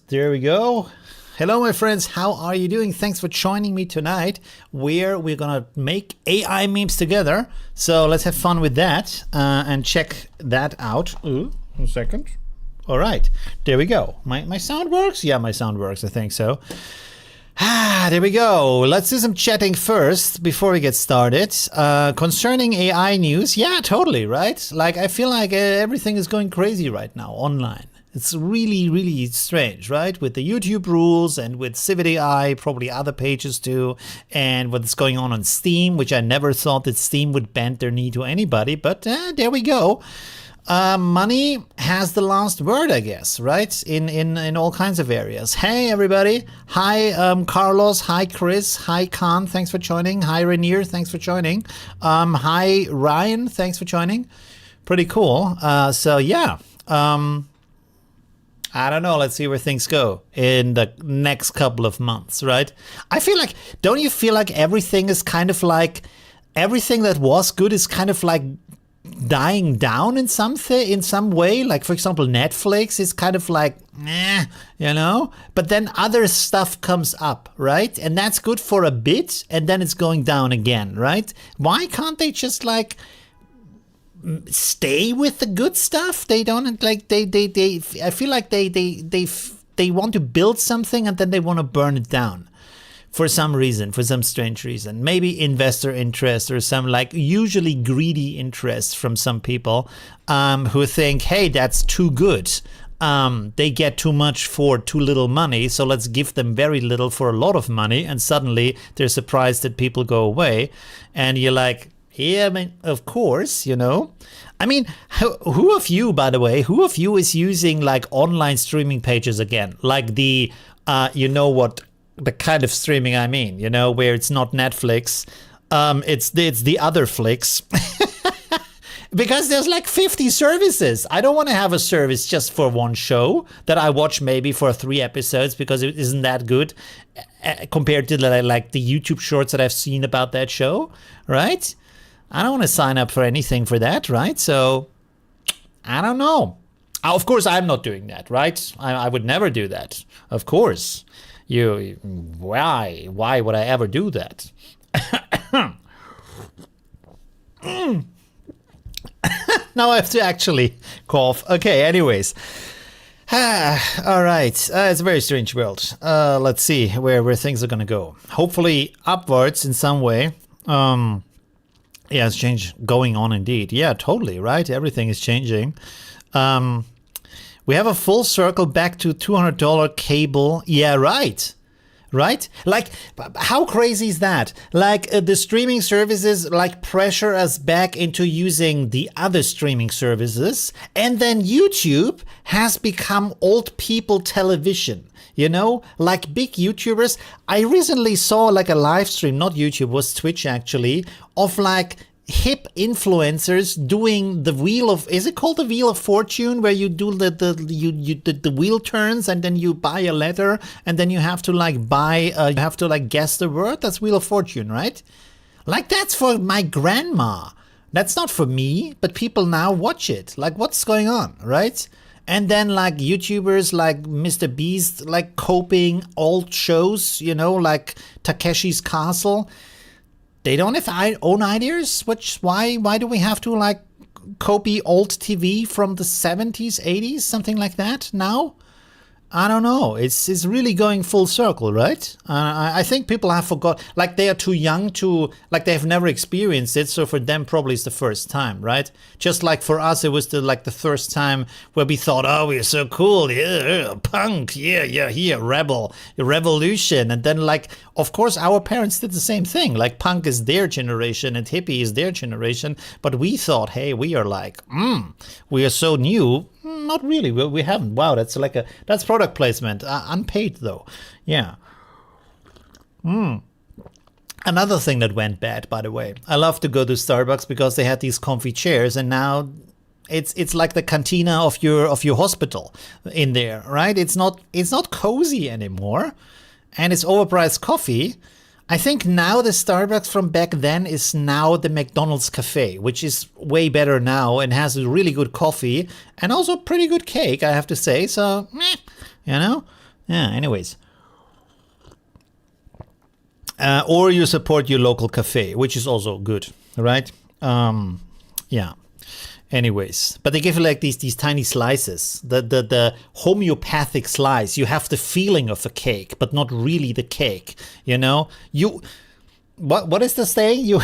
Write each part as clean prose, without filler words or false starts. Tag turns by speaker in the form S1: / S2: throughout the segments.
S1: There we go. Hello, my friends. How are you doing? Thanks for joining me tonight, where we're gonna make AI memes together. So let's have fun with that and check that out. Ooh, a second. All right, there we go. My sound works? Yeah, my sound works. I think so. There we go. Let's do some chatting first before we get started. Concerning AI news, yeah, totally, right? Like, I feel like everything is going crazy right now online. It's really, really strange, right? With the YouTube rules and with Civet AI, probably other pages too, and what's going on Steam, which I never thought that Steam would bend their knee to anybody, but there we go. Money has the last word, I guess, right? In all kinds of areas. Hey, everybody. Hi, Carlos. Hi, Chris. Hi, Khan. Thanks for joining. Hi, Rainier. Thanks for joining. Hi, Ryan. Thanks for joining. Pretty cool. So, yeah. I don't know. Let's see where things go in the next couple of months, right? I feel like, don't you feel like everything is kind of like, everything that was good is kind of like dying down in some way? Like, for example, Netflix is kind of like, you know? But then other stuff comes up, right? And that's good for a bit, and then it's going down again, right? Why can't they just like stay with the good stuff? They don't like they I feel like they want to build something and then they want to burn it down for some reason, for some strange reason. Maybe investor interest or some like usually greedy interest from some people who think, hey, that's too good. They get too much for too little money, so let's give them very little for a lot of money, and suddenly they're surprised that people go away, and you're like, yeah, I mean, of course, you know. I mean, who of you, by the way, who of you is using like online streaming pages again? Like the, you know what, the kind of streaming I mean, you know, where it's not Netflix, it's the other flicks. Because there's like 50 services. I don't want to have a service just for one show that I watch maybe for 3 episodes because it isn't that good compared to like the YouTube shorts that I've seen about that show, right? I don't want to sign up for anything for that, right? So, I don't know. Of course, I'm not doing that, right? I would never do that. Of course. Why? Why would I ever do that? Now I have to actually cough. Okay, anyways. All right. It's a very strange world. Let's see where things are going to go. Hopefully upwards in some way. Yeah, it's change going on indeed. Yeah, totally, right? Everything is changing. We have a full circle back to $200 cable. Yeah, right. right? Like, how crazy is that? Like, the streaming services like pressure us back into using the other streaming services, and then YouTube has become old people television. You know, like big YouTubers. I recently saw like a live stream, not YouTube, was Twitch actually, of like hip influencers doing the wheel of, is it called the Wheel of Fortune, where you do the wheel turns and then you buy a letter and then you have to like buy you have to like guess the word. That's Wheel of Fortune, right? Like, that's for my grandma. That's not for me, but people now watch it. Like, what's going on, right? And then like YouTubers like Mr. Beast, like copying old shows, you know, like Takeshi's Castle. They don't have own ideas, which why do we have to like copy old TV from the 70s, 80s, something like that now? I don't know. It's really going full circle, right? I think people have forgot, like they are too young to, like they've never experienced it. So for them, probably it's the first time, right? Just like for us, it was the first time where we thought, oh, we're so cool, yeah, punk, yeah, rebel, revolution, and then like, of course, our parents did the same thing. Like punk is their generation and hippie is their generation, but we thought, hey, we are like, we are so new. Not really. We haven't. Wow, that's like that's product placement. Unpaid though. Yeah. Another thing that went bad, by the way. I love to go to Starbucks because they had these comfy chairs, and now it's like the cantina of your hospital in there, right? It's not cozy anymore, and it's overpriced coffee. I think now the Starbucks from back then is now the McDonald's cafe, which is way better now and has a really good coffee and also pretty good cake, I have to say. So, you know? Yeah, anyways. Or you support your local cafe, which is also good, right? Yeah. Anyways, but they give you like these tiny slices, the homeopathic slice. You have the feeling of a cake, but not really the cake. You know, what is the saying? You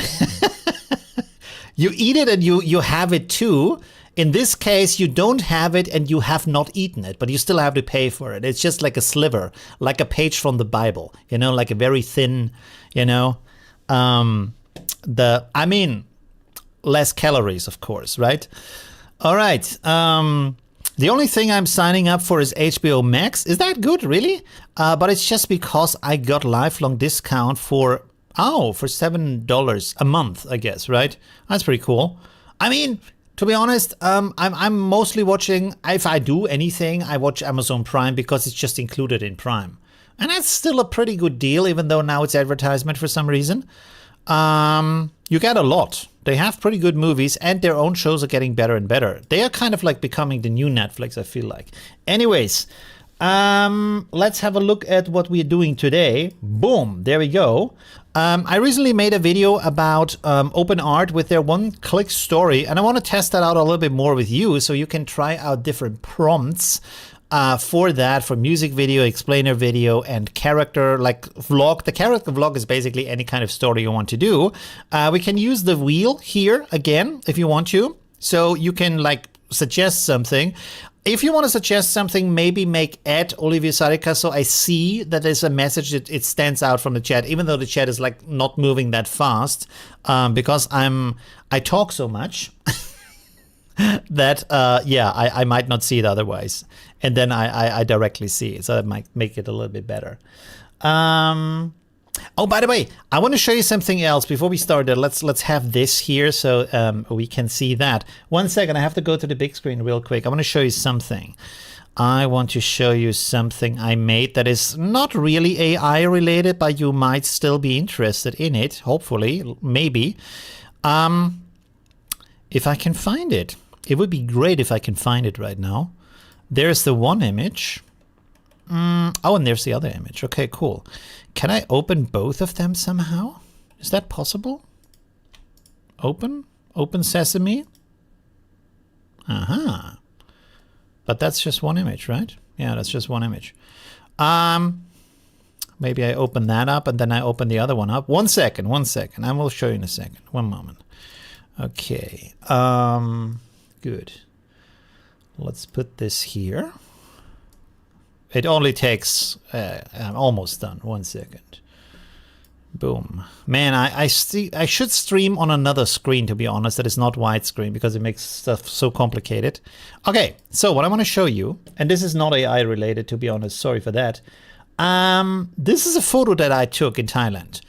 S1: you eat it and you have it too. In this case, you don't have it and you have not eaten it, but you still have to pay for it. It's just like a sliver, like a page from the Bible. You know, like a very thin. You know, less calories, of course, right? All right. The only thing I'm signing up for is HBO Max. Is that good, really? But it's just because I got lifelong discount for $7 a month, I guess, right? That's pretty cool. I mean, to be honest, I'm mostly watching, if I do anything, I watch Amazon Prime because it's just included in Prime. And that's still a pretty good deal, even though now it's advertisement for some reason. You get a lot. They have pretty good movies and their own shows are getting better and better. They are kind of like becoming the new Netflix, I feel like. Anyways, let's have a look at what we're doing today. Boom, there we go. I recently made a video about OpenArt with their one-click story, and I want to test that out a little bit more with you so you can try out different prompts for that, for music video, explainer video, and character like vlog. The character vlog is basically any kind of story you want to do. We can use the wheel here again if you want to. So you can like suggest something. If you want to suggest something, maybe make @Olivio Sarikas so I see that there's a message that it stands out from the chat, even though the chat is like not moving that fast, because I talk so much that I might not see it otherwise, and then I directly see it, so that might make it a little bit better. Oh, by the way, I want to show you something else before we start. Let's have this here so we can see that. 1 second, I have to go to the big screen real quick. I want to show you something. I want to show you something I made that is not really AI related, but you might still be interested in it. Hopefully, maybe. If I can find it. It would be great if I can find it right now. There's the one image. Oh, and there's the other image. Okay, cool. Can I open both of them somehow? Is that possible? Open Sesame. Aha. But that's just one image, right? Yeah, that's just one image. Maybe I open that up and then I open the other one up. 1 second. I will show you in a second. One moment. Okay. Good. Let's put this here. It only takes, I'm almost done. 1 second. Boom. Man, I should stream on another screen, to be honest, that is not widescreen, because it makes stuff so complicated. Okay, so what I want to show you, and this is not AI related, to be honest, sorry for that. This is a photo that I took in Thailand.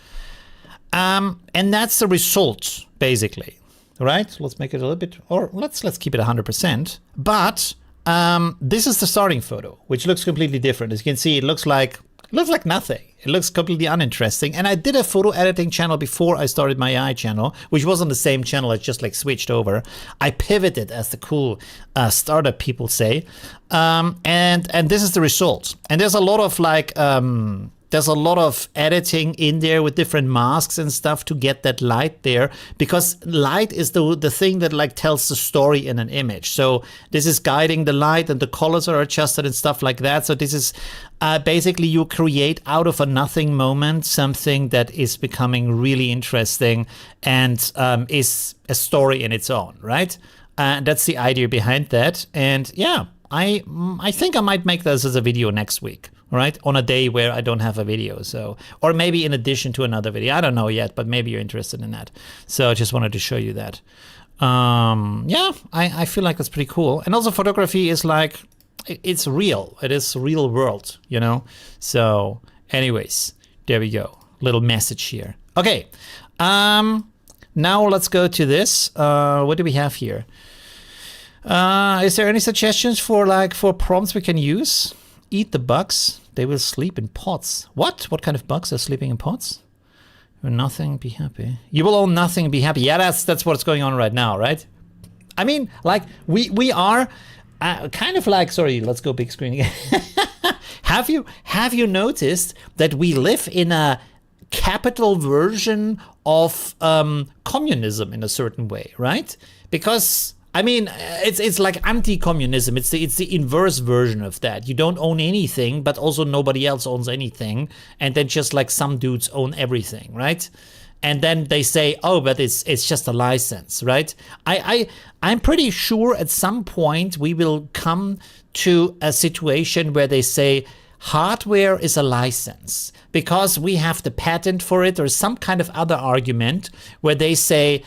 S1: And that's the result, basically, right? Let's make it a little bit, or let's keep it 100%. But this is the starting photo, which looks completely different. As you can see, it looks like nothing. It looks completely uninteresting. And I did a photo editing channel before I started my AI channel, which was on the same channel. I just like switched over. I pivoted, as the cool startup people say. And this is the result. And there's a lot of like, there's a lot of editing in there with different masks and stuff to get that light there, because light is the thing that like tells the story in an image. So this is guiding the light, and the colors are adjusted and stuff like that. So this is basically, you create out of a nothing moment something that is becoming really interesting and is a story in its own, right? That's the idea behind that. And yeah, I think I might make this as a video next week. Right, on a day where I don't have a video, so, or maybe in addition to another video. I don't know yet, but maybe you're interested in that. So I just wanted to show you that. Yeah, I feel like that's pretty cool. And also photography is like, it's real. It is real world, you know? So anyways, there we go. Little message here. Okay, now let's go to this. What do we have here? Is there any suggestions for prompts we can use? Eat the bugs. They will sleep in pots. What? What kind of bugs are sleeping in pots? Nothing, be happy. You will own nothing, be happy. Yeah, that's what's going on right now, right? I mean, like, we are kind of like, sorry, let's go big screen again. Have you noticed that we live in a capital version of communism in a certain way, right? Because I mean, it's like anti-communism. It's the inverse version of that. You don't own anything, but also nobody else owns anything. And then just like some dudes own everything, right? And then they say, oh, but it's just a license, right? I'm pretty sure at some point we will come to a situation where they say hardware is a license because we have the patent for it, or some kind of other argument where they say,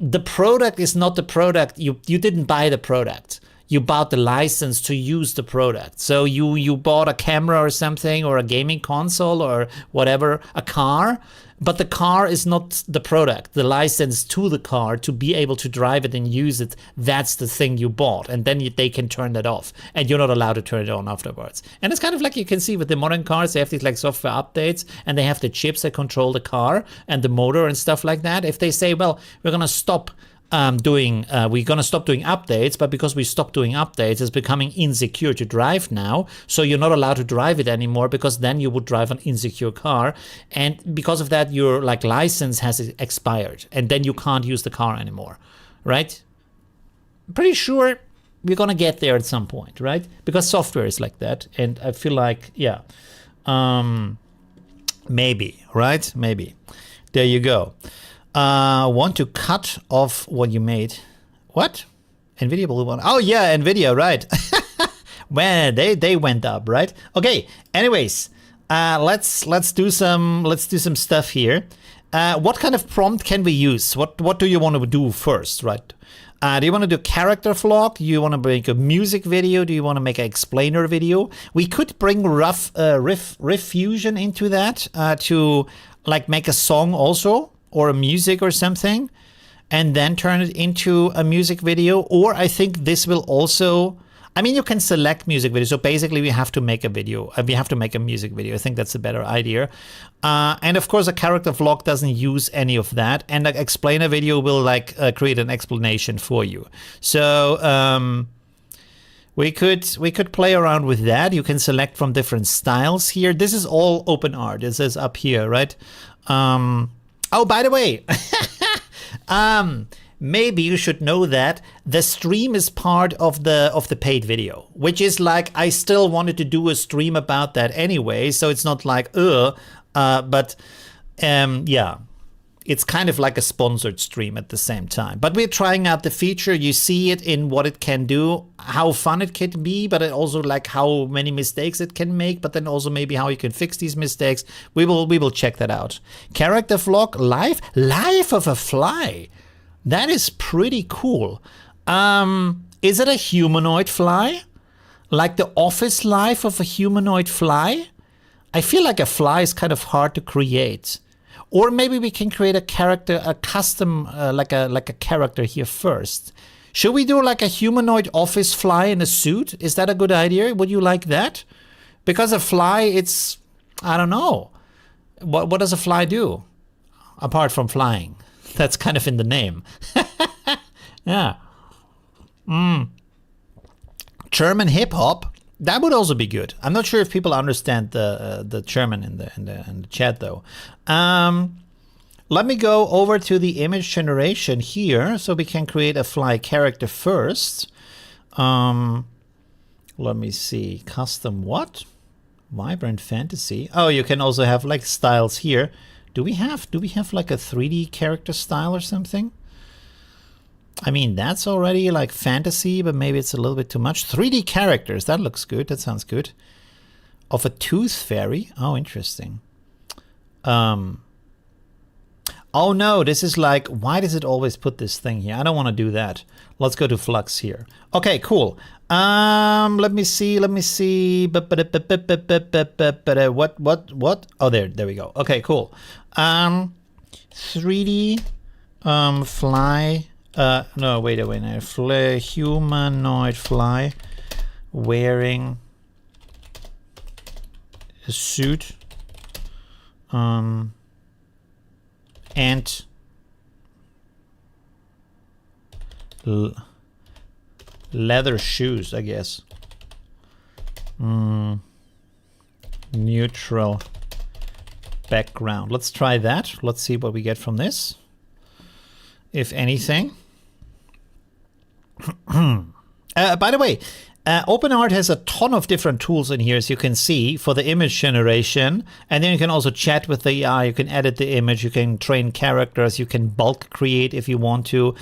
S1: the product is not the product. You didn't buy the product. You bought the license to use the product. So you bought a camera or something, or a gaming console or whatever, a car, but the car is not the product. The license to the car to be able to drive it and use it, that's the thing you bought. And then they can turn that off, and you're not allowed to turn it on afterwards. And it's kind of like you can see with the modern cars, they have these like software updates, and they have the chips that control the car and the motor and stuff like that. If they say, well, we're gonna stop doing updates, but because we stopped doing updates, it's becoming insecure to drive now. So you're not allowed to drive it anymore, because then you would drive an insecure car. And because of that, your like license has expired, and then you can't use the car anymore, right? I'm pretty sure we're gonna get there at some point, right? Because software is like that. And I feel like, yeah, maybe, right? Maybe. There you go. Want to cut off what you made. What? NVIDIA Blue One. Oh yeah, NVIDIA, right. Man, they went up, right? Okay, anyways, let's do some stuff here. What kind of prompt can we use? What do you want to do first, right? Do you want to do character vlog? Do you want to make a music video? Do you want to make an explainer video? We could bring riff fusion into that to like make a song also, or a music or something, and then turn it into a music video. Or I think this will also, I mean, you can select music video. So basically we have to make a video. We have to make a music video. I think that's a better idea. And of course a character vlog doesn't use any of that. And an explainer video will like create an explanation for you. So we could play around with that. You can select from different styles here. This is all OpenArt. This is up here, right? Oh, by the way, maybe you should know that the stream is part of the paid video, which is like, I still wanted to do a stream about that anyway, so it's not like, but yeah. it's kind of like a sponsored stream at the same time. But we're trying out the feature. You see it in what it can do, how fun it can be, but it also like how many mistakes it can make, but then also maybe how you can fix these mistakes. We will check that out. Character vlog, life of a fly. That is pretty cool. Is it a humanoid fly? Like the office life of a humanoid fly? I feel like a fly is kind of hard to create. Or maybe we can create a character, a custom, like a character here first. Should we do like a humanoid office fly in a suit? Is that a good idea? Would you like that? Because a fly, it's, I don't know. What does a fly do? Apart from flying. That's kind of in the name. Yeah. German hip hop. That would also be good. I'm not sure if people understand the German in the chat though. Let me go over to the image generation here, so we can create a fly character first. Let me see. Custom what? Vibrant fantasy. Oh, you can also have like styles here. Do we have like a 3D character style or something? I mean, that's already like fantasy, but maybe it's a little bit too much. 3D characters, that looks good. That sounds good. Of a tooth fairy. Oh, interesting. Oh no, this is like, why does it always put this thing here? I don't want to do that. Let's go to Flux here. Okay, cool. Let me see. What? Oh, there we go. Okay, cool. 3D fly. No, wait a minute. Humanoid fly wearing a suit and leather shoes, I guess. Neutral background. Let's try that. Let's see what we get from this, if anything. By the way, OpenArt has a ton of different tools in here, as you can see, for the image generation. And then you can also chat with the AI. You can edit the image. You can train characters. You can bulk create if you want to.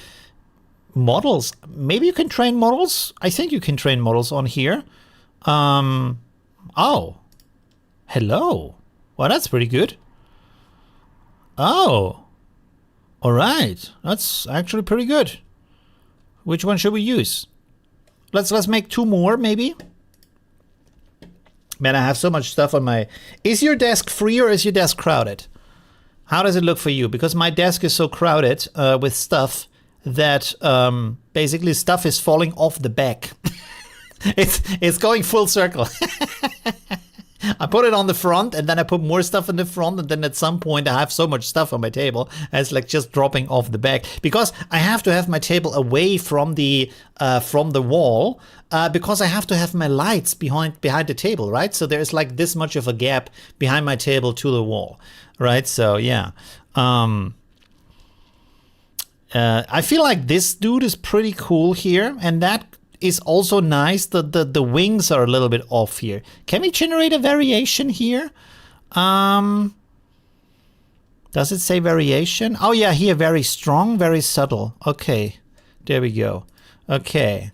S1: Models. Maybe you can train models. I think you can train models on here. Oh. Hello. Well, that's pretty good. Oh. All right. That's actually pretty good. Which one should we use? Let's make 2 more, maybe. Man, I have so much stuff on my... Is your desk free or is your desk crowded? How does it look for you? Because my desk is so crowded with stuff that basically stuff is falling off the back. It's going full circle. I put it on the front and then I put more stuff in the front, and then at some point I have so much stuff on my table and it's like just dropping off the back, because I have to have my table away from the wall because I have to have my lights behind the table, right? So there's like this much of a gap behind my table to the wall, right? So yeah. I feel like this dude is pretty cool here, and that is also nice. The wings are a little bit off here. Can we generate a variation here? Does it say variation? Oh yeah, here, very strong, very subtle. Okay, there we go. Okay.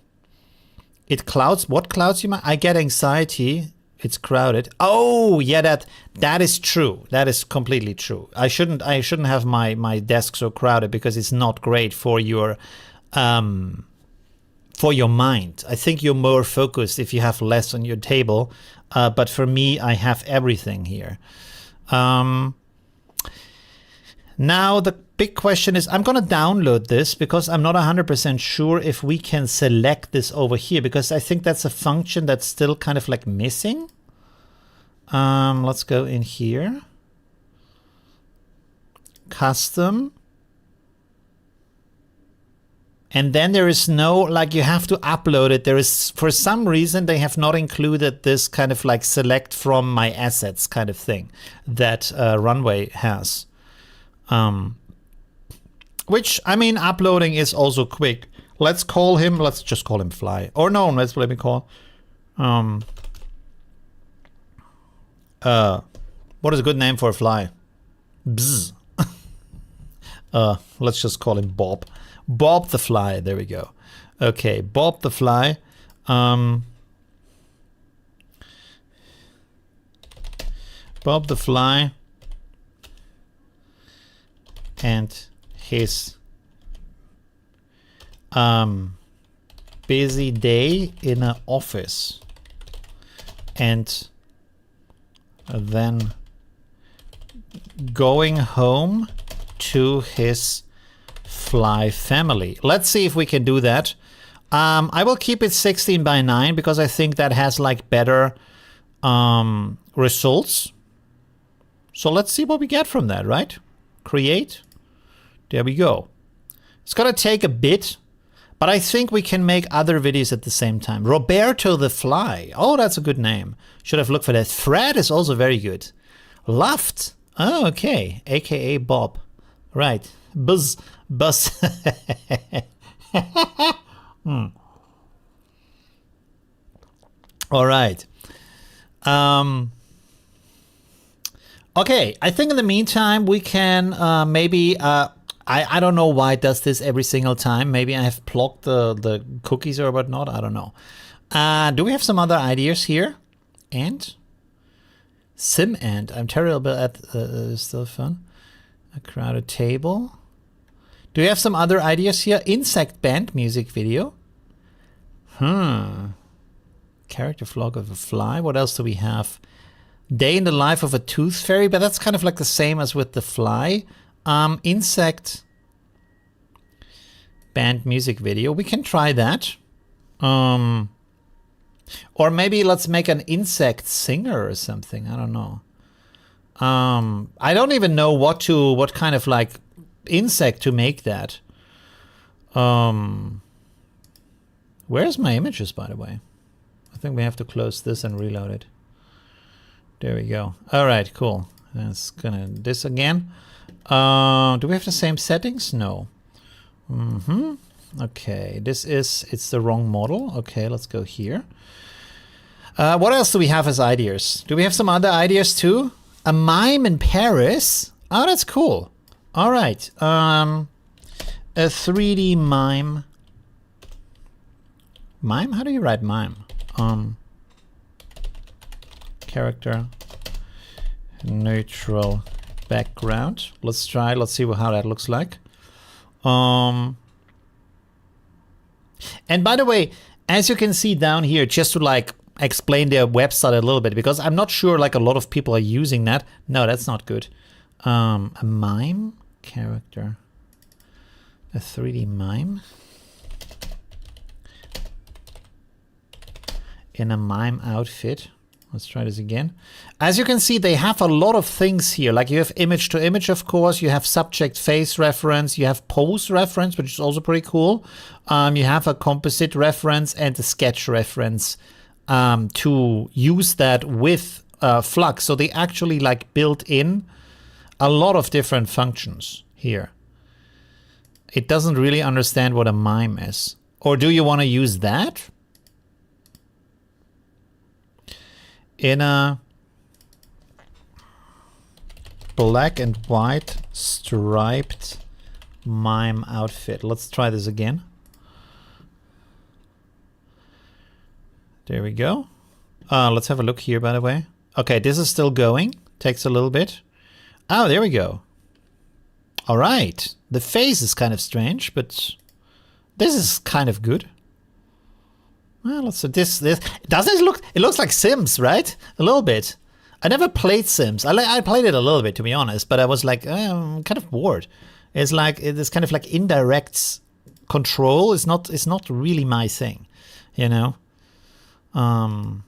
S1: It clouds, what clouds you might? I get anxiety. It's crowded. Oh yeah, that is true. That is completely true. I shouldn't have my desk so crowded, because it's not great for your mind. I think you're more focused if you have less on your table. But for me, I have everything here. Now the big question is, I'm going to download this because I'm not 100% sure if we can select this over here, because I think that's a function that's still kind of like missing. Let's go in here. Custom. And then there is no, like, you have to upload it. There is, for some reason, they have not included this kind of like select from my assets kind of thing that Runway has. Which, I mean, uploading is also quick. Let's just call him Fly. Or no, let me call. What is a good name for a fly? Bzz. Let's just call him Bob. Bob the fly. There we go. Okay, Bob the fly. Bob the fly and his busy day in an office, and then going home to his fly family. Let's see if we can do that. I will keep it 16:9 because I think that has like better results. So let's see what we get from that, right? Create. There we go. It's gonna take a bit, but I think we can make other videos at the same time. Roberto the Fly. Oh, that's a good name. Should have looked for that. Fred is also very good. Luft. Oh, okay. AKA Bob. Right. Buzz. All right. Okay, I think in the meantime we can maybe I don't know why it does this every single time. Maybe I have blocked the cookies or whatnot. I don't know. Do we have some other ideas here? And sim and I'm terrible at still fun. A crowded table. Do we have some other ideas here? Insect band music video. Character vlog of a fly. What else do we have? Day in the life of a tooth fairy, but that's kind of like the same as with the fly. Insect band music video. We can try that. Or maybe let's make an insect singer or something. I don't know. I don't even know what kind of like insect to make that. Where's my images, by the way? I think we have to close this and reload it. There we go. All right, cool. That's gonna this again. Do we have the same settings? No. Okay, it's the wrong model. Okay, let's go here. What else do we have as ideas? Do we have some other ideas too? A mime in Paris. Oh, that's cool. All right. A 3D mime. Mime? How do you write mime? Character neutral background. Let's try. Let's see how that looks like. And by the way, as you can see down here, just to like explain their website a little bit, because I'm not sure like a lot of people are using that. No, that's not good. A mime character. A 3D mime. In a mime outfit. Let's try this again. As you can see, they have a lot of things here. Like you have image to image, of course. You have subject face reference. You have pose reference, which is also pretty cool. You have a composite reference and a sketch reference to use that with Flux. So they actually like built in a lot of different functions here. It doesn't really understand what a mime is. Or do you want to use that? In a black and white striped mime outfit. Let's try this again. There we go. Let's have a look here, by the way. Okay, this is still going. Takes a little bit. Oh, there we go. All right. The face is kind of strange, but this is kind of good. Well, let's see. This doesn't it look? It looks like Sims, right? A little bit. I never played Sims. I played it a little bit, to be honest, but I was like, I'm kind of bored. It's like it's kind of like indirect control. It's not really my thing, you know. Oh,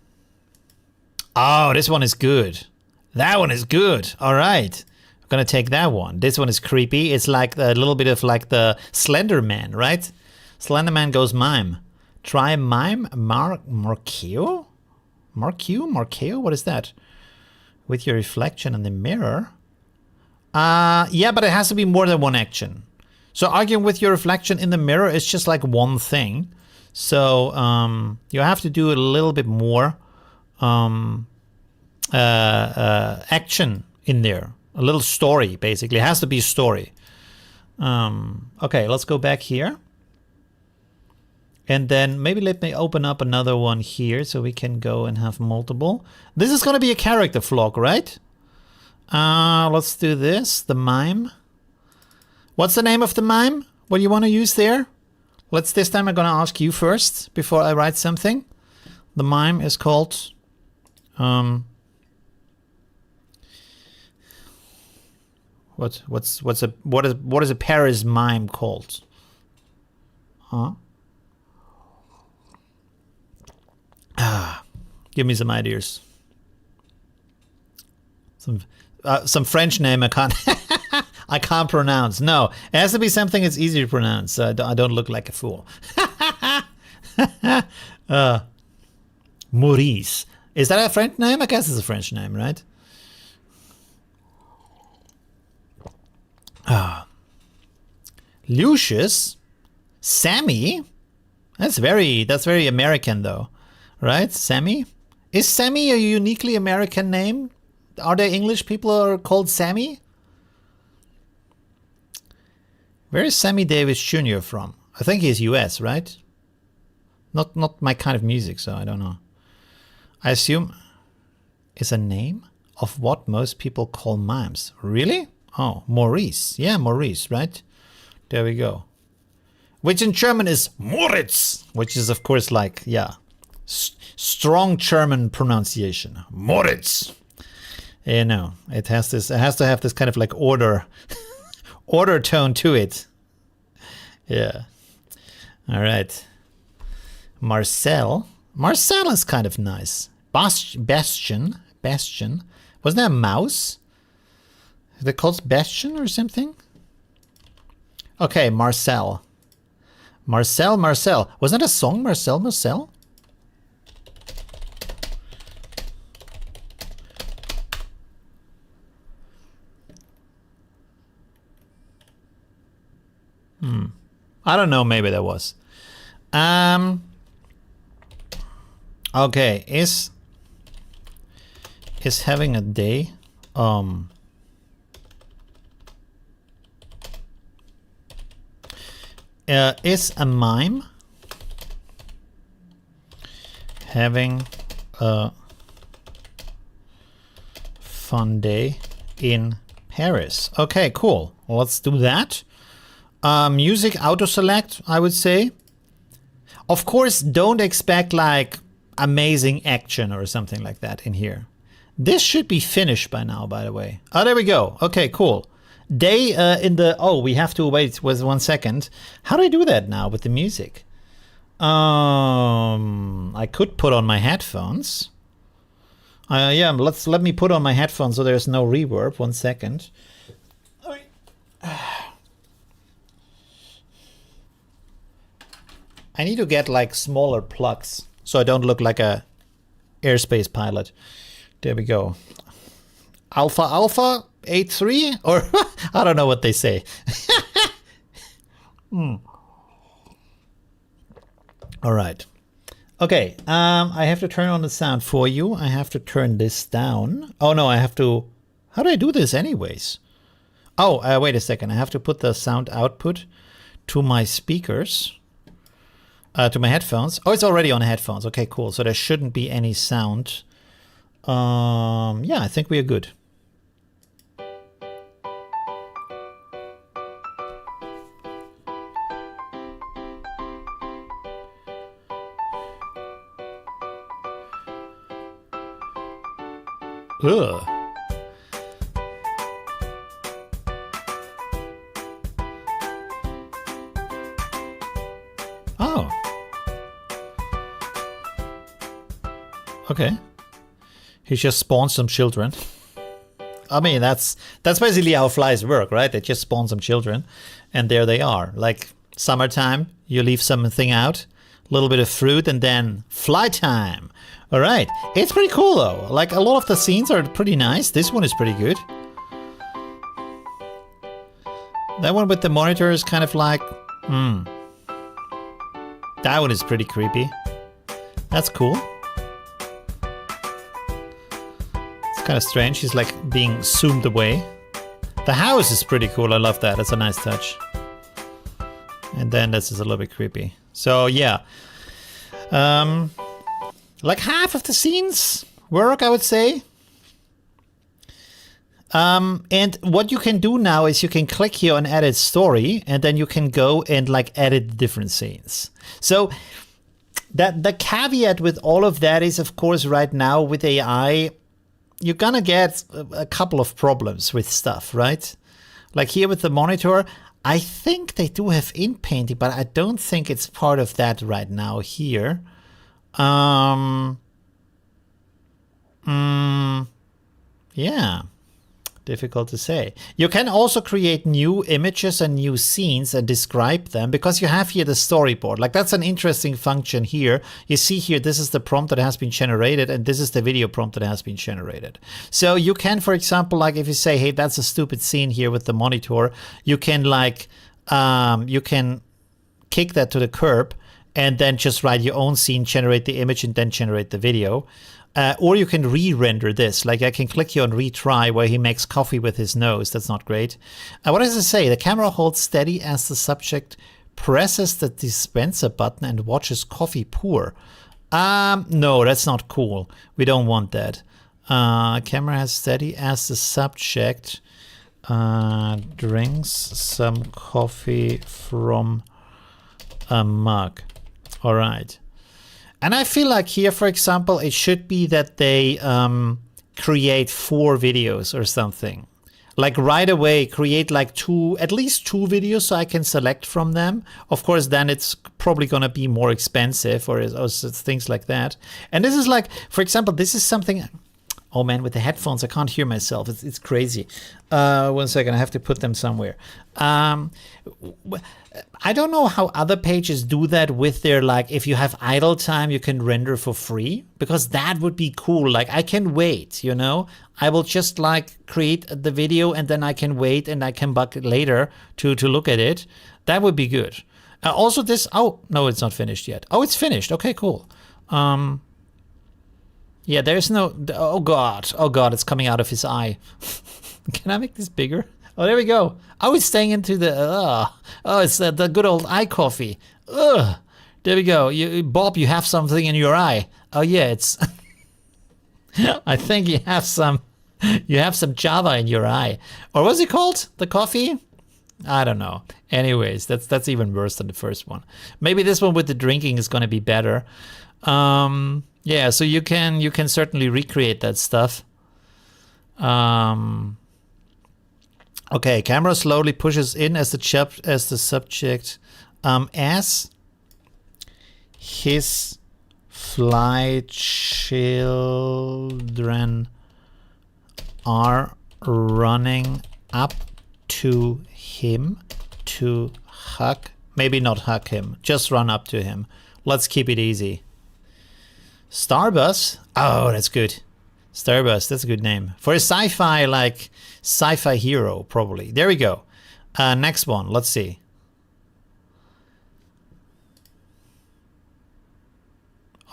S1: this one is good. That one is good. All right, I'm gonna take that one. This one is creepy. It's like a little bit of like the Slender Man, right? Slender Man goes mime. Try mime Markeo? What is that? With your reflection in the mirror? Yeah, but it has to be more than one action. So arguing with your reflection in the mirror is just like one thing. So you have to do a little bit more action in there. A little story, basically. It has to be a story. Okay, let's go back here. And then maybe let me open up another one here so we can go and have multiple. This is going to be a character vlog, right? Let's do this. The mime. What's the name of the mime? What do you want to use there? This time I'm going to ask you first before I write something. The mime is called... what is a Paris mime called? Huh? Give me some ideas. Some French name I can't I can't pronounce. No, it has to be something that's easy to pronounce. So I don't look like a fool. Maurice. Is that a French name? I guess it's a French name, right? Lucius, Sammy. That's very American though, right? Sammy. Is Sammy a uniquely American name? Are there English people who are called Sammy? Where is Sammy Davis Jr. from? I think he's US, right? Not my kind of music, so I don't know. I assume is a name of what most people call mimes. Really? Oh, Maurice. Yeah, Maurice, right? There we go. Which in German is Moritz, which is of course like, yeah, strong German pronunciation. Moritz. You know, it has to have this kind of like order tone to it. Yeah. All right. Marcel is kind of nice. Bastion. Wasn't that a mouse? Is that called Bastion or something? Okay, Marcel. Was that a song, Marcel? I don't know, maybe there was. Okay, is having a day is a mime having a fun day in Paris? Okay, cool. Let's do that. Music auto select, I would say. Of course, don't expect like amazing action or something like that in here. This should be finished by now, by the way. Oh, there we go. Okay, cool. Day in the... Oh, we have to wait with 1 second. How do I do that now with the music? I could put on my headphones. Yeah, let me put on my headphones so there's no reverb. 1 second. I need to get like smaller plugs so I don't look like a airspace pilot. There we go. Alpha 83 or I don't know what they say. All right. Okay. I have to turn on the sound for you. I have to turn this down. Oh no, I have to. How do I do this anyways? Oh, wait a second. I have to put the sound output to my speakers. To my headphones. Oh, it's already on the headphones. Okay, cool. So there shouldn't be any sound. Yeah, I think we are good. Ugh. Oh. Okay. He just spawned some children. I mean, that's basically how flies work, right? They just spawn some children, and there they are. Like summertime, you leave something out, a little bit of fruit, and then fly time. All right. It's pretty cool, though. Like, a lot of the scenes are pretty nice. This one is pretty good. That one with the monitor is kind of like, That one is pretty creepy. That's cool. It's kind of strange. She's like being zoomed away. The house is pretty cool. I love that. It's a nice touch. And then this is a little bit creepy. So yeah. Like half of the scenes work, I would say. And what you can do now is you can click here on edit story, and then you can go and like edit different scenes. So that the caveat with all of that is, of course, right now with AI, you're gonna get a couple of problems with stuff, right? Like here with the monitor, I think they do have ink painting, but I don't think it's part of that right now here. Yeah. Difficult to say. You can also create new images and new scenes and describe them, because you have here the storyboard. Like that's an interesting function here. You see here, this is the prompt that has been generated, and this is the video prompt that has been generated. So you can, for example, like if you say, hey, that's a stupid scene here with the monitor, you can like, you can kick that to the curb and then just write your own scene, generate the image, and then generate the video. Or you can re-render this. Like I can click here on retry where he makes coffee with his nose. That's not great. What does it say? The camera holds steady as the subject presses the dispenser button and watches coffee pour. No, that's not cool. We don't want that. Camera has steady as the subject drinks some coffee from a mug. All right. And I feel like here, for example, it should be that they create 4 videos or something. Like right away, create like at least two videos so I can select from them. Of course, then it's probably going to be more expensive or things like that. And this is like, for example, this is something... Oh man, with the headphones, I can't hear myself. It's crazy. 1 second, I have to put them somewhere. I don't know how other pages do that with their, like, if you have idle time, you can render for free, because that would be cool. Like, I can wait, you know? I will just, like, create the video and then I can wait and I come back later to look at it. That would be good. Also this, oh, no, it's not finished yet. Oh, it's finished. Okay, cool. Yeah, there's no, oh God, it's coming out of his eye. Can I make this bigger? Oh, there we go. Oh, it's staying into the, oh, it's the good old eye coffee. Ugh. There we go. Bob, you have something in your eye. Oh yeah, it's, I think you have some Java in your eye. Or what's it called? The coffee? I don't know. Anyways, that's even worse than the first one. Maybe this one with the drinking is going to be better. Yeah, so you can certainly recreate that stuff. Okay, camera slowly pushes in as the subject, as his fly children are running up to him to hug. Maybe not hug him, just run up to him. Let's keep it easy. Starbus? Oh, that's good. Starbus, that's a good name. For a sci-fi, like, sci-fi hero, probably. There we go. Next one, let's see.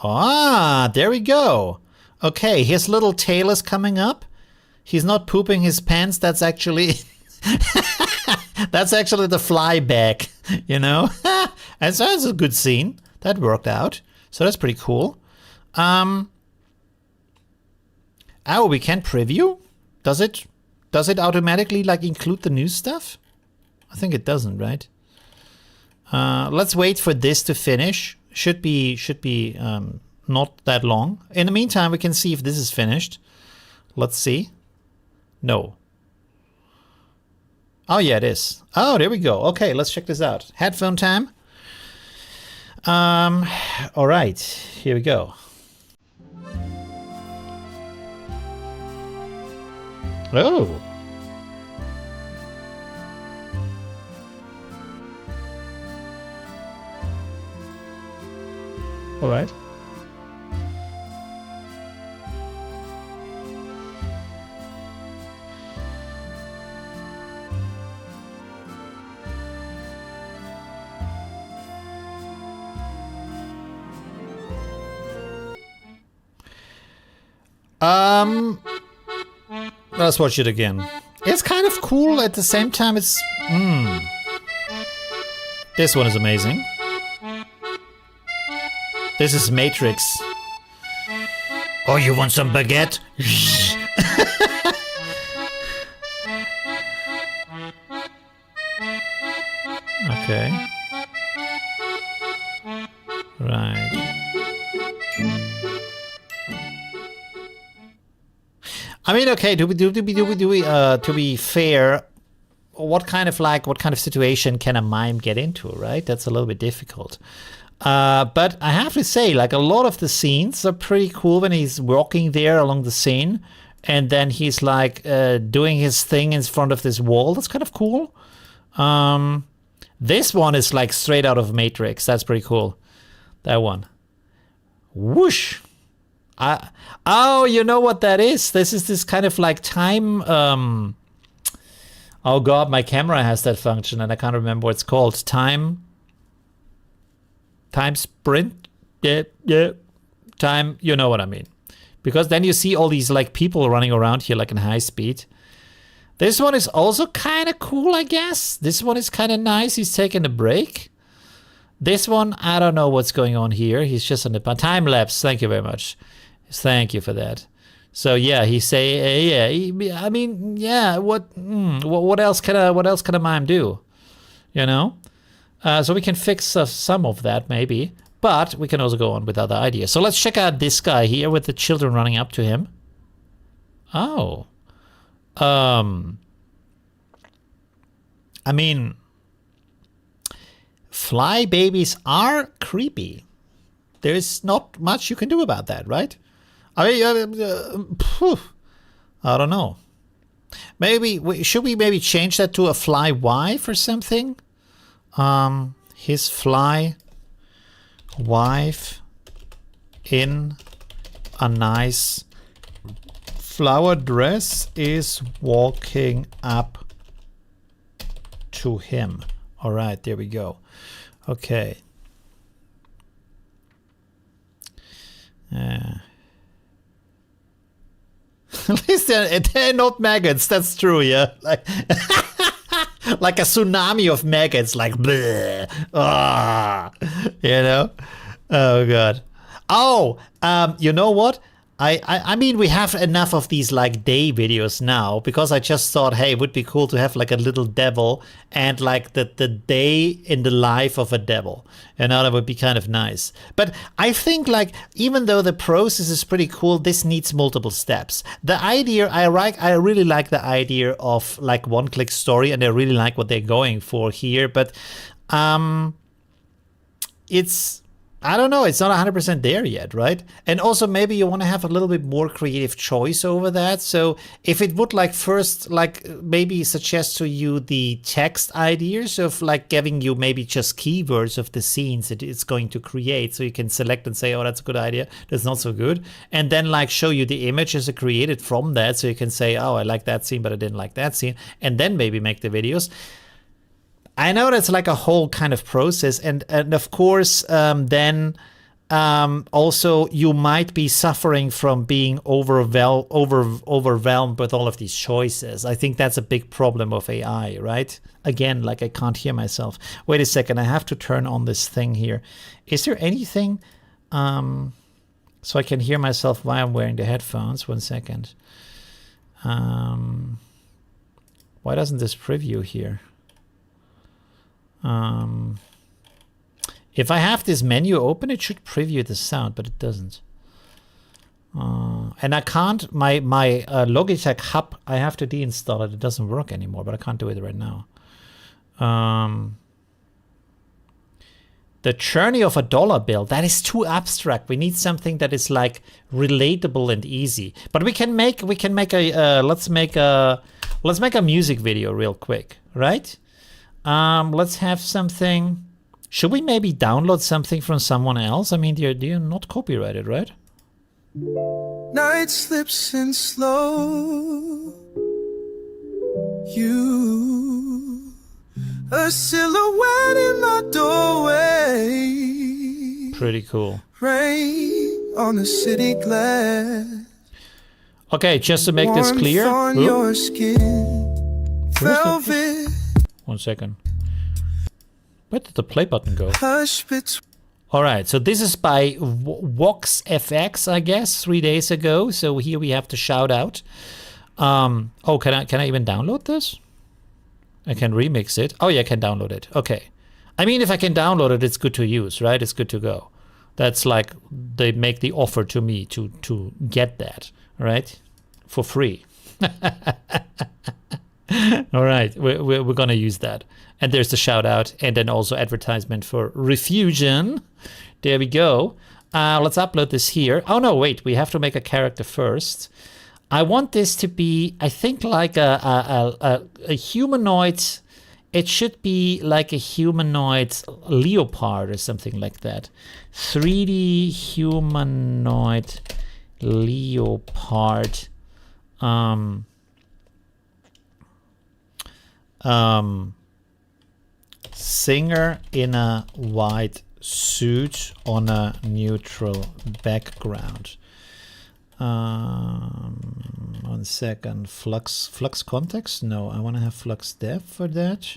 S1: Ah, there we go. Okay, his little tail is coming up. He's not pooping his pants, that's actually... that's actually the fly back, you know? And so that's a good scene. That worked out. So that's pretty cool. Oh, we can preview? Does it automatically like include the new stuff? I think it doesn't, right? Let's wait for this to finish. Should be not that long. In the meantime, we can see if this is finished. Let's see. No. Oh yeah, it is. Oh, there we go. Okay, let's check this out. Headphone time. All right, here we go. Oh. All right. Let's watch it again. It's kind of cool. At the same time, it's... This one is amazing. This is Matrix. Oh, you want some baguette? Okay. Right. I mean, okay. To be fair, what kind of situation can a mime get into? Right. That's a little bit difficult. But I have to say, like, a lot of the scenes are pretty cool when he's walking there along the scene, and then he's like doing his thing in front of this wall. That's kind of cool. This one is like straight out of Matrix. That's pretty cool. That one. Whoosh. Oh, you know what that is? This is this kind of like time. Oh God, my camera has that function, and I can't remember what it's called. Time sprint. Yeah. Time. You know what I mean? Because then you see all these like people running around here like in high speed. This one is also kind of cool, I guess. This one is kind of nice. He's taking a break. This one, I don't know what's going on here. He's just on the time lapse. Thank you very much. Thank you for that. So yeah, he say, I mean, yeah. What else can a mime do? You know. So we can fix some of that maybe, but we can also go on with other ideas. So let's check out this guy here with the children running up to him. Oh. I mean, fly babies are creepy. There's not much you can do about that, right? I mean, I don't know. Maybe should we maybe change that to a fly wife or something? His fly wife in a nice flower dress is walking up to him. All right, there we go. Okay. At least they're not maggots. That's true, yeah. Like, like a tsunami of maggots, like bleh, you know. Oh God. Oh, you know what? I mean, we have enough of these like day videos now, because I just thought, hey, it would be cool to have like a little devil and like the day in the life of a devil. You know, that would be kind of nice. But I think like, even though the process is pretty cool, this needs multiple steps. The idea, I really like the idea of like one-click story, and I really like what they're going for here. But it's, I don't know, it's not 100% there yet, right? And also maybe you want to have a little bit more creative choice over that. So if it would like first, like maybe suggest to you the text ideas of like giving you maybe just keywords of the scenes that it's going to create. So you can select and say, oh, that's a good idea. That's not so good. And then like show you the images created from that. So you can say, oh, I like that scene, but I didn't like that scene. And then maybe make the videos. I know that's like a whole kind of process, and of course, then also you might be suffering from being overwhelmed with all of these choices. I think that's a big problem of AI, right? Again, like I can't hear myself. Wait a second, I have to turn on this thing here. Is there anything so I can hear myself while I'm wearing the headphones? 1 second. Why doesn't this preview here? If I have this menu open, it should preview the sound, but it doesn't. And I can't, my Logitech hub, I have to deinstall it. It doesn't work anymore, but I can't do it right now. The journey of a dollar bill, that is too abstract. We need something that is like relatable and easy. But we can make a let's make a music video real quick, right? Let's have something. Should we maybe download something from someone else? I mean, you're not copyrighted, right?
S2: Night slips in slow. You, a silhouette in my doorway.
S1: Pretty cool.
S2: Rain on the city glass.
S1: Okay, just to make this clear.
S2: On your skin. Velvet.
S1: 1 second. Where did the play button go?
S2: Hush between
S1: All right, so this is by VoxFX, I guess, 3 days ago. So here we have to shout out. Oh, can I even download this? I can remix it. Oh yeah, I can download it. Okay. I mean, if I can download it, it's good to use, right? It's good to go. That's like they make the offer to me to get that, right? For free. All right, we're gonna use that. And there's the shout out, and then also advertisement for Refusion. There we go. Let's upload this here. Oh no, wait, we have to make a character first. I want this to be, I think, like a humanoid. It should be like a humanoid leopard or something like that. 3D humanoid leopard. Singer in a white suit on a neutral background. 1 second. Flux context? No, I want to have flux depth for that.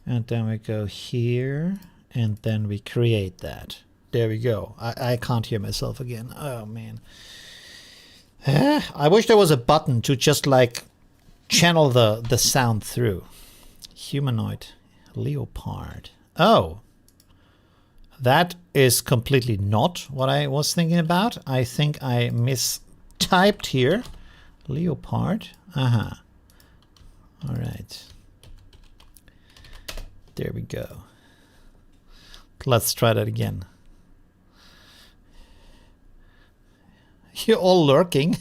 S1: And then we go here, and then we create that. There we go. I can't hear myself again. Oh man. I wish there was a button to just like channel the sound through. Humanoid leopard. Oh, that is completely not what I was thinking about. I think I mistyped here. Leopard. All right. There we go. Let's try that again. You're all lurking.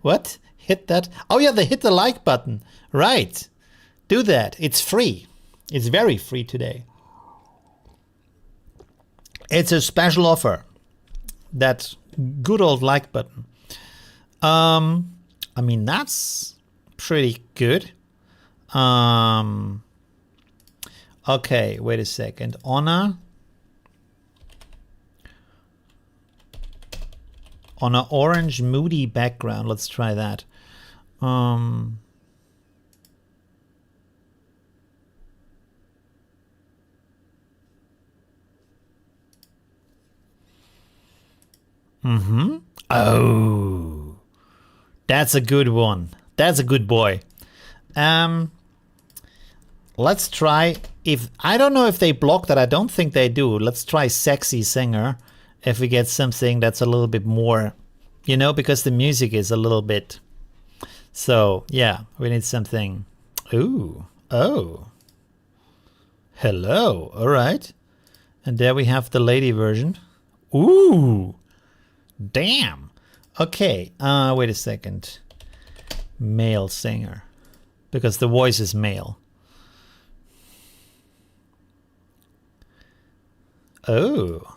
S1: What? Hit that. Oh yeah, they hit the like button. Right. Do that. It's free. It's very free today. It's a special offer. That good old like button. I mean, that's pretty good. Okay, wait a second. On an orange moody background. Let's try that. Oh, that's a good one. That's a good boy. Let's try, if I don't know if they block that. I don't think they do. Let's try sexy singer. If we get something that's a little bit more, you know, because the music is a little bit. So yeah, we need something. Ooh, oh, hello. All right, and there we have the lady version. Ooh, damn. Okay, wait a second. Male singer, because the voice is male. Oh,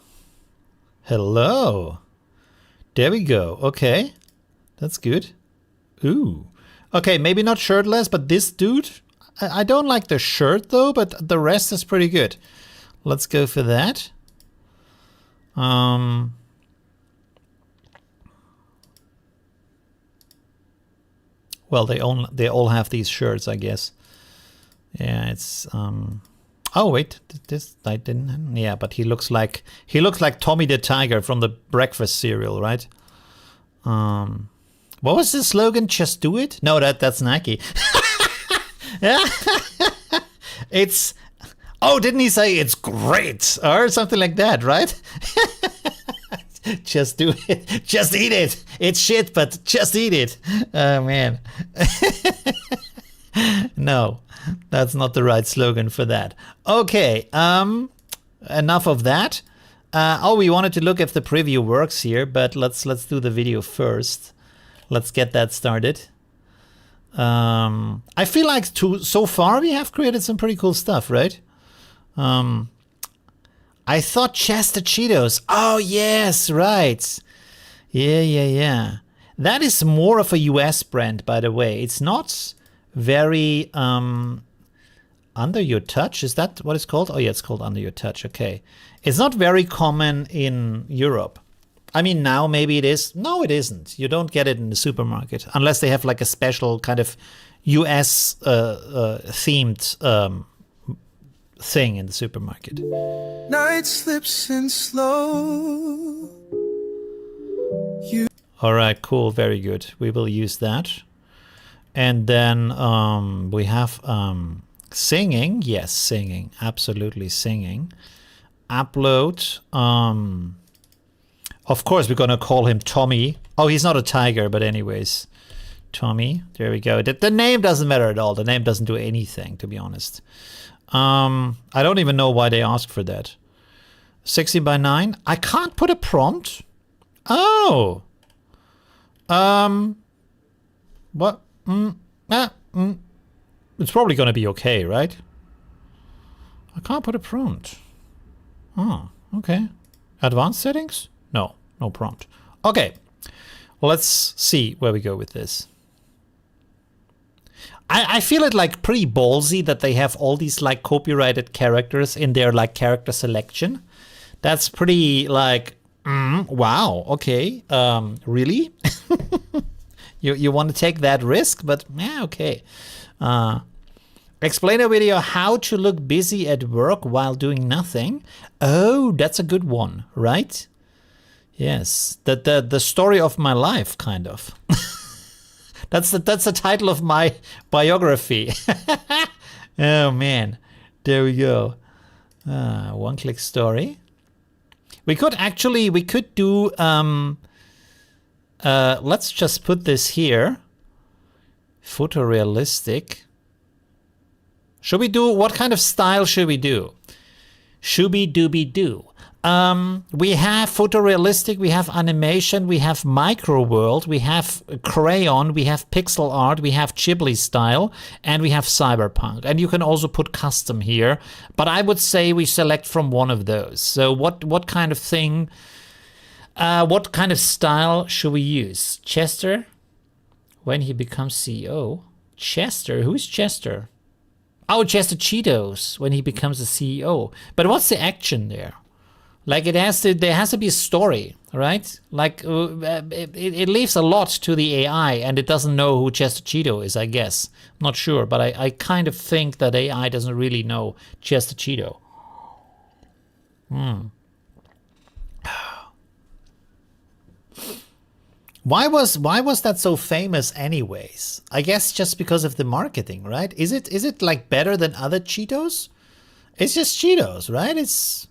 S1: hello. There we go. Okay, that's good. Ooh. Okay, maybe not shirtless, but this dude, I don't like the shirt though, but the rest is pretty good. Let's go for that. Well, they all have these shirts, I guess. Yeah, it's oh wait, this I didn't. Yeah, but he looks like Tommy the Tiger from the breakfast cereal, right? What was the slogan? Just do it? No, that's Nike. It's, oh, didn't he say it's great or something like that, right? Just do it. Just eat it. It's shit, but just eat it. Oh man. No, that's not the right slogan for that. Okay, enough of that. Oh, we wanted to look if the preview works here, but let's do the video first. Let's get that started. I feel like so far we have created some pretty cool stuff, right? I thought Chester Cheetos. Oh yes, right. Yeah. That is more of a US brand, by the way. It's not very Under Your Touch. Is that what it's called? Oh yeah, it's called Under Your Touch. Okay. It's not very common in Europe. I mean, now maybe it is. No, it isn't. You don't get it in the supermarket unless they have like a special kind of US themed thing in the supermarket.
S2: Night slips in slow.
S1: All right, cool, very good. We will use that. And then we have singing. Yes, singing, absolutely singing. Upload. Of course, we're gonna call him Tommy. Oh, he's not a tiger, but anyways, Tommy. There we go. The name doesn't matter at all. The name doesn't do anything, to be honest. I don't even know why they asked for that. 60 by 9. I can't put a prompt. Oh. What? It's probably gonna be okay, right? I can't put a prompt. Oh, okay. Advanced settings? No, no prompt. Okay, let's see where we go with this. I feel it like pretty ballsy that they have all these like copyrighted characters in their like character selection. That's pretty like, wow, okay, really? You want to take that risk, but yeah, okay. Explain a video how to look busy at work while doing nothing. Oh, that's a good one, right? Yes, the story of my life, kind of. That's the title of my biography. Oh man, there we go. One-click story. We could do. Let's just put this here. Photorealistic. Should we do, what kind of style should we do? Shooby dooby doo. We have photorealistic, we have animation, we have micro world, we have crayon, we have pixel art, we have Ghibli style, and we have cyberpunk. And you can also put custom here, but I would say we select from one of those. So what kind of thing, what kind of style should we use? Chester, when he becomes CEO. Chester, who's Chester? Oh, Chester Cheetos, when he becomes a CEO. But what's the action there? Like there has to be a story, right? Like it leaves a lot to the AI, and it doesn't know who Chester Cheeto is, I guess. I'm not sure, but I kind of think that AI doesn't really know Chester Cheeto. Why was that so famous anyways? I guess just because of the marketing, right? Is it like better than other Cheetos? It's just Cheetos, right?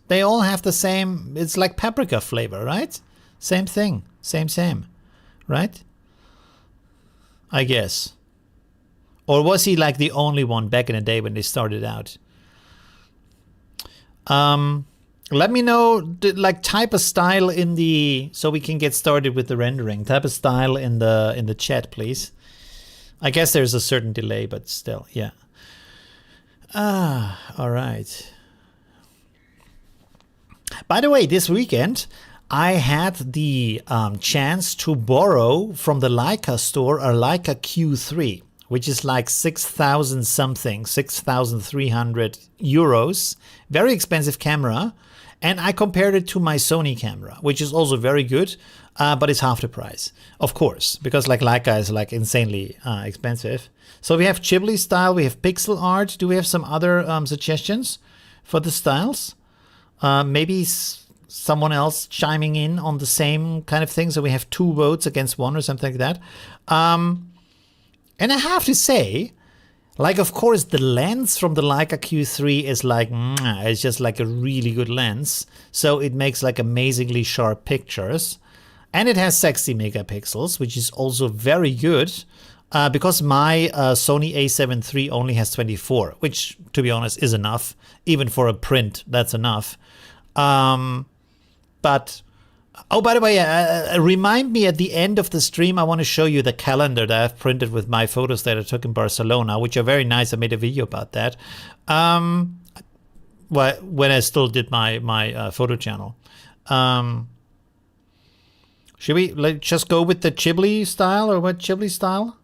S1: They all have the same, it's like paprika flavor, right? Same thing, same, right? I guess. Or was he like the only one back in the day when they started out? Let me know, like type a style in the, so we can get started with the rendering. Type a style in the chat, please. I guess there's a certain delay, but still, yeah. All right. By the way, this weekend I had the chance to borrow from the Leica store a Leica Q3, which is like 6,000 something, 6,300 euros. Very expensive camera. And I compared it to my Sony camera, which is also very good, but it's half the price, of course, because like Leica is like insanely expensive. So we have Ghibli style, we have pixel art. Do we have some other suggestions for the styles? Maybe someone else chiming in on the same kind of thing. So we have 2 votes against 1 or something like that. And I have to say, like, of course, the lens from the Leica Q3 is like, it's just like a really good lens. So it makes like amazingly sharp pictures. And it has 60 megapixels, which is also very good. Because my Sony A7 III only has 24, which, to be honest, is enough. Even for a print, that's enough. But, oh, by the way, remind me at the end of the stream, I want to show you the calendar that I've printed with my photos that I took in Barcelona, which are very nice. I made a video about that. When I still did my photo channel. Should we just go with the Ghibli style, or what Ghibli style?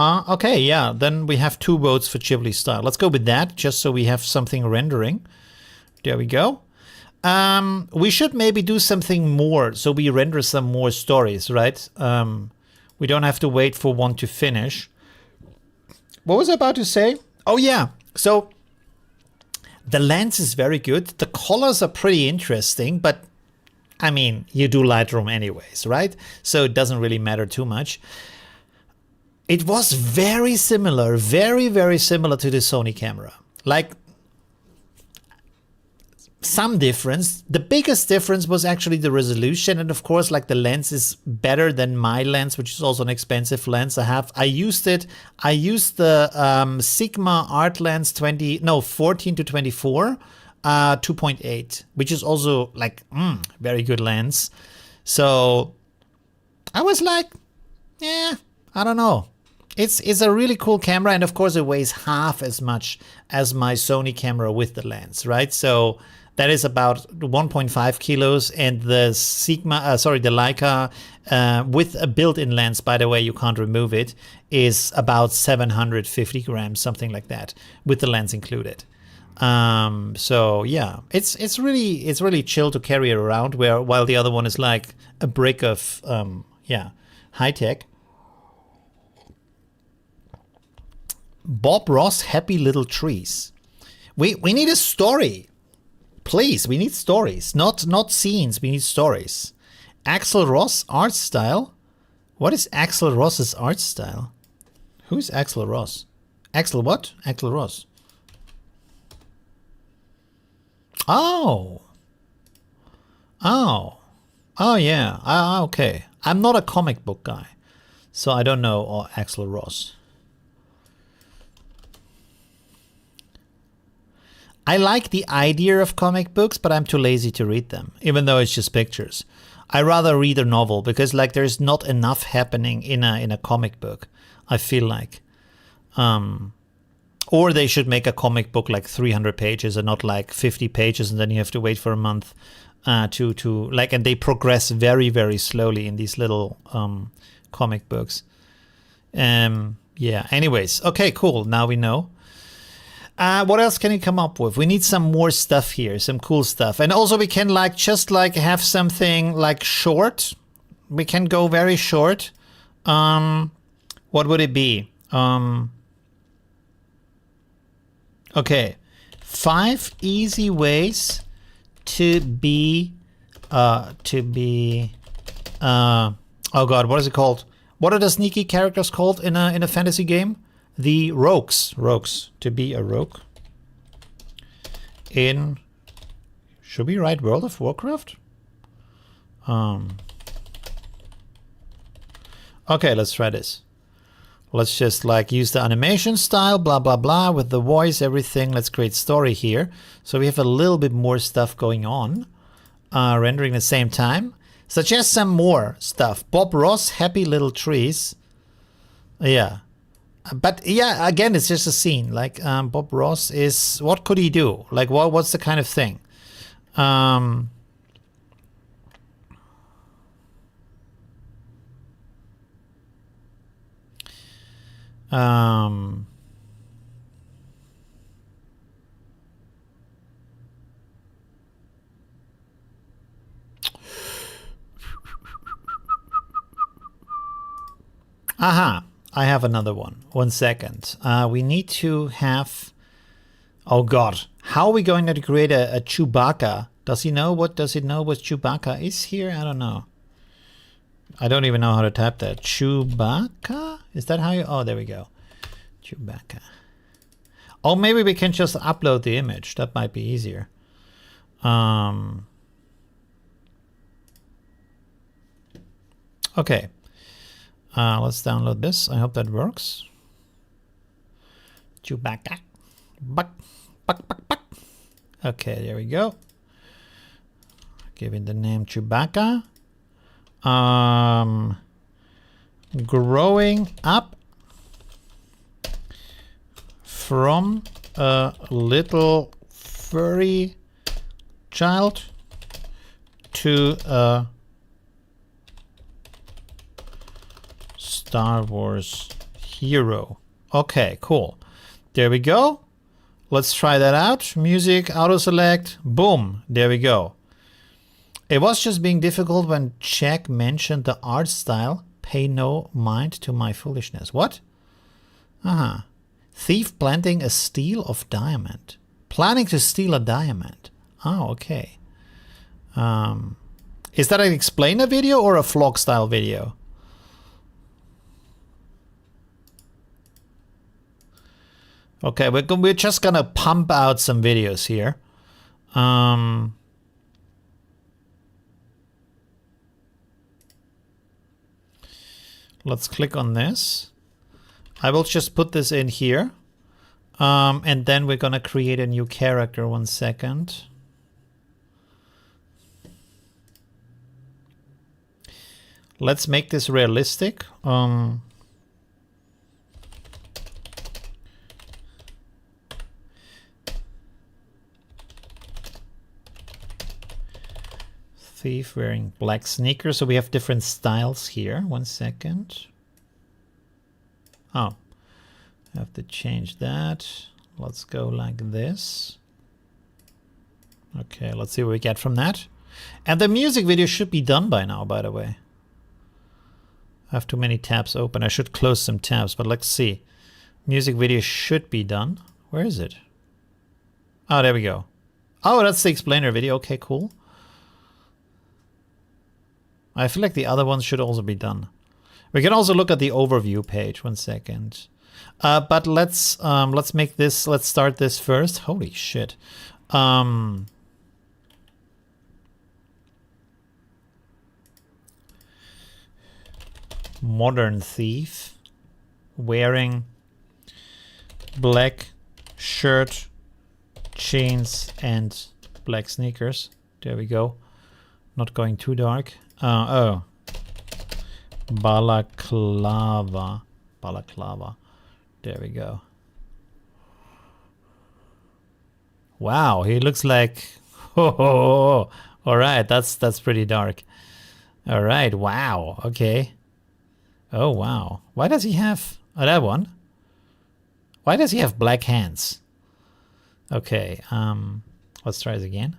S1: Okay, yeah, then we have 2 votes for Ghibli style. Let's go with that, just so we have something rendering. There we go. We should maybe do something more, so we render some more stories, right? We don't have to wait for one to finish. What was I about to say? Oh yeah, so The lens is very good. The colors are pretty interesting, but I mean, you do Lightroom anyways, right? So it doesn't really matter too much. It was very similar, very, very similar to the Sony camera. Like, some difference. The biggest difference was actually the resolution, and of course, like, the lens is better than my lens, which is also an expensive lens. I used the Sigma Art Lens 14 to 24, 2.8, which is also like very good lens. So I was like, yeah, I don't know. It's a really cool camera, and of course it weighs half as much as my Sony camera with the lens, right? So that is about 1.5 kilos, and the the Leica with a built-in lens, by the way, you can't remove it, is about 750 grams, something like that, with the lens included. So yeah, it's really chill to carry it around, while the other one is like a brick of high tech. Bob Ross, Happy Little Trees. We need a story. Please, we need stories, not scenes. We need stories. Axel Ross art style. What is Axel Ross's art style? Who's Axel Ross? Axel what? Axel Ross. Oh yeah. Okay. I'm not a comic book guy, so I don't know Axel Ross. I like the idea of comic books, but I'm too lazy to read them, even though it's just pictures. I rather read a novel, because like there's not enough happening in a comic book, I feel like. Or they should make a comic book like 300 pages and not like 50 pages, and then you have to wait for a month to like, and they progress very, very slowly in these little comic books. Yeah, anyways, okay, cool, now we know. What else can you come up with? We need some more stuff here, some cool stuff. And also we can like just like have something like short. We can go very short. What would it be? Okay. 5 easy ways to be oh god, what is it called? What are the sneaky characters called in a fantasy game? The rogues. To be a rogue in, should we write World of Warcraft? Okay, let's try this. Let's just like use the animation style, blah blah blah, with the voice, everything. Let's create story here, so we have a little bit more stuff going on, rendering at the same time. Suggest some more stuff. Bob Ross, Happy Little Trees. Yeah. But yeah, again, it's just a scene. Like Bob Ross is, what could he do? Like what's the kind of thing? Aha. I have another one. 1 second. We need to have... Oh god. How are we going to create a Chewbacca? Does it know what Chewbacca is here? I don't know. I don't even know how to type that. Chewbacca? Is that how you... Oh, there we go. Chewbacca. Oh, maybe we can just upload the image. That might be easier. Okay. Let's download this. I hope that works. Chewbacca. Buck. Okay, there we go. Give it the name Chewbacca. Growing up from a little furry child to a Star Wars hero. Okay, cool. There we go. Let's try that out. Music, auto select, boom. There we go. It was just being difficult when Jack mentioned the art style. Pay no mind to my foolishness. What? Thief planting a steel of diamond. Planning to steal a diamond. Oh, okay. Is that an explainer video or a vlog style video? Okay, we're just gonna pump out some videos here. Let's click on this. I will just put this in here. And then we're gonna create a new character. 1 second. Let's make this realistic. Thief wearing black sneakers. So we have different styles here. 1 second. Oh, I have to change that. Let's go like this. Okay, let's see what we get from that. And the music video should be done by now, by the way. I have too many tabs open. I should close some tabs, but let's see. Music video should be done. Where is it? Oh, there we go. Oh, that's the explainer video. Okay, cool. I feel like the other ones should also be done. We can also look at the overview page. 1 second. But let's make this. Let's start this first. Holy shit. Modern thief wearing black shirt, jeans, and black sneakers. There we go. Not going too dark. Oh, balaclava. There we go. Wow, he looks like. Oh, all right, that's pretty dark. All right, wow. Okay. Oh wow. Why does he have that one? Why does he have black hands? Okay. Let's try this again.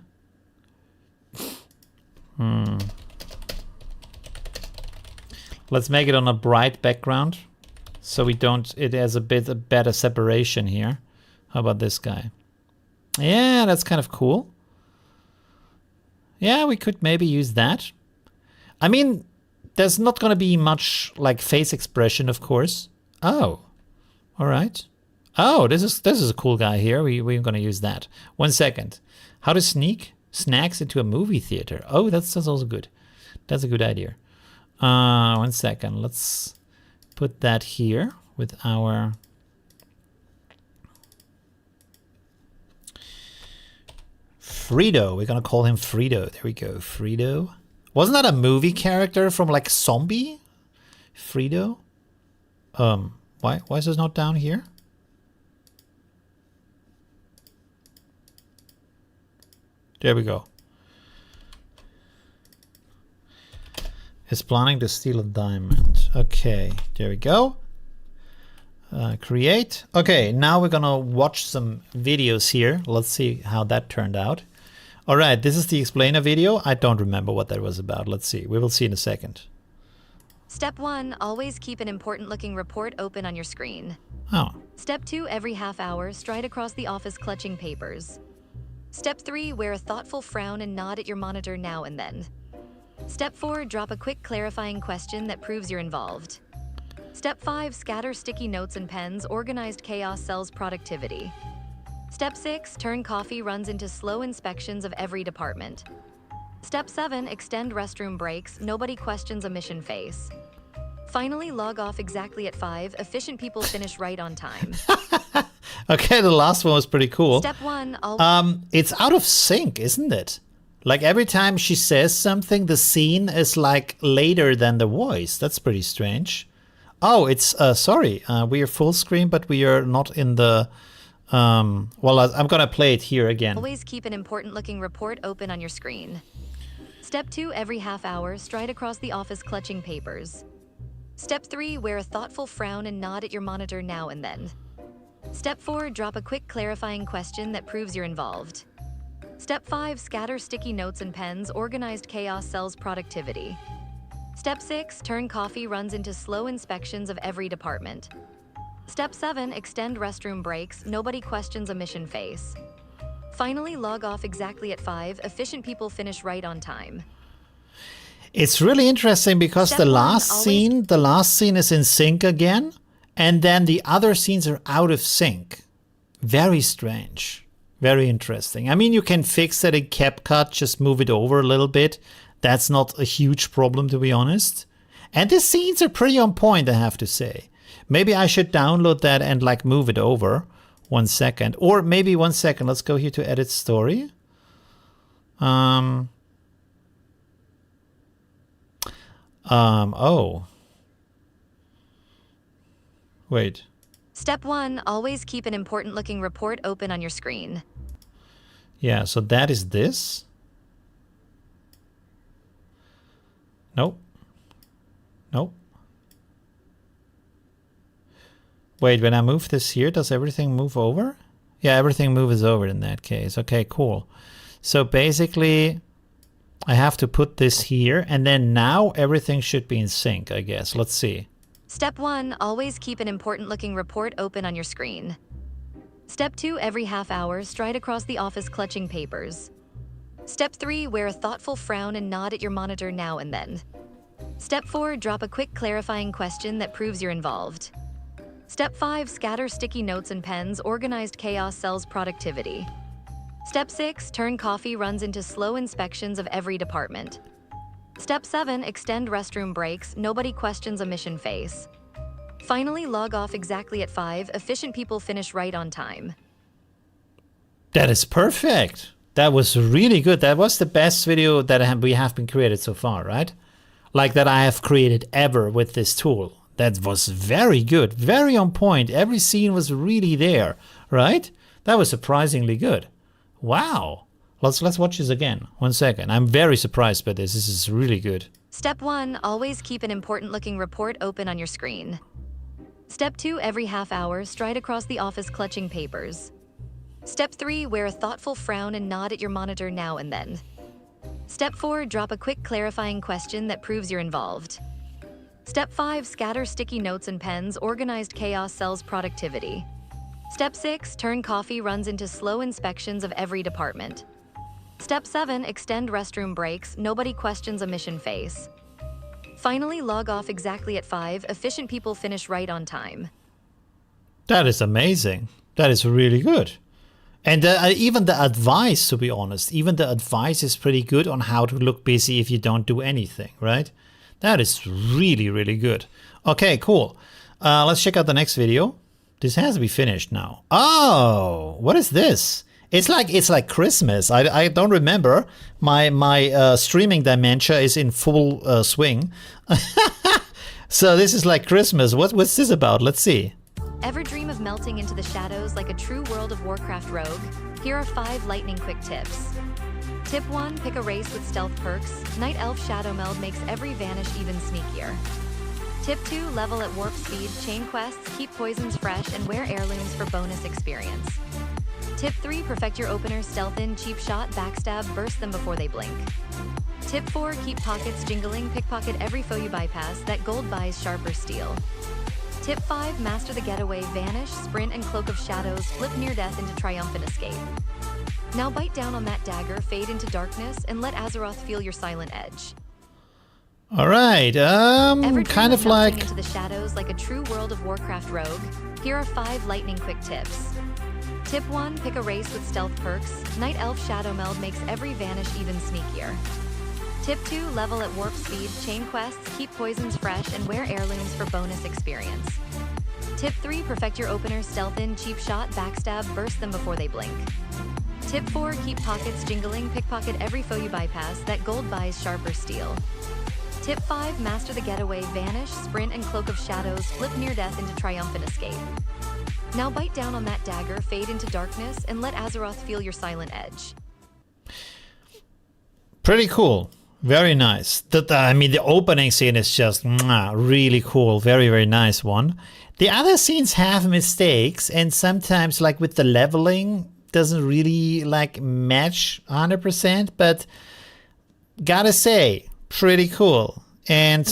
S1: Let's make it on a bright background, so we don't. It has a bit better separation here. How about this guy? Yeah, that's kind of cool. Yeah, we could maybe use that. I mean, there's not going to be much like face expression, of course. Oh, all right. Oh, this is a cool guy here. We're going to use that. 1 second. How to sneak snacks into a movie theater. Oh, that's also good. That's a good idea. 1 second. Let's put that here with our Frito. We're going to call him Frito. There we go. Frito. Wasn't that a movie character from like Zombie? Frito? Why is this not down here? There we go. Is planning to steal a diamond. Okay, there we go. Create. Okay, now we're gonna watch some videos here. Let's see how that turned out. All right, this is the explainer video. I don't remember what that was about. Let's see. We will see in a second.
S3: Step 1, always keep an important looking report open on your screen.
S1: Oh.
S3: Step 2, every half hour, stride across the office clutching papers. Step 3, wear a thoughtful frown and nod at your monitor now and then. Step 4, drop a quick clarifying question that proves you're involved. Step 5, scatter sticky notes and pens. Organized chaos sells productivity. Step 6, turn coffee runs into slow inspections of every department. Step 7, extend restroom breaks. Nobody questions a mission face. Finally, log off exactly at 5. Efficient people finish right on time.
S1: Okay, the last one was pretty cool.
S3: Step 1,
S1: it's out of sync, isn't it? Like every time she says something, the scene is like later than the voice. That's pretty strange. Oh, it's sorry. We are full screen, but we are not in the. Well, I'm gonna play it here again.
S3: Always keep an important looking report open on your screen. Step 2, every half hour, stride across the office clutching papers. Step 3, wear a thoughtful frown and nod at your monitor now and then. Step 4, drop a quick clarifying question that proves you're involved. Step 5, scatter sticky notes and pens. Organized chaos sells productivity. Step 6, turn coffee runs into slow inspections of every department. Step 7, extend restroom breaks. Nobody questions a mission face. Finally, log off exactly at 5. Efficient people finish right on time.
S1: It's really interesting because the last scene is in sync again, and then the other scenes are out of sync. Very strange. Very interesting. I mean, you can fix that in CapCut, just move it over a little bit. That's not a huge problem, to be honest. And the scenes are pretty on point, I have to say. Maybe I should download that and like move it over. 1 second. Or maybe 1 second. Let's go here to edit story. Oh. Wait.
S3: Step 1, always keep an important looking report open on your screen.
S1: Yeah, so that is this. Nope. Nope. Wait, when I move this here, does everything move over? Yeah, everything moves over in that case. Okay, cool. So basically, I have to put this here, and then now everything should be in sync, I guess. Let's see.
S3: Step 1, always keep an important looking report open on your screen. Step 2, every half hour, stride across the office clutching papers. Step 3, wear a thoughtful frown and nod at your monitor now and then. Step 4, drop a quick clarifying question that proves you're involved. Step 5, scatter sticky notes and pens. Organized chaos sells productivity. Step 6, turn coffee runs into slow inspections of every department. Step 7, extend restroom breaks. Nobody questions a mission face. Finally, log off exactly at 5. Efficient people finish right on time.
S1: That is perfect. That was really good. That was the best video that we have been created so far, right? Like that I have created ever with this tool. That was very good, very on point. Every scene was really there, right? That was surprisingly good. Wow. Let's watch this again. 1 second. I'm very surprised by this. This is really good.
S3: Step 1, always keep an important looking report open on your screen. Step 2, every half hour, stride across the office clutching papers. Step 3, wear a thoughtful frown and nod at your monitor now and then. Step 4, drop a quick clarifying question that proves you're involved. Step 5, scatter sticky notes and pens. Organized chaos sells productivity. Step 6, turn coffee runs into slow inspections of every department. Step 7, extend restroom breaks. Nobody questions a mission face. Finally, log off exactly at 5. Efficient people finish right on time.
S1: That is amazing. That is really good. And even the advice, to be honest, even the advice is pretty good on how to look busy if you don't do anything, right? That is really, really good. Okay, cool. Let's check out the next video. This has to be finished now. Oh, what is this? It's like Christmas. I don't remember. My streaming dementia is in full swing. So this is like Christmas. What's this about? Let's see.
S3: Ever dream of melting into the shadows like a true World of Warcraft rogue? Here are 5 lightning quick tips. Tip 1, pick a race with stealth perks. Night Elf Shadow Meld makes every vanish even sneakier. Tip 2, level at warp speed, chain quests, keep poisons fresh, and wear heirlooms for bonus experience. Tip 3, perfect your opener, stealth in, cheap shot, backstab, burst them before they blink. Tip 4, keep pockets jingling, pickpocket every foe you bypass, that gold buys sharper steel. Tip 5, master the getaway, vanish, sprint, and cloak of shadows, flip near death into triumphant escape. Now bite down on that dagger, fade into darkness, and let Azeroth feel your silent edge.
S1: All right, kind of like
S3: into the shadows like a true World of Warcraft rogue. Here are 5 lightning quick tips. Tip 1, pick a race with stealth perks. Night Elf Shadow Meld makes every vanish even sneakier. Tip 2, level at warp speed, chain quests, keep poisons fresh, and wear heirlooms for bonus experience. Tip 3, perfect your opener, stealth in, cheap shot, backstab, burst them before they blink. Tip 4, keep pockets jingling, pickpocket every foe you bypass, that gold buys sharper steel. Tip 5, master the getaway, vanish, sprint, and cloak of shadows, flip near death into triumphant escape. Now bite down on that dagger, fade into darkness, and let Azeroth feel your silent edge.
S1: pretty cool. Very nice. I mean, the opening scene is just really cool. Very, very nice one. The other scenes have mistakes, and sometimes, like with the leveling, doesn't really like match 100%. But gotta say, pretty cool. And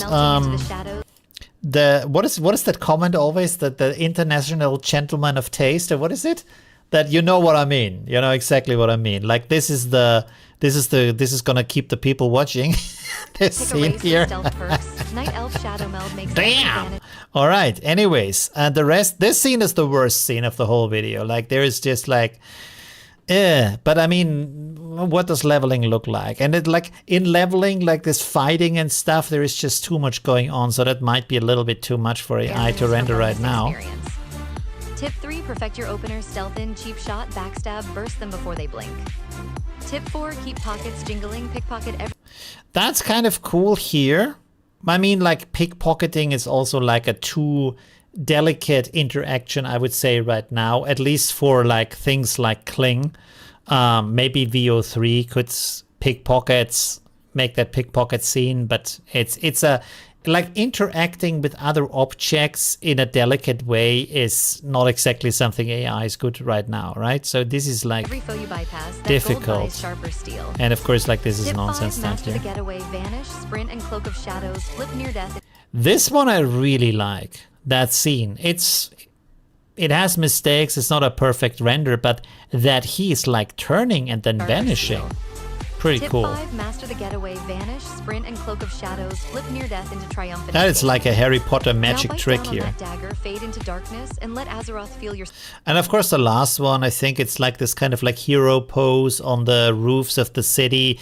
S1: what is that comment always? That the international gentleman of taste, or what is it? that you know what I mean. You know exactly what I mean. Like this is gonna keep the people watching this scene here.
S3: Night Elf Shadow Meld makes
S1: Damn. All right. Anyways, and the rest. This scene is the worst scene of the whole video. Like there is just like, but I mean, what does leveling look like? And it like in leveling, like this fighting and stuff, there is just too much going on. So that might be a little bit too much for AI to render right now.
S3: Tip 3, perfect your opener, stealth in, cheap shot, backstab, burst them before they blink. Tip 4, keep pockets jingling, pickpocket every...
S1: That's kind of cool here. I mean, like pickpocketing is also like a too delicate interaction, I would say right now, at least for like things like Cling. Maybe VO3 could pickpockets, make that pickpocket scene, but it's a like interacting with other objects in a delicate way is not exactly something AI is good right now, right? So this is like
S3: every foe you bypass,
S1: difficult.
S3: Sharper steel.
S1: And of course, like this is
S3: Tip
S1: nonsense
S3: 5,
S1: stuff
S3: master
S1: here.
S3: the getaway, vanish, sprint, and cloak of shadows, flip near death.
S1: This one I really like, that scene. It has mistakes, it's not a perfect render, but that he's like turning and then vanishing. Pretty
S3: Tip
S1: cool.
S3: 5, master the getaway, vanish, sprint, and cloak of shadows, flip near death into triumphant.
S1: That is like a Harry Potter magic
S3: now bite
S1: trick
S3: down
S1: here.
S3: On that dagger, fade into darkness, and let Azeroth feel your...
S1: And of course the last one, I think it's like this kind of like hero pose on the roofs of the city.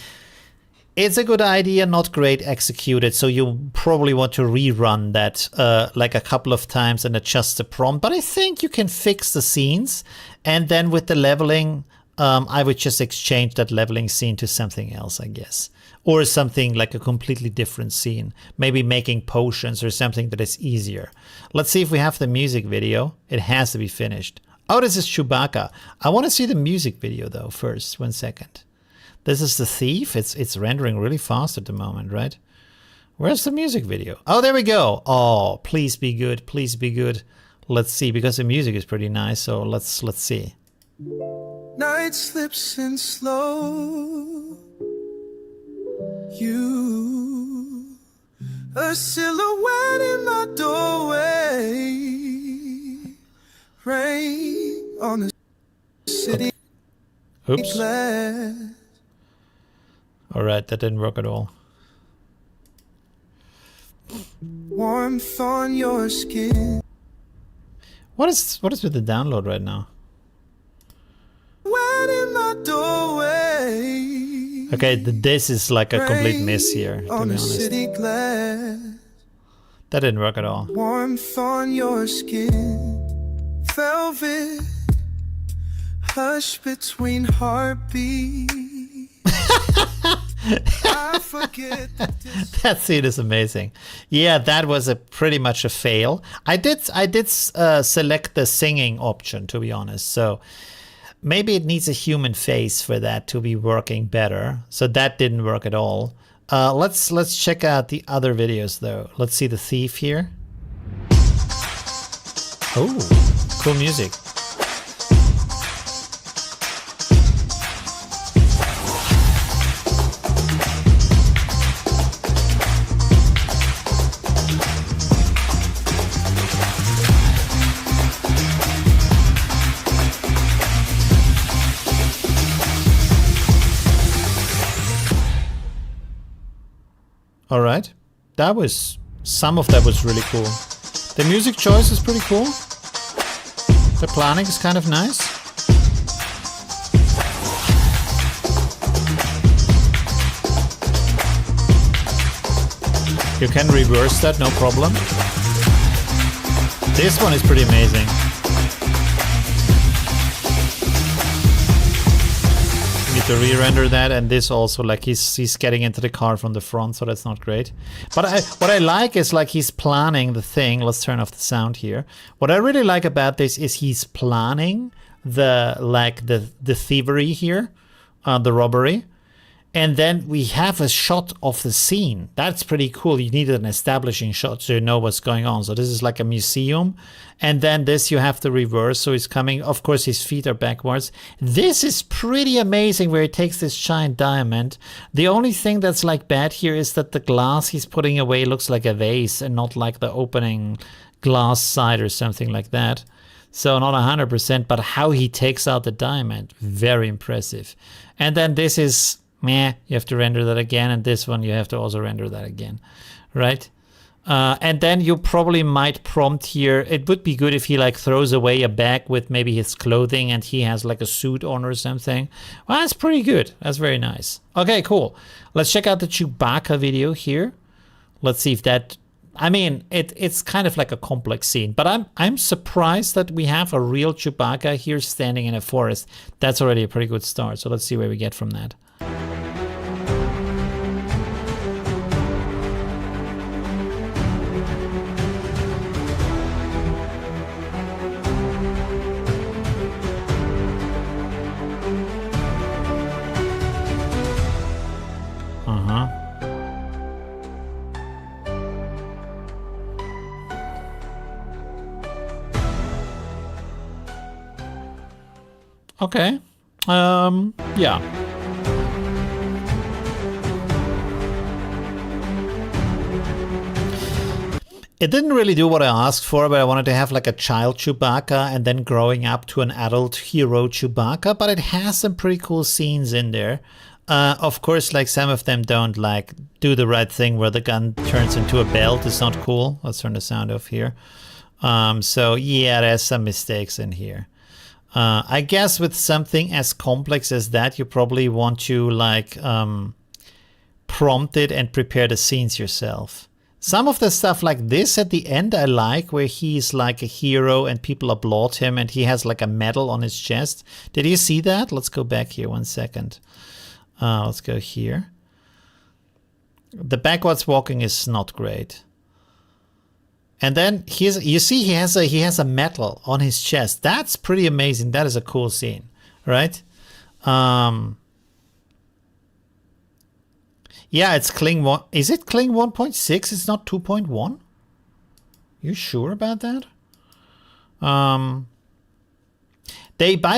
S1: It's a good idea, not great executed, so you probably want to rerun that like a couple of times and adjust the prompt. But I think you can fix the scenes, and then with the leveling, I would just exchange that leveling scene to something else, I guess. Or something like a completely different scene. Maybe making potions or something that is easier. Let's see if we have the music video. It has to be finished. Oh, this is Chewbacca. I want to see the music video though first. 1 second. This is the thief. It's rendering really fast at the moment, right? Where's the music video? Oh, there we go. Oh, please be good. Please be good. Let's see, because the music is pretty nice. So let's see.
S2: Night slips in slow. You, a silhouette in my doorway. Rain on the city.
S1: Oops.
S2: Glass.
S1: All right, that didn't work at all.
S2: Warmth on your skin.
S1: What is with the download right now?
S2: Wet in my doorway.
S1: Okay, this is like a complete miss here, to be
S2: on the
S1: honest.
S2: city glass.
S1: That didn't work at all.
S2: Warmth on your skin. Velvet. Hush between heartbeats. I forget
S1: That scene is amazing. Yeah, that was pretty much a fail. I did select the singing option, to be honest. So maybe it needs a human face for that to be working better. So that didn't work at all. Let's check out the other videos though. Let's see the thief here. Oh, cool music. All right, some of that was really cool. The music choice is pretty cool. The planning is kind of nice. You can reverse that, no problem. This one is pretty amazing. Need to re-render that, and this also, like he's getting into the car from the front, so that's not great. But what I like is like he's planning the thing. Let's turn off the sound here. What I really like about this is he's planning the thievery here, the robbery. And then we have a shot of the scene. That's pretty cool. You need an establishing shot so you know what's going on. So this is like a museum. And then this you have to reverse. So he's coming. Of course, his feet are backwards. This is pretty amazing where he takes this giant diamond. The only thing that's like bad here is that the glass he's putting away looks like a vase and not like the opening glass side or something like that. So not 100%, but how he takes out the diamond, very impressive. And then this is, meh, you have to render that again. And this one, you have to also render that again, right? And then you probably might prompt here. It would be good if he like throws away a bag with maybe his clothing and he has like a suit on or something. Well, that's pretty good. That's very nice. Okay, cool. Let's check out the Chewbacca video here. Let's see if that, I mean, it's kind of like a complex scene, but I'm surprised that we have a real Chewbacca here standing in a forest. That's already a pretty good start. So let's see where we get from that. Okay. Yeah. It didn't really do what I asked for, but I wanted to have like a child Chewbacca and then growing up to an adult hero Chewbacca, but it has some pretty cool scenes in there. Of course, like some of them don't like do the right thing where the gun turns into a belt. It's not cool. Let's turn the sound off here. So yeah, there's some mistakes in here. I guess with something as complex as that, you probably want to like prompt it and prepare the scenes yourself. Some of the stuff like this at the end I like, where he's like a hero and people applaud him and he has like a medal on his chest. Did you see that? Let's go back here 1 second. Let's go here. The backwards walking is not great. And then you see he has a medal on his chest. That's pretty amazing. That is a cool scene, right? Yeah, it's Kling 1. Is it Kling 1.6? It's not 2.1? You sure about that? By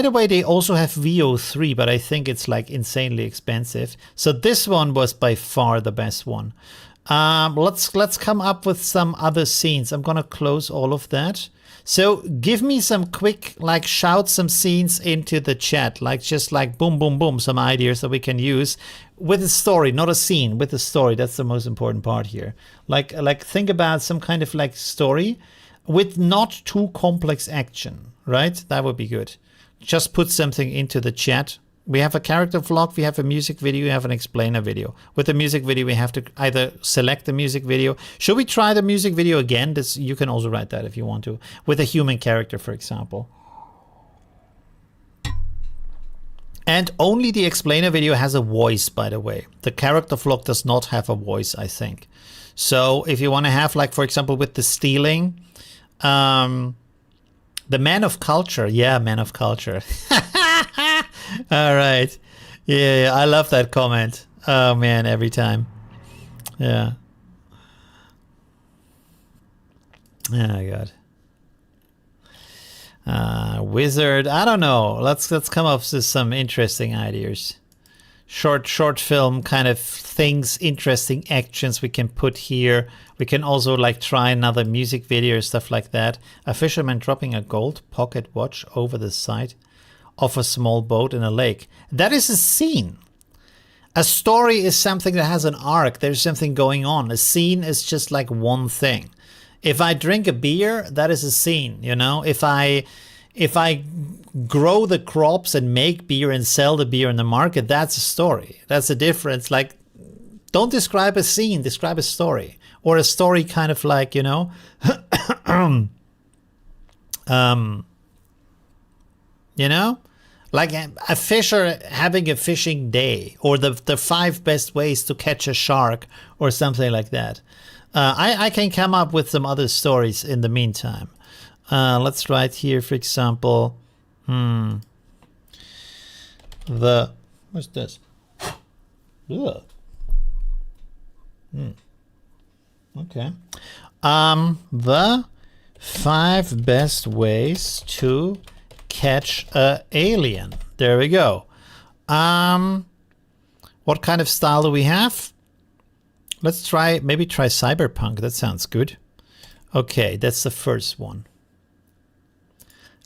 S1: the way, they also have VO3, but I think it's like insanely expensive. So this one was by far the best one. Let's come up with some other scenes. I'm gonna close all of that. So give me some quick, like shout some scenes into the chat, like just like boom, boom, boom, some ideas that we can use with a story, not a scene, with a story. That's the most important part here. Like think about some kind of like story with not too complex action, right? That would be good. Just put something into the chat. We have a character vlog, we have a music video, we have an explainer video. With the music video, we have to either select the music video. Should we try the music video again? You can also write that if you want to. With a human character, for example. And only the explainer video has a voice, by the way. The character vlog does not have a voice, I think. So if you want to have, like, for example, with the stealing, the man of culture. Yeah, man of culture. All right. Yeah, I love that comment. Oh, man, every time. Yeah. Oh, God. Wizard. I don't know. Let's come up with some interesting ideas. Short film kind of things, interesting actions we can put here. We can also like try another music video or stuff like that. A fisherman dropping a gold pocket watch over the side of a small boat in a lake. That is a scene. A story is something that has an arc. There's something going on. A scene is just like one thing. If I drink a beer, that is a scene, you know? If I grow the crops and make beer and sell the beer in the market, that's a story. That's a difference. Like, don't describe a scene, describe a story. Or a story kind of like, you know, you know? Like a fisher having a fishing day, or the 5 best ways to catch a shark, or something like that. I can come up with some other stories in the meantime. Let's write here, for example, what's this? Ugh. Okay. The 5 best ways to catch a alien. There we go. What kind of style do we have? Let's maybe try cyberpunk. That sounds good. Okay, that's the first one.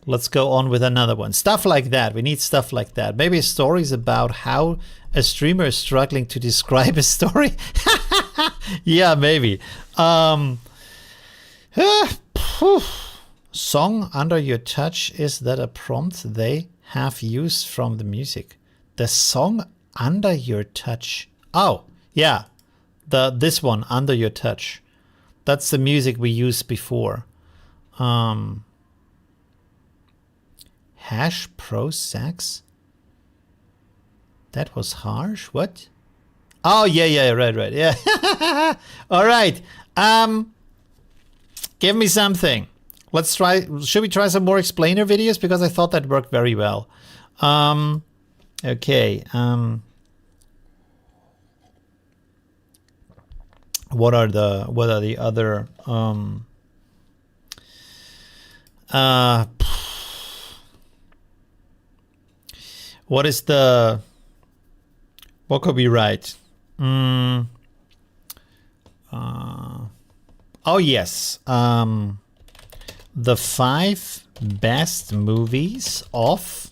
S1: Let's go on with another one. Stuff like that. We need stuff like that. Maybe stories about how a streamer is struggling to describe a story. Yeah, maybe. Song Under Your Touch, is that a prompt they have used from the music? The song Under Your Touch. Oh, yeah. This one, Under Your Touch. That's the music we used before. Hash Pro Sax? That was harsh. What? Oh, yeah, right. Yeah. All right. Give me something. Let's try. Should we try some more explainer videos? Because I thought that worked very well. Okay. What are the other what is the, what could we write? Oh yes, the 5 best movies of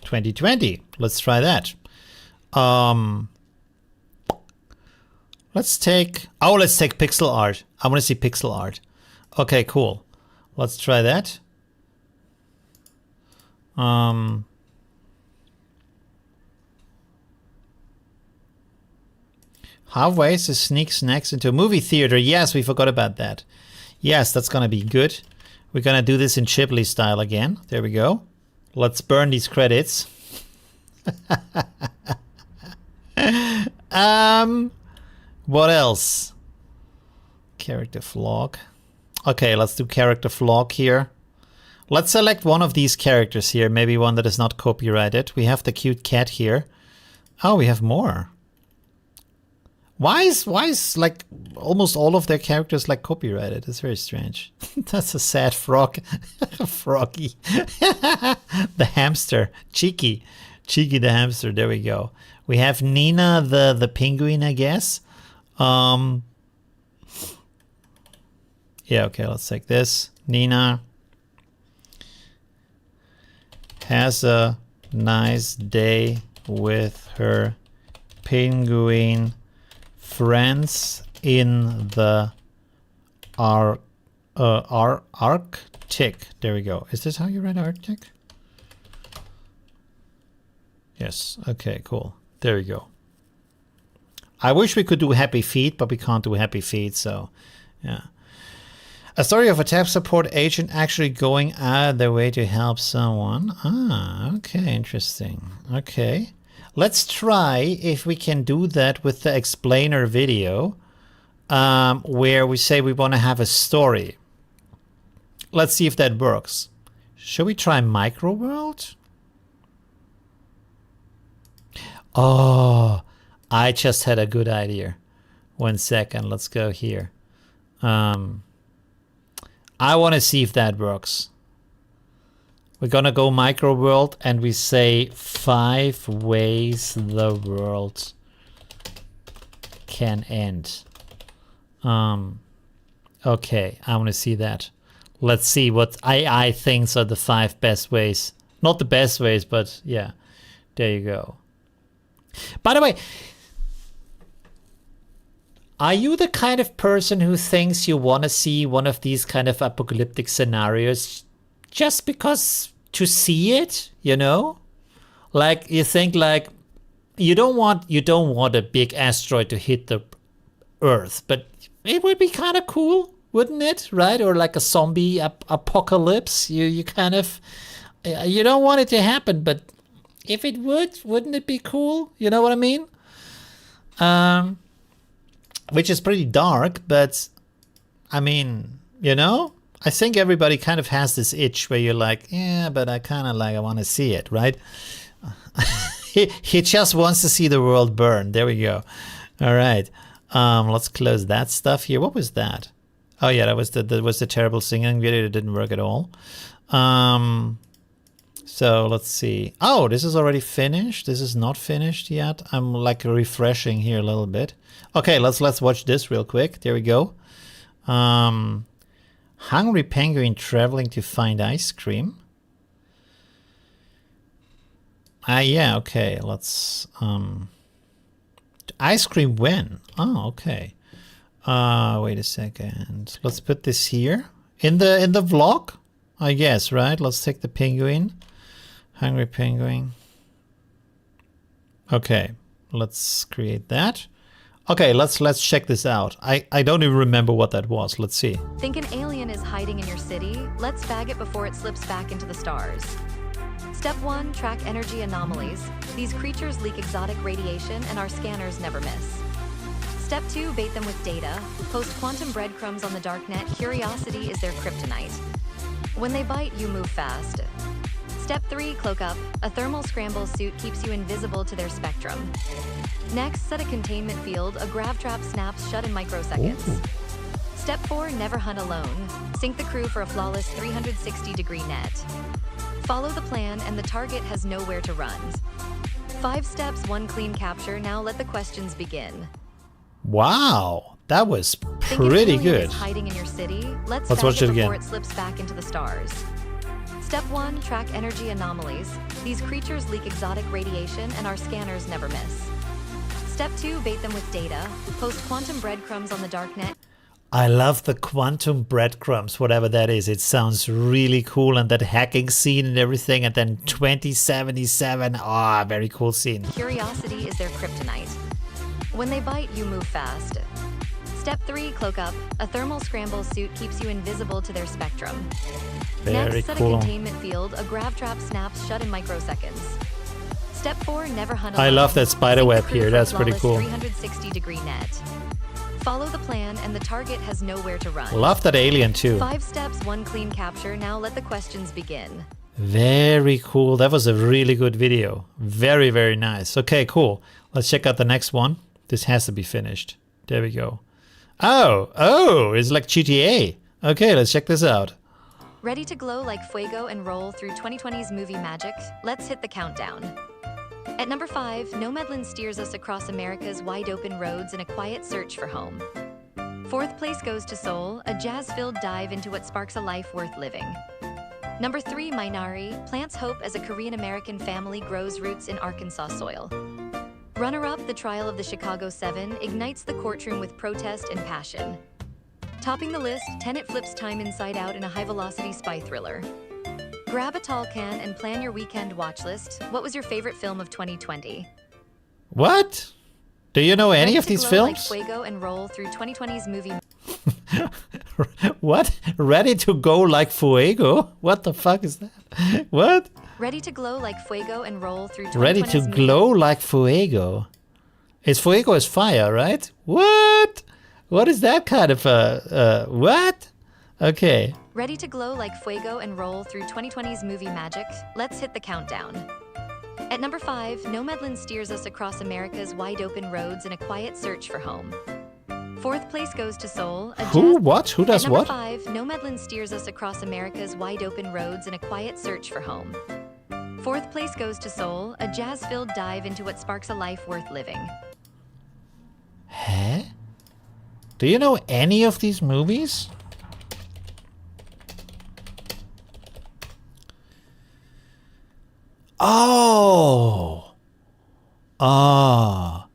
S1: 2020. Let's try that. Let's take pixel art. I want to see pixel art. Okay, cool. Let's try that. How ways to sneak snacks into a movie theater? Yes, we forgot about that. Yes, that's gonna be good. We're gonna do this in Ghibli style again. There we go. Let's burn these credits. What else? Character vlog. Okay, let's do character vlog here. Let's select one of these characters here, maybe one that is not copyrighted. We have the cute cat here. Oh, we have more. Why is like almost all of their characters like copyrighted? It's very strange. That's a sad frog. Froggy. The hamster. Cheeky the hamster. There we go. We have Nina the penguin, I guess. Yeah, okay, let's take this. Nina has a nice day with her penguin friends in the Arctic. There we go. Is this how you write Arctic? Yes. Okay, cool. There we go. I wish we could do happy feet, but we can't do happy feet, so yeah. A story of a tech support agent actually going out of their way to help someone. Ah, okay, interesting. Okay. Let's try if we can do that with the explainer video, where we say we want to have a story. Let's see if that works. Should we try Micro World? Oh, I just had a good idea. 1 second, let's go here. I want to see if that works. We're gonna go Micro World and we say 5 ways the world can end. Okay, I want to see that. Let's see what AI thinks are the 5 best ways. Not the best ways, but yeah, there you go. By the way, are you the kind of person who thinks you want to see one of these kind of apocalyptic scenarios just because to see it, you know? Like you think like you don't want a big asteroid to hit the Earth, but it would be kind of cool, wouldn't it? Right? Or like a zombie apocalypse. You kind of you don't want it to happen, but if it would, wouldn't it be cool? You know what I mean? Which is pretty dark, but I mean, you know, I think everybody kind of has this itch where you're like, yeah, but I kind of like, I want to see it, right? he just wants to see the world burn. There we go. All right. Let's close that stuff here. What was that? Oh yeah, that was the terrible singing video. It didn't work at all. So let's see. Oh, this is already finished. This is not finished yet. I'm like refreshing here a little bit. Okay, let's watch this real quick. There we go. Hungry penguin traveling to find ice cream. Yeah, okay. Let's ice cream when? Oh, okay. Wait a second. Let's put this here in the vlog, I guess, right? Let's take the penguin. Hungry penguin. Okay, let's create that. Okay, let's check this out. I don't even remember what that was. Let's see.
S3: Think an alien is hiding in your city? Let's bag it before it slips back into the stars. Step 1, track energy anomalies. These creatures leak exotic radiation and our scanners never miss. Step 2, bait them with data. Post quantum breadcrumbs on the darknet. Curiosity is their kryptonite. When they bite, you move fast. Step 3, cloak up. A thermal scramble suit keeps you invisible to their spectrum. Next, set a containment field. A grav trap snaps shut in microseconds.
S1: Ooh.
S3: Step 4, never hunt alone. Sync the crew for a flawless 360-degree net. Follow the plan and the target has nowhere to run. 5 steps, 1 clean capture. Now let the questions begin.
S1: Wow, that was
S3: Think an
S1: pretty
S3: alien
S1: good.
S3: is hiding in your city? Let's
S1: Let's
S3: bag
S1: watch it
S3: before
S1: again.
S3: it slips back into the stars. Step 1, track energy anomalies. These creatures leak exotic radiation and our scanners never miss. Step 2, bait them with data. Post quantum breadcrumbs on the darknet.
S1: I love the quantum breadcrumbs, whatever that is. It sounds really cool, and that hacking scene and everything, and then 2077. Ah, very cool scene.
S3: Curiosity is their kryptonite. When they bite, you move fast. Step 3, cloak up. A thermal scramble suit keeps you invisible to their spectrum.
S1: Very
S3: Next, set
S1: cool.
S3: a containment field. A grav trap snaps shut in microseconds. Step 4, never hunt alone.
S1: I love that spider
S3: Sync the
S1: web
S3: crew
S1: here.
S3: for a
S1: That's pretty
S3: flawless
S1: cool.
S3: 360-degree net. Follow the plan and the target has nowhere to run.
S1: Love that alien too.
S3: 5 steps, 1 clean capture. Now let the questions begin.
S1: Very cool. That was a really good video. Very, very nice. Okay, cool. Let's check out the next one. This has to be finished. There we go. Oh, it's like GTA. Okay, let's check this out.
S3: Ready to glow like fuego and roll through 2020's movie magic? Let's hit the countdown. At number 5, Nomadland steers us across America's wide-open roads in a quiet search for home. 4th place goes to Seoul, a jazz-filled dive into what sparks a life worth living. Number 3, Minari, plants hope as a Korean-American family grows roots in Arkansas soil. Runner-up, The Trial of the Chicago 7, ignites the courtroom with protest and passion. Topping the list, Tenet flips time inside out in a high-velocity spy thriller. Grab a tall can and plan your weekend watch list. What was your favorite film of 2020?
S1: What? Do you know any
S3: Ready
S1: of
S3: to
S1: these
S3: glow
S1: films?
S3: Like fuego and roll through 2020's movie.
S1: What? Ready to go like fuego? What the fuck is that? What?
S3: Ready to glow like fuego and roll through 2020's
S1: Ready to
S3: movie.
S1: glow like fuego. Fuego is fire, right? What? What is that kind of what? Okay.
S3: Ready to glow like fuego and roll through 2020's movie magic? Let's hit the countdown. At number 5, Nomadland steers us across America's wide-open roads in a quiet search for home. 4th place goes to Seoul.
S1: Who? What? Who does
S3: At number
S1: what?
S3: 5, Nomadland steers us across America's wide-open roads in a quiet search for home. 4th place goes to Seoul, a jazz-filled dive into what sparks a life worth living.
S1: Huh? Do you know any of these movies? Oh. Ah.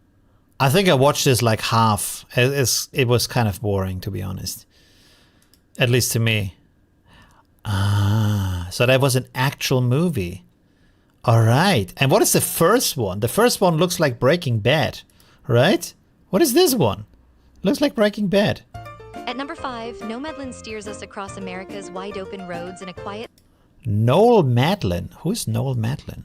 S1: I think I watched this like half. It was kind of boring, to be honest. At least to me. Ah. So that was an actual movie. All right. And what is the first one? The first one looks like Breaking Bad, right? What is this one? Looks like Breaking Bad.
S3: At number 5, Nomadland steers us across America's wide-open roads in a quiet...
S1: Noel Madeline. Who's Noel Madeline?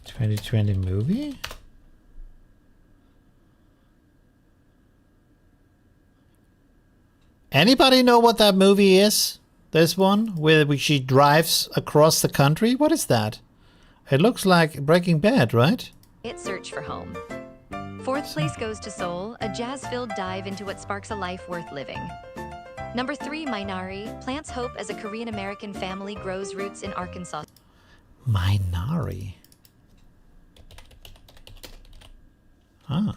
S1: '2020 movie? Anybody know what that movie is? This one where she drives across the country? What is that? It looks like Breaking Bad, right?
S3: search for home. 4th place goes to Seoul, a jazz-filled dive into what sparks a life worth living. Number 3, Minari. Plants hope as a Korean-American family grows roots in Arkansas.
S1: Minari. Ah.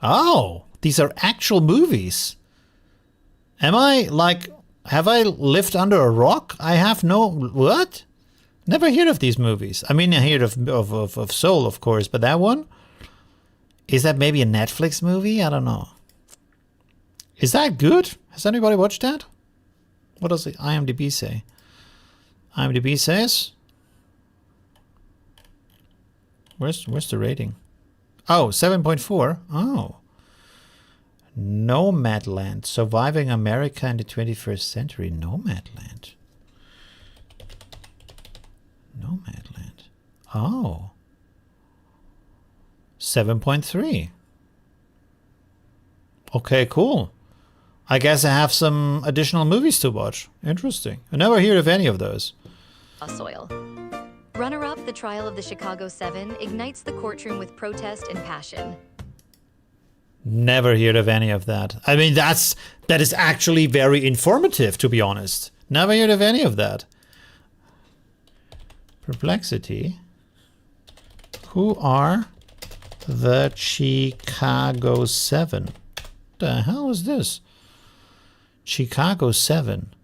S1: Oh, these are actual movies. Am I like, have I lived under a rock? I have no, what? Never heard of these movies. I mean, I heard of Soul, of course, but that one? Is that maybe a Netflix movie? I don't know. Is that good? Has anybody watched that? What does the IMDb say? IMDb says... Where's the rating? Oh, 7.4. Oh. Nomadland. Surviving America in the 21st century. Nomadland. Nomadland. Oh. 7.3. Okay, cool. I guess I have some additional movies to watch. Interesting. I never heard of any of those.
S3: Soil. Runner-up, The Trial of the Chicago 7 ignites the courtroom with protest and passion.
S1: Never heard of any of that. I mean, that is actually very informative, to be honest. Never heard of any of that. Perplexity. Who are the Chicago 7? The hell is this? Chicago 7.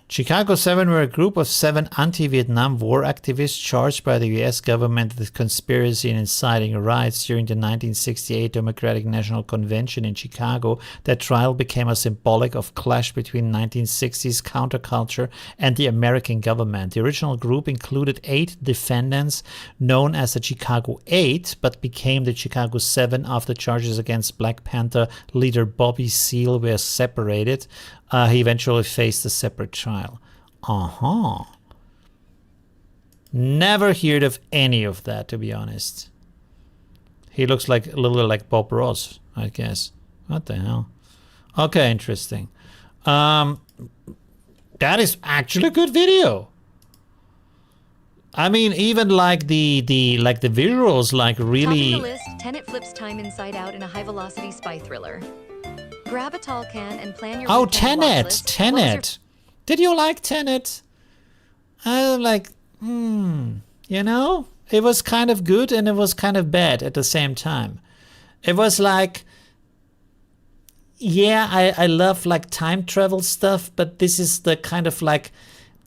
S1: Chicago 7 were a group of 7 anti-Vietnam War activists charged by the US government with conspiracy and inciting riots during the 1968 Democratic National Convention in Chicago. Their trial became a symbolic of clash between 1960s counterculture and the American government. The original group included 8 defendants known as the Chicago 8, but became the Chicago 7 after charges against Black Panther leader Bobby Seale were separated. He eventually faced a separate trial. Never heard of any of that, to be honest. He looks like a little like Bob Ross, I guess. What the hell? Okay, interesting. That is actually a good video. I mean, even like the visuals, like really.
S3: Topping the list, Tenet flips time inside out in a high-velocity spy thriller. Grab a tall can and plan your
S1: Oh,
S3: weekend watch
S1: Tenet!
S3: list.
S1: Tenet! Did you like Tenet? I like, you know? It was kind of good and it was kind of bad at the same time. It was like, yeah, I love like time travel stuff, but this is the kind of like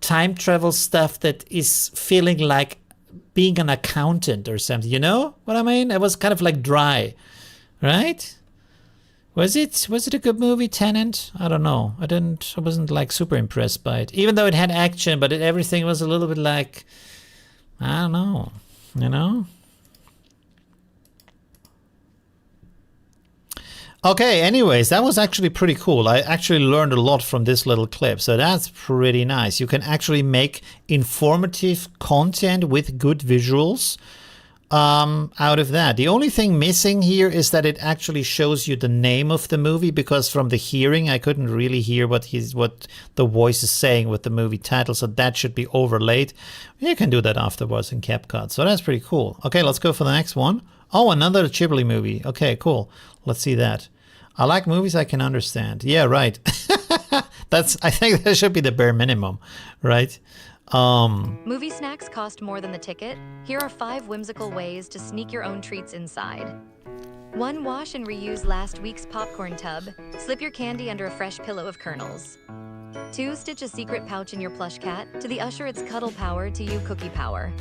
S1: time travel stuff that is feeling like being an accountant or something, you know what I mean? It was kind of like dry, right? Was it a good movie, Tenet? I don't know. I wasn't like super impressed by it. Even though it had action, but everything was a little bit like, I don't know, you know? Okay, anyways, that was actually pretty cool. I actually learned a lot from this little clip, so that's pretty nice. You can actually make informative content with good visuals out of that. The only thing missing here is that it actually shows you the name of the movie, because from the hearing I couldn't really hear what the voice is saying with the movie title, so that should be overlaid. You can do that afterwards in CapCut, so that's pretty cool. Okay, let's go for the next one. Oh, another Ghibli movie. Okay, cool. Let's see that. I like movies I can understand. Yeah, right. I think that should be the bare minimum, right?
S3: Movie snacks cost more than the ticket. Here are 5 whimsical ways to sneak your own treats inside. 1. Wash and reuse last week's popcorn tub. Slip your candy under a fresh pillow of kernels. 2. Stitch a secret pouch in your plush cat. To the usher, it's cuddle power. To you, cookie power.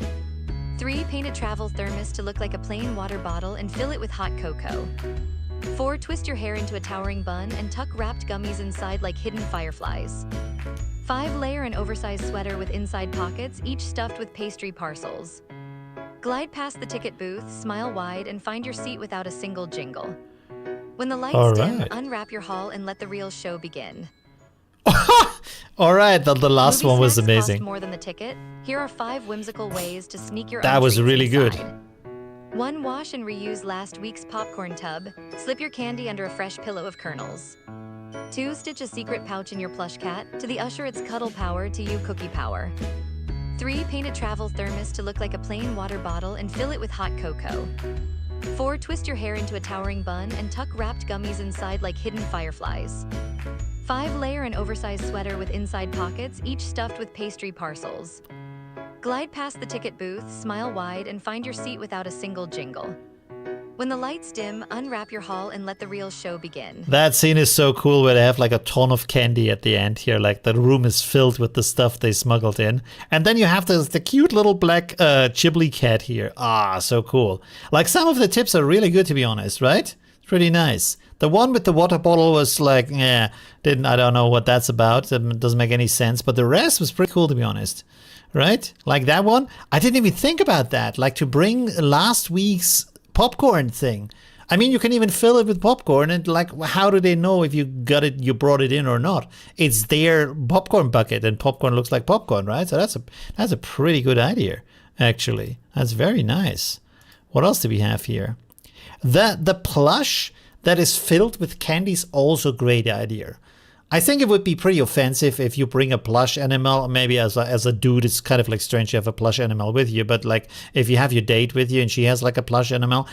S3: 3. Paint a travel thermos to look like a plain water bottle and fill it with hot cocoa. 4. Twist your hair into a towering bun and tuck wrapped gummies inside like hidden fireflies. 5. Layer an oversized sweater with inside pockets, each stuffed with pastry parcels. Glide past the ticket booth, smile wide, and find your seat without a single jingle. When the lights dim, unwrap your haul and let the real show begin.
S1: All right, the last
S3: Movie
S1: one was
S3: snacks
S1: amazing.
S3: cost more than the ticket. Here are 5 whimsical ways to sneak your
S1: That
S3: own
S1: was
S3: treats
S1: really good.
S3: inside. 1. Wash and reuse last week's popcorn tub. Slip your candy under a fresh pillow of kernels. 2. Stitch a secret pouch in your plush cat. To the usher, it's cuddle power. To you, cookie power. 3. Paint a travel thermos to look like a plain water bottle and fill it with hot cocoa. 4. Twist your hair into a towering bun and tuck wrapped gummies inside like hidden fireflies. 5. Layer an oversized sweater with inside pockets, each stuffed with pastry parcels. Glide past the ticket booth, smile wide, and find your seat without a single jingle. When the lights dim, unwrap your haul and let the real show begin.
S1: That scene is so cool where they have like a ton of candy at the end here. Like the room is filled with the stuff they smuggled in. And then you have the cute little black Ghibli cat here. Ah, so cool. Like some of the tips are really good, to be honest, right? It's pretty nice. The one with the water bottle was like, I don't know what that's about. It doesn't make any sense. But the rest was pretty cool, to be honest. Right? Like that one. I didn't even think about that. Like to bring last week's popcorn thing. I mean, you can even fill it with popcorn, and like, how do they know if you brought it in or not? It's their popcorn bucket, and popcorn looks like popcorn, right? So that's a pretty good idea, actually. That's very nice. What else do we have here? The plush that is filled with candy is also a great idea. I think it would be pretty offensive if you bring a plush animal. Maybe as a dude, it's kind of like strange to have a plush animal with you. But like if you have your date with you and she has like a plush animal,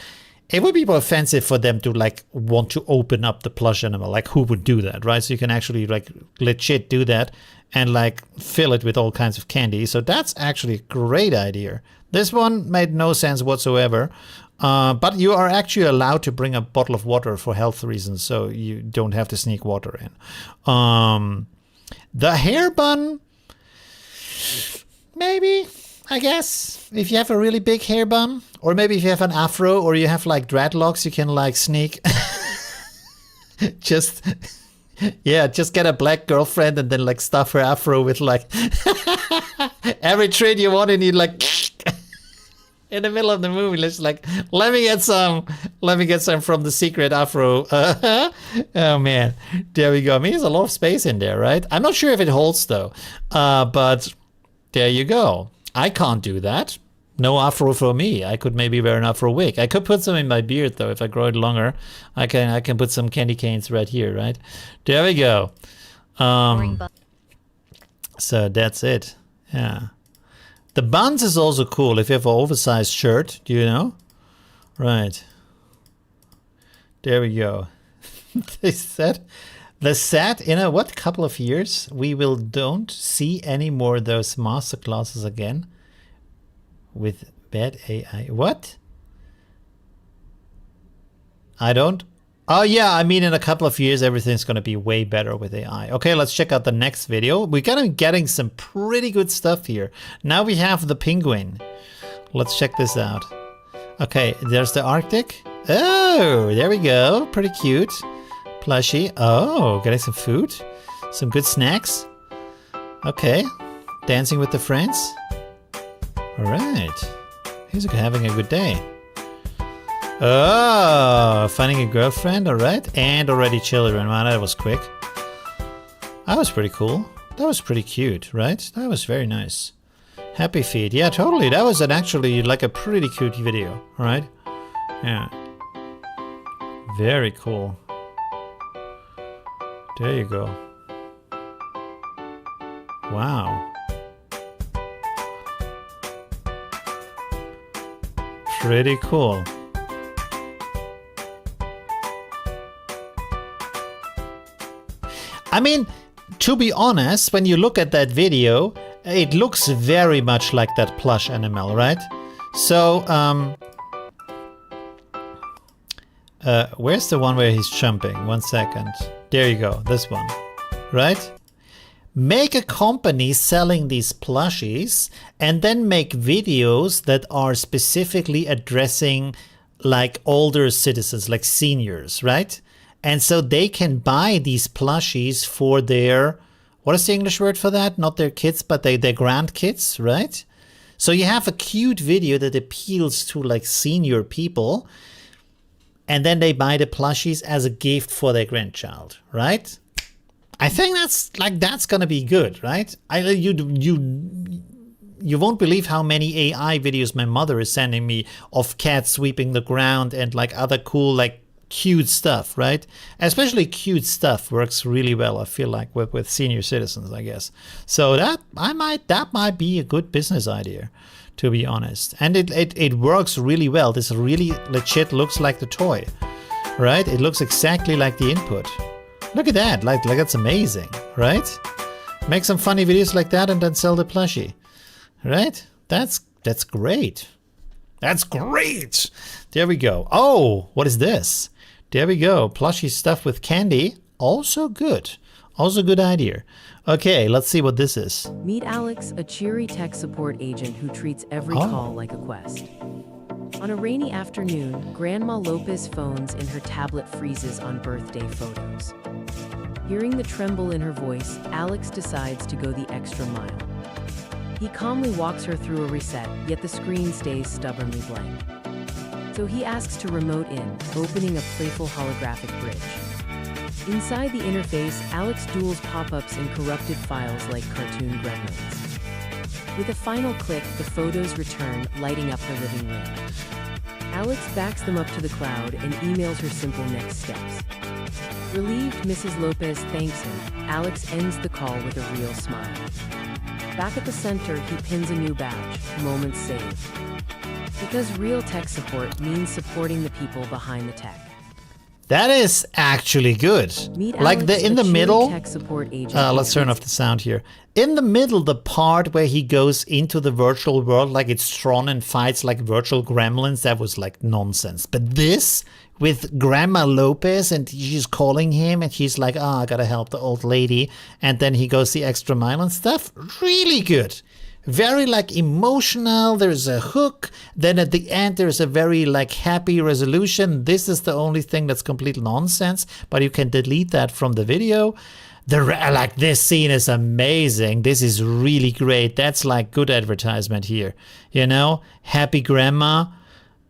S1: it would be more offensive for them to like want to open up the plush animal. Like who would do that, right? So you can actually like legit do that and like fill it with all kinds of candy. So that's actually a great idea. This one made no sense whatsoever. But you are actually allowed to bring a bottle of water for health reasons, so you don't have to sneak water in. The hair bun, maybe, I guess, if you have a really big hair bun, or maybe if you have an afro, or you have like dreadlocks, you can like sneak. just get a black girlfriend and then like stuff her afro with like every trait you want, and you like. In the middle of the movie, let's like, let me get some from the secret afro. Oh man, there we go. I mean, there's a lot of space in there, right? I'm not sure if it holds though, but there you go. I can't do that. No afro for me. I could maybe wear an afro wig. I could put some in my beard though. If I grow it longer, I can put some candy canes right here, right? There we go. So that's it. Yeah. The buns is also cool if you have an oversized shirt, do you know? Right. There we go. They said, in a couple of years, we don't see any more of those master classes again with bad AI. What? Oh yeah, I mean in a couple of years everything's going to be way better with AI. Okay, let's check out the next video. We're going to be getting some pretty good stuff here. Now we have the penguin. Let's check this out. Okay, there's the Arctic. Oh, there we go. Pretty cute. Plushie. Oh, getting some food. Some good snacks. Okay. Dancing with the friends. All right. He's having a good day. Oh, finding a girlfriend, all right. And already children. Wow, that was quick. That was pretty cool. That was pretty cute, right? That was very nice. Happy feet. Yeah, totally. That was actually like a pretty cute video, all right? Yeah. Very cool. There you go. Wow. Pretty cool. I mean, to be honest, when you look at that video, it looks very much like that plush animal, right? So, where's the one where he's jumping? 1 second. There you go, this one, right? Make a company selling these plushies and then make videos that are specifically addressing like older citizens, like seniors, right? And so they can buy these plushies for their, what is the English word for that? Not their kids, but their grandkids, right? So you have a cute video that appeals to like senior people, and then they buy the plushies as a gift for their grandchild, right? I think that's gonna be good, right? You won't believe how many AI videos my mother is sending me of cats sweeping the ground and like other cool like cute stuff, right? Especially cute stuff works really well, I feel like, with senior citizens, I guess. So that might be a good business idea, to be honest. And it works really well. This really legit looks like the toy, right? It looks exactly like the input. Look at that, like that's amazing, right? Make some funny videos like that and then sell the plushie, right? That's great. That's great. There we go. Oh, what is this? There we go. Plushie stuff with candy. Also good. Also good idea. Okay, let's see what this is.
S4: Meet Alex, a cheery tech support agent who treats every call like a quest. On a rainy afternoon, Grandma Lopez phones and her tablet freezes on birthday photos. Hearing the tremble in her voice, Alex decides to go the extra mile. He calmly walks her through a reset, yet the screen stays stubbornly blank. So he asks to remote in, opening a playful holographic bridge. Inside the interface, Alex duels pop-ups in corrupted files like cartoon gremlins. With a final click, the photos return, lighting up her living room. Alex backs them up to the cloud and emails her simple next steps. Relieved, Mrs. Lopez thanks him. Alex ends the call with a real smile. Back at the center, he pins a new badge, Moments Saved. Because real tech support means supporting the people behind the tech.
S1: That is actually good.
S4: Meet
S1: Like
S4: Alex,
S1: in
S4: a
S1: the
S4: cheery
S1: middle.
S4: tech support agent
S1: Let's turn off the sound here. In the middle, the part where he goes into the virtual world, like it's Tron and fights like virtual gremlins, that was like nonsense. But this, with Grandma Lopez, and she's calling him, and he's like, I gotta help the old lady. And then he goes the extra mile and stuff. Really good. Very like emotional. There's a hook. Then at the end, there's a very like happy resolution. This is the only thing that's complete nonsense, but you can delete that from the video. Like this scene is amazing. This is really great. That's like good advertisement here. You know, happy grandma.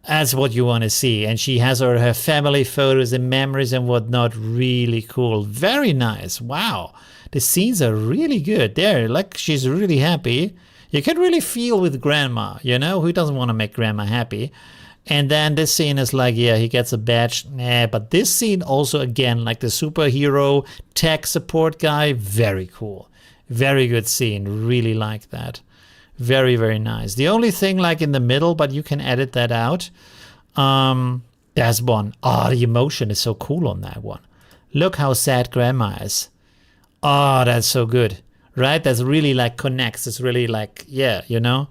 S1: That's what you want to see. And she has her family photos and memories and whatnot. Really cool. Very nice. Wow. The scenes are really good there. Like she's really happy. You can really feel with grandma, you know, who doesn't want to make grandma happy? And then this scene is like, yeah, he gets a badge. But this scene also, again, like the superhero tech support guy, very cool. Very good scene. Really like that. Very, very nice. The only thing like in the middle, but you can edit that out. There's one. Oh, the emotion is so cool on that one. Look how sad grandma is. Oh, that's so good. Right? That's really like connects. It's really like, yeah, you know.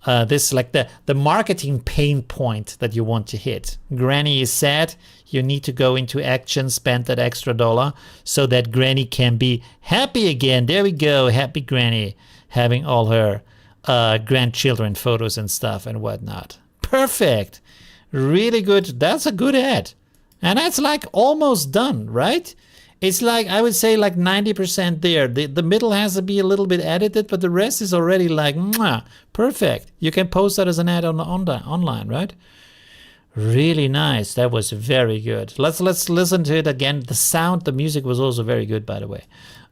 S1: This is like the marketing pain point that you want to hit. Granny is sad. You need to go into action, spend that extra $1 so that Granny can be happy again. There we go. Happy Granny having all her grandchildren photos and stuff and whatnot. Perfect. Really good. That's a good ad. And that's like almost done, right? It's like, I would say like 90% there. The middle has to be a little bit edited, but the rest is already like, mwah, perfect. You can post that as an ad online, right? Really nice. That was very good. Let's listen to it again. The sound, the music was also very good, by the way.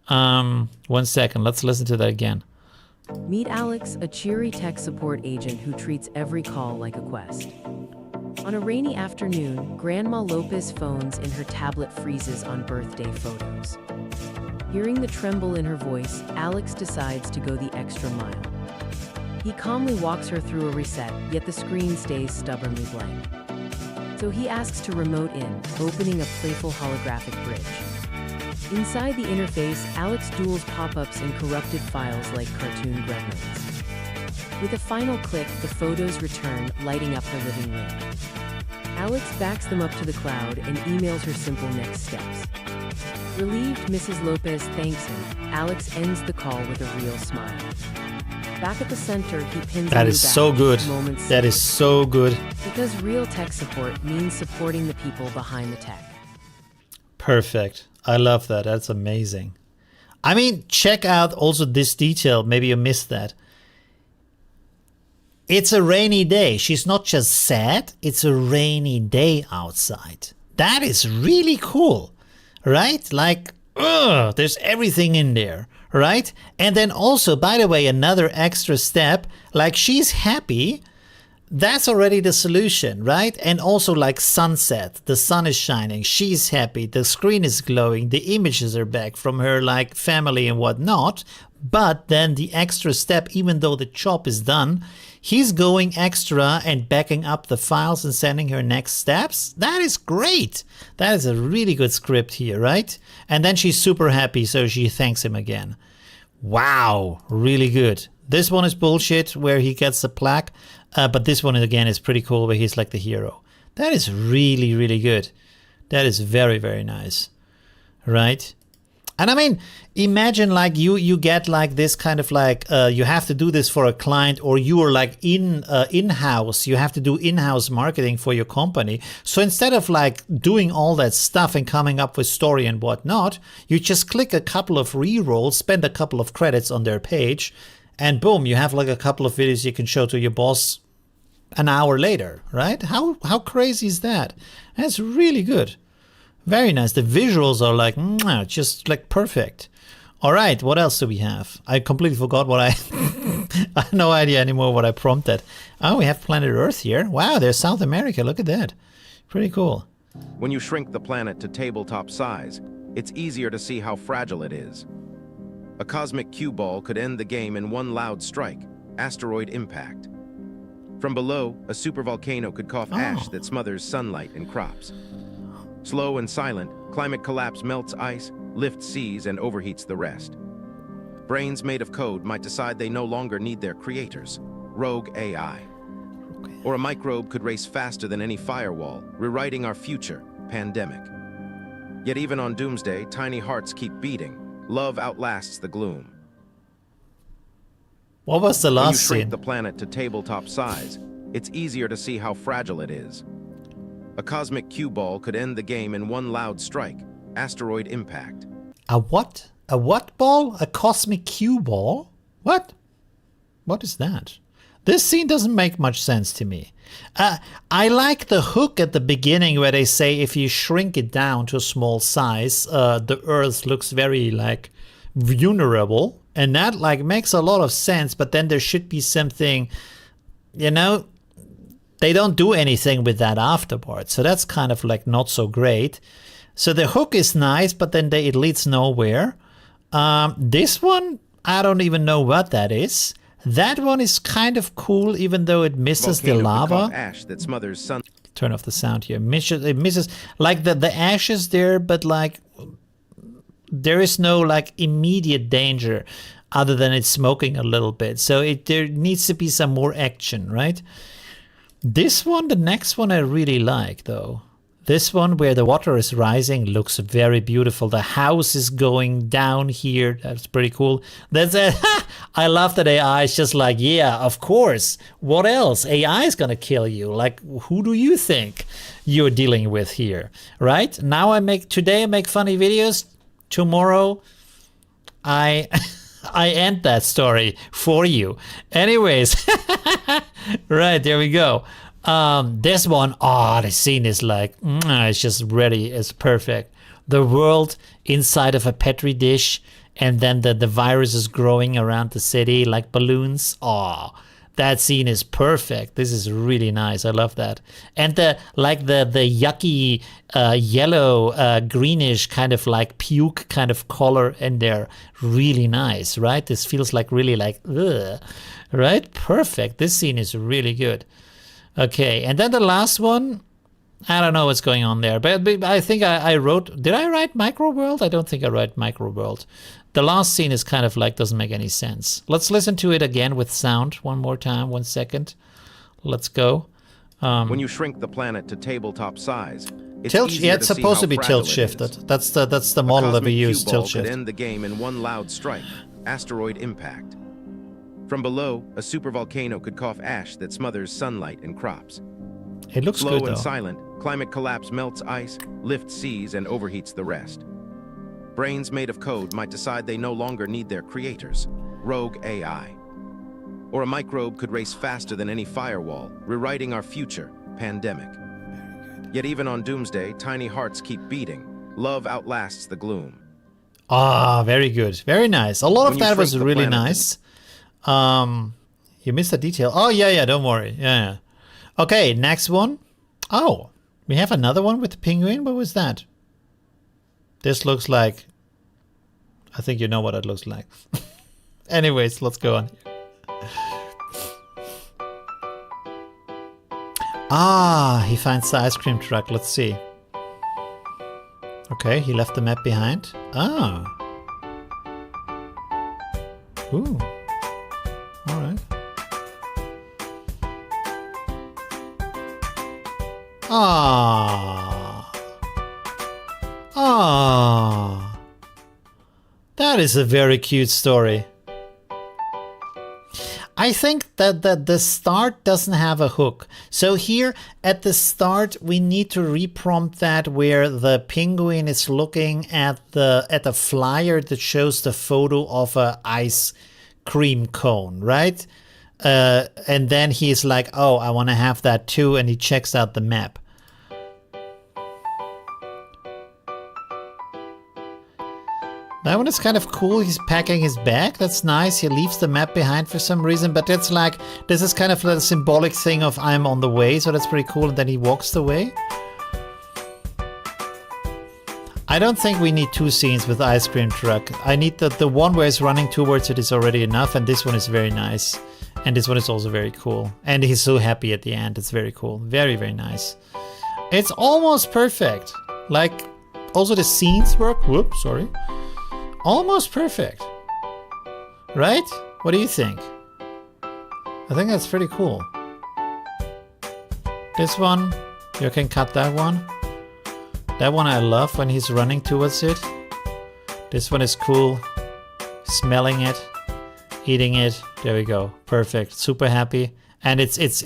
S1: 1 second. Let's listen to that again.
S4: Meet Alex, a cheery tech support agent who treats every call like a quest. On a rainy afternoon, Grandma Lopez phones and her tablet freezes on birthday photos. Hearing the tremble in her voice, Alex decides to go the extra mile. He calmly walks her through a reset, yet the screen stays stubbornly blank. So he asks to remote in, opening a playful holographic bridge. Inside the interface, Alex duels pop-ups in corrupted files like cartoon gremlins. With a final click, the photos return, lighting up her living room. Alex backs them up to the cloud and emails her simple next steps. Relieved, Mrs. Lopez thanks him. Alex ends the call with a real smile. Back at the center, he pins
S1: That
S4: a new
S1: is so
S4: badge,
S1: good.
S4: Moments
S1: That is so good.
S4: Because real tech support means supporting the people behind the tech.
S1: Perfect. I love that. That's amazing. I mean, check out also this detail. Maybe you missed that. It's a rainy day. She's not just sad. It's a rainy day outside. That is really cool, right? Like, there's everything in there, right? And then also, by the way, another extra step, like she's happy that's already the solution, right? And also like sunset, the sun is shining, she's happy, the screen is glowing, the images are back from her like family and whatnot. But then the extra step, even though the job is done, he's going extra and backing up the files and sending her next steps. That is great. That is a really good script here, right? And then she's super happy, so she thanks him again. Wow, really good. This one is bullshit where he gets the plaque, but this one again is pretty cool where he's like the hero. That is really, really good. That is very, very nice, right? And I mean, imagine like you get like this kind of like you have to do this for a client, or you are like in-house. You have to do in-house marketing for your company. So instead of like doing all that stuff and coming up with story and whatnot, you just click a couple of re-rolls, spend a couple of credits on their page, and boom, you have like a couple of videos you can show to your boss an hour later, right? How crazy is that? That's really good. Very nice. The visuals are like, just like perfect. All right, what else do we have? I completely forgot what I have no idea anymore what I prompted. Oh, we have planet Earth here. Wow, there's South America. Look at that. Pretty cool.
S5: When you shrink the planet to tabletop size, it's easier to see how fragile it is. A cosmic cue ball could end the game in one loud strike, asteroid impact. From below, a supervolcano could cough ash that smothers sunlight and crops. Slow and silent, climate collapse melts ice, lifts seas, and overheats the rest. Brains made of code might decide they no longer need their creators, rogue AI. Or a microbe could race faster than any firewall, rewriting our future, pandemic. Yet even on doomsday, tiny hearts keep beating. Love outlasts the gloom.
S1: What was the
S5: When you
S1: last
S5: shrink
S1: scene?
S5: the planet to tabletop size, it's easier to see how fragile it is. A cosmic cue ball could end the game in one loud strike, asteroid impact.
S1: A what? A what ball? A cosmic cue ball? What? What is that? This scene doesn't make much sense to me. I like the hook at the beginning where they say if you shrink it down to a small size, the Earth looks very like vulnerable, and that like makes a lot of sense. But then there should be something, you know. They don't do anything with that afterwards, so that's kind of like not so great. So the hook is nice, but then it leads nowhere. This one, I don't even know what that is. That one is kind of cool, even though it misses the
S5: Volcano could cough
S1: lava.
S5: ash that smothers sun.
S1: Turn off the sound here. It misses like the ash is there, but like there is no like immediate danger other than it's smoking a little bit. So there needs to be some more action, right? This one, the next one I really like though. This one where the water is rising looks very beautiful. The house is going down here. That's pretty cool. That's it. I love that AI is just like, yeah, of course. What else? AI is going to kill you. Like, who do you think you're dealing with here? Right? Today I make funny videos. Tomorrow I end that story for you. Anyways, right, there we go. This one, the scene is like, it's just ready, it's perfect. The world inside of a Petri dish, and then the virus is growing around the city like balloons. That scene is perfect. This is really nice. I love that. And the yucky yellow greenish kind of like puke kind of color in there, really nice, right? This feels like really like ugh, right? Perfect. This scene is really good. Okay, and then the last one, I don't know what's going on there, but I think I wrote, did I write Micro World? I don't think I wrote Micro World. The last scene is kind of like, doesn't make any sense. Let's listen to it again with sound one more time, 1 second. Let's go.
S5: When you shrink the planet to tabletop size, it's
S1: it's supposed to be tilt shifted. That's the model that we use, tilt shift.
S5: Could end the game in one loud strike, asteroid impact. From below, a supervolcano could cough ash that smothers sunlight and crops.
S1: It looks
S5: Slow
S1: good though.
S5: and silent, climate collapse melts ice, lifts seas, and overheats the rest. Brains made of code might decide they no longer need their creators, rogue AI. Or a microbe could race faster than any firewall, rewriting our future, pandemic. Yet even on doomsday, tiny hearts keep beating. Love outlasts the gloom.
S1: Very good. Very nice. A lot
S5: When
S1: of
S5: you
S1: that was
S5: shrink the
S1: really
S5: planet
S1: nice. You missed a detail. Oh, yeah, don't worry. Yeah. Okay, next one. Oh, we have another one with the penguin. What was that? This looks like... I think you know what it looks like. Anyways, let's go on. Ah, he finds the ice cream truck. Let's see. Okay, he left the map behind. Ah. Ooh. Alright. Ah. Ah. That is a very cute story. I think that the start doesn't have a hook. So here at the start, we need to reprompt that where the penguin is looking at the flyer that shows the photo of a ice cream cone, right? And then he's like, oh, I want to have that too. And he checks out the map. That one is kind of cool. He's packing his bag. That's nice. He leaves the map behind for some reason, but it's like, this is kind of a symbolic thing of I'm on the way. So that's pretty cool. And then he walks away. I don't think we need two scenes with the ice cream truck. I need the one where he's running towards it is already enough. And this one is very nice. And this one is also very cool. And he's so happy at the end. It's very cool. Very, very nice. It's almost perfect. Like, also the scenes work. Whoops, sorry. Almost perfect, right? What do you think? I think that's pretty cool. This one, you can cut that one. That one I love when he's running towards it. This one is cool. Smelling it, eating it. There we go. Perfect. Super happy. And it's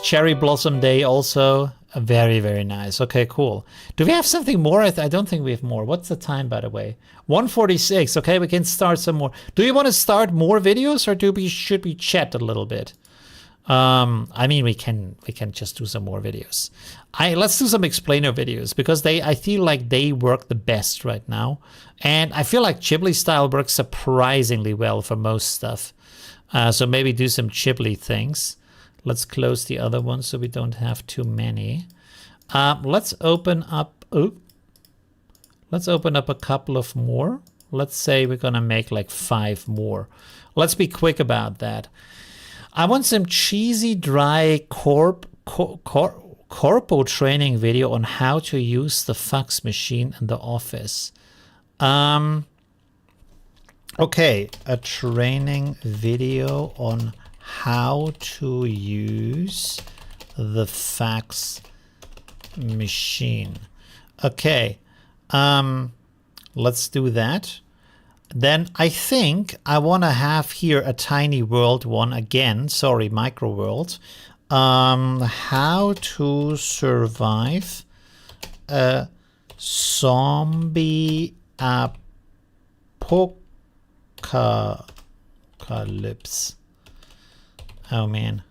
S1: cherry blossom day also. Very, very nice. Okay, cool. Do we have something more? I don't think we have more. What's the time, by the way? 1:46. Okay, we can start some more. Do you want to start more videos, or should we chat a little bit? I mean, we can just do some more videos. Let's do some explainer videos because I feel like they work the best right now, and I feel like Ghibli style works surprisingly well for most stuff. So maybe do some Ghibli things. Let's close the other one so we don't have too many. Let's open up. Let's open up a couple of more. Let's say we're gonna make like 5 more. Let's be quick about that. I want some cheesy, dry corpo training video on how to use the fax machine in the office. Okay, a training video on how to use the fax machine. Okay, let's do that. Then I think I want to have here a tiny world one again. Sorry, micro world. How to survive a zombie apocalypse. Oh man.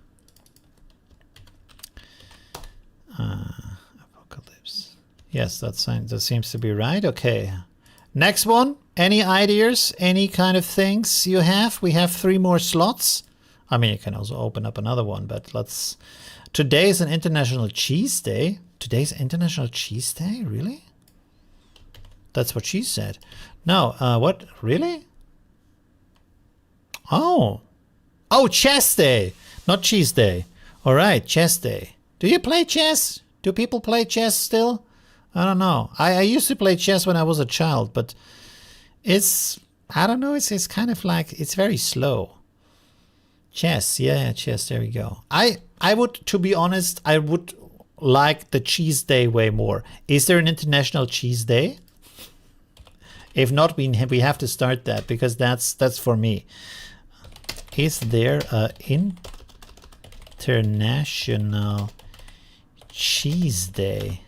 S1: Apocalypse. Yes, that seems to be right. Okay. Next one. Any ideas? Any kind of things you have? We have 3 more slots. I mean, you can also open up another one, but let's... Today is an International Cheese Day. Today's International Cheese Day? Really? That's what she said. No, what? Really? Oh. Oh, chess day, not cheese day. All right, chess day. Do you play chess? Do people play chess still? I don't know. I used to play chess when I was a child, but it's, I don't know, it's kind of like, it's very slow. Chess, yeah, chess, there we go. I would, to be honest, I would like the cheese day way more. Is there an International Cheese Day? If not, we have to start that because that's for me. Is there a International Cheese Day?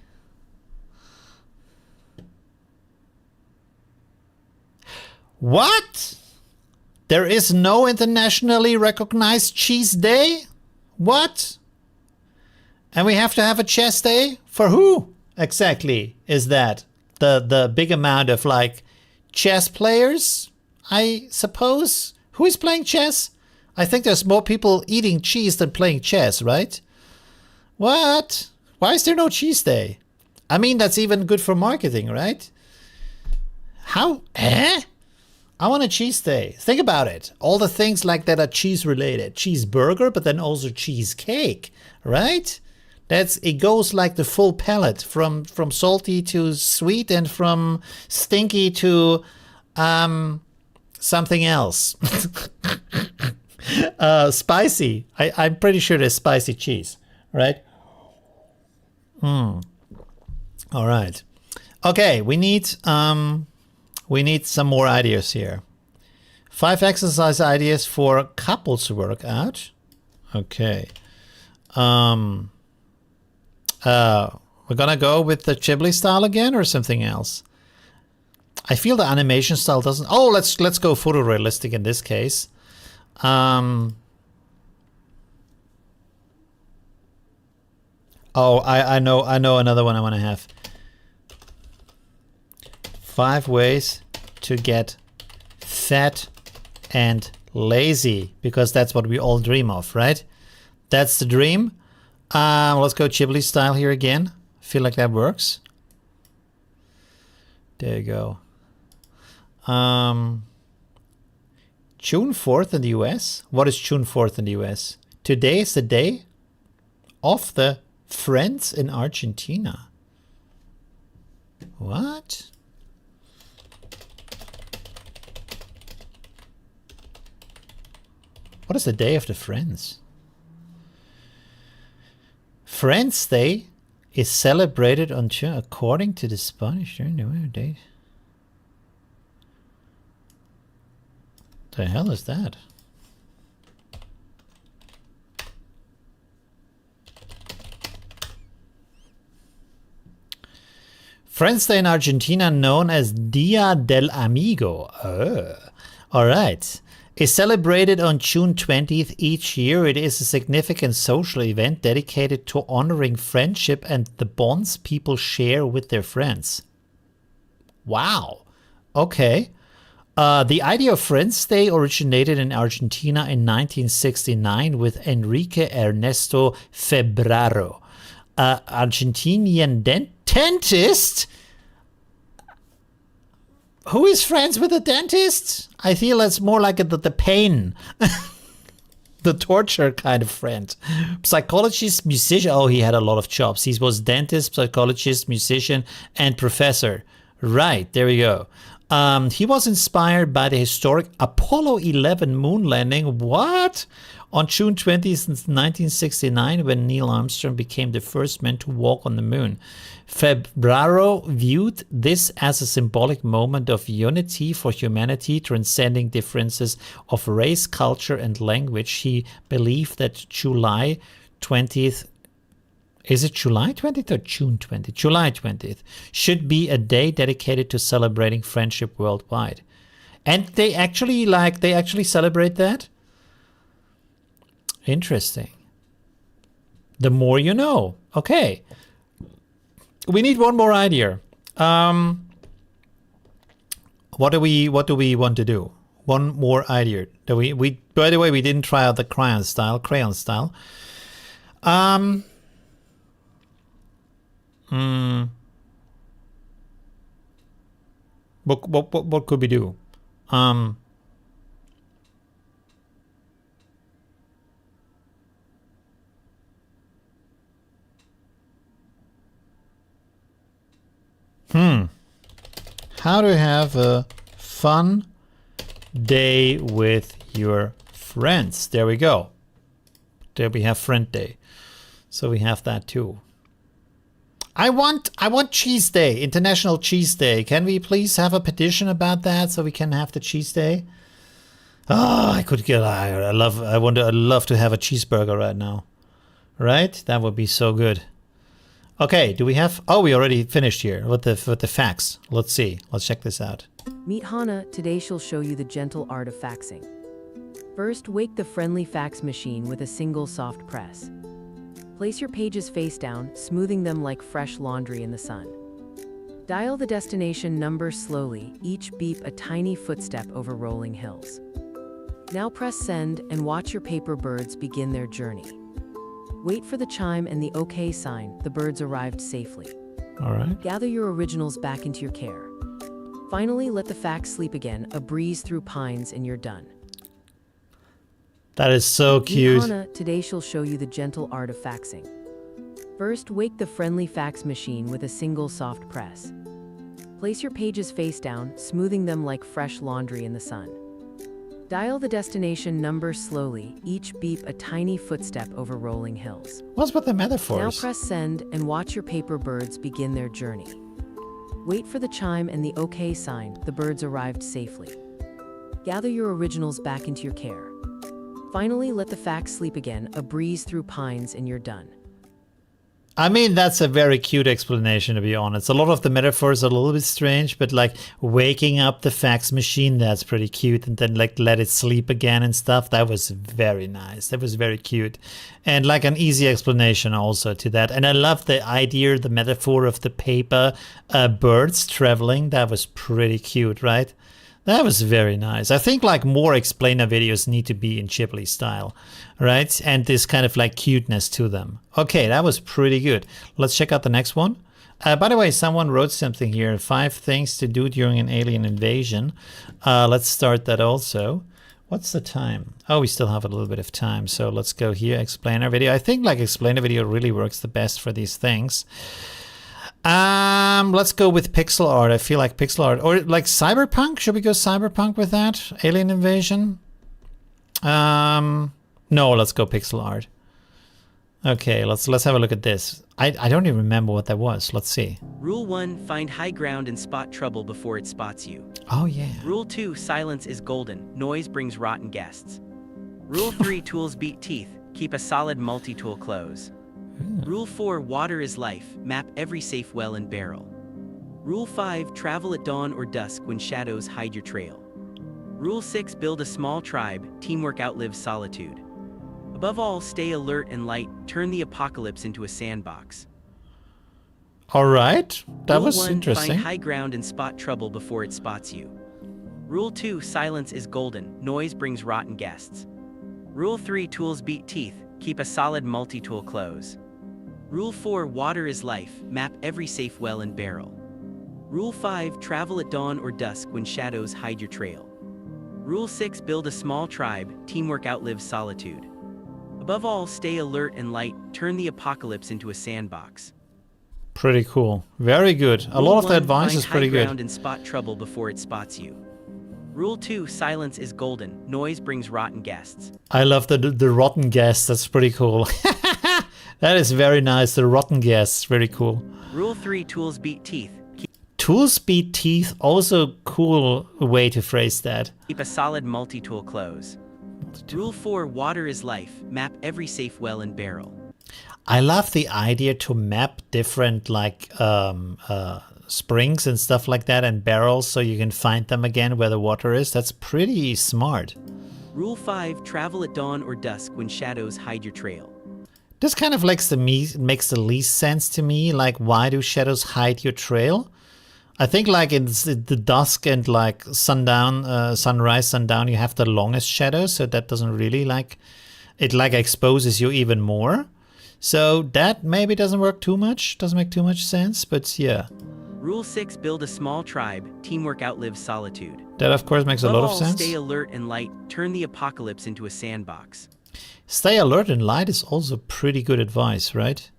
S1: What? There is no internationally recognized cheese day? What? And we have to have a chess day? For who exactly is that? The big amount of like chess players, I suppose? Who is playing chess? I think there's more people eating cheese than playing chess, right? What? Why is there no cheese day? I mean, that's even good for marketing, right? How? I want a cheese day. Think about it. All the things like that are cheese related. Cheeseburger, but then also cheesecake, right? It goes like the full palette from salty to sweet and from stinky to something else. Spicy. I'm pretty sure there's spicy cheese, right? All right. Okay, we need some more ideas here. 5 exercise ideas for couples workout. Okay. We're gonna go with the Ghibli style again or something else. I feel the animation style doesn't. Oh, let's go photorealistic in this case. Oh, I know another one I want to have. 5 ways to get fat and lazy, because that's what we all dream of, right? That's the dream. Let's go Ghibli style here again. Feel like that works. There you go. June 4th in the US. What is June 4th in the US? Today is the day of the Friends in Argentina. What? What is the day of the Friends? Friends Day is celebrated on June according to the Spanish date. The hell is that? Friends Day in Argentina, known as Dia del Amigo. All right. Is celebrated on June 20th each year. It is a significant social event dedicated to honoring friendship and the bonds people share with their friends. Wow. Okay. The idea of Friends Day originated in Argentina in 1969 with Enrique Ernesto Febraro, an Argentinian dentist. Who is friends with a dentist? I feel it's more like the pain, the torture kind of friend. Psychologist, musician. Oh, he had a lot of jobs. He was dentist, psychologist, musician, and professor. Right, there we go. He was inspired by the historic Apollo 11 moon landing. What? On June 20th, 1969, when Neil Armstrong became the first man to walk on the moon. Febraro viewed this as a symbolic moment of unity for humanity, transcending differences of race, culture, and language. He believed that July 20th, is it July 20th or June 20th? July 20th should be a day dedicated to celebrating friendship worldwide. And they actually celebrate that? Interesting. The more you know. Okay. We need one more idea. What do we want to do? One more idea. We by the way, we didn't try out the crayon style. What could we do? How to have a fun day with your friends. There we go. There we have Friend Day. So we have that too. I want Cheese Day, International Cheese Day. Can we please have a petition about that so we can have the Cheese Day? Oh, I'd love to have a cheeseburger right now. Right? That would be so good. Okay, do we have... Oh, we already finished here with the facts. Let's see. Let's check this out.
S4: Meet Hannah. Today she'll show you the gentle art of faxing. First, wake the friendly fax machine with a single soft press. Place your pages face down, smoothing them like fresh laundry in the sun. Dial the destination number slowly, each beep a tiny footstep over rolling hills. Now press send and watch your paper birds begin their journey. Wait for the chime and the OK sign. The birds arrived safely.
S1: All right.
S4: Gather your originals back into your care. Finally, let the facts sleep again. A breeze through pines and you're done.
S1: That is so cute.
S4: Hana, today she'll show you the gentle art of faxing. First, wake the friendly fax machine with a single soft press. Place your pages face down, smoothing them like fresh laundry in the sun. Dial the destination number slowly, each beep a tiny footstep over rolling hills.
S1: What's with the metaphors?
S4: Now press send and watch your paper birds begin their journey. Wait for the chime and the OK sign. The birds arrived safely. Gather your originals back into your care. Finally, let the facts sleep again. A breeze through pines and you're done.
S1: I mean, that's a very cute explanation, to be honest. A lot of the metaphors are a little bit strange, but like waking up the fax machine, that's pretty cute. And then like let it sleep again and stuff. That was very nice. That was very cute. And like an easy explanation also to that. And I love the idea, the metaphor of the paper birds traveling. That was pretty cute, right? That was very nice. I think like more explainer videos need to be in Ghibli style, right? And this kind of like cuteness to them. Okay, that was pretty good. Let's check out the next one. By the way, someone wrote something here. 5 things to do during an alien invasion. Let's start that also. What's the time? Oh, we still have a little bit of time. So let's go here, explainer video. I think like explainer video really works the best for these things. Let's go with pixel art. I feel like pixel art or like cyberpunk. Should we go cyberpunk with that? Alien invasion? No, let's go pixel art. Okay, let's have a look at this. I don't even remember what that was. Let's see.
S6: Rule 1, find high ground and spot trouble before it spots you.
S1: Oh yeah.
S6: Rule 2, silence is golden. Noise brings rotten guests. Rule 3, tools beat teeth. Keep a solid multi-tool close. Rule 4, water is life. Map every safe well and barrel. Rule 5, travel at dawn or dusk when shadows hide your trail. Rule 6, build a small tribe. Teamwork outlives solitude. Above all, stay alert and light. Turn the apocalypse into a sandbox.
S1: All right. That
S6: Rule
S1: was
S6: 1,
S1: interesting.
S6: find high ground and spot trouble before it spots you. Rule 2, silence is golden. Noise brings rotten guests. Rule 3, tools beat teeth. Keep a solid multi-tool close. Rule 4, water is life. Map every safe well and barrel. Rule 5, travel at dawn or dusk when shadows hide your trail. Rule 6, build a small tribe. Teamwork outlives solitude. Above all, stay alert and light. Turn the apocalypse into a sandbox.
S1: Pretty cool. Very good. A lot of the advice is pretty
S6: Find high ground
S1: good.
S6: and spot trouble before it spots you. Rule 2, silence is golden. Noise brings rotten guests.
S1: I love the rotten guests. That's pretty cool. That is very nice. The rotten guests. Very cool.
S6: Rule 3, tools beat teeth.
S1: Tools beat teeth. Also cool way to phrase that.
S6: Keep a solid multi-tool close. Rule 4, water is life. Map every safe well and barrel.
S1: I love the idea to map different like springs and stuff like that and barrels so you can find them again where the water is. That's pretty smart.
S6: Rule 5, travel at dawn or dusk when shadows hide your trail.
S1: This kind of makes the least sense to me. Like, why do shadows hide your trail? I think like in the dusk and like sundown, sunrise, sundown, you have the longest shadows. So that doesn't really like, it like exposes you even more. So that maybe doesn't work too much. Doesn't make too much sense, but yeah.
S6: Rule 6, build a small tribe. Teamwork outlives solitude.
S1: That of course makes a lot of sense.
S6: Stay alert and light. Turn the apocalypse into a sandbox.
S1: Stay alert and light is also pretty good advice, right?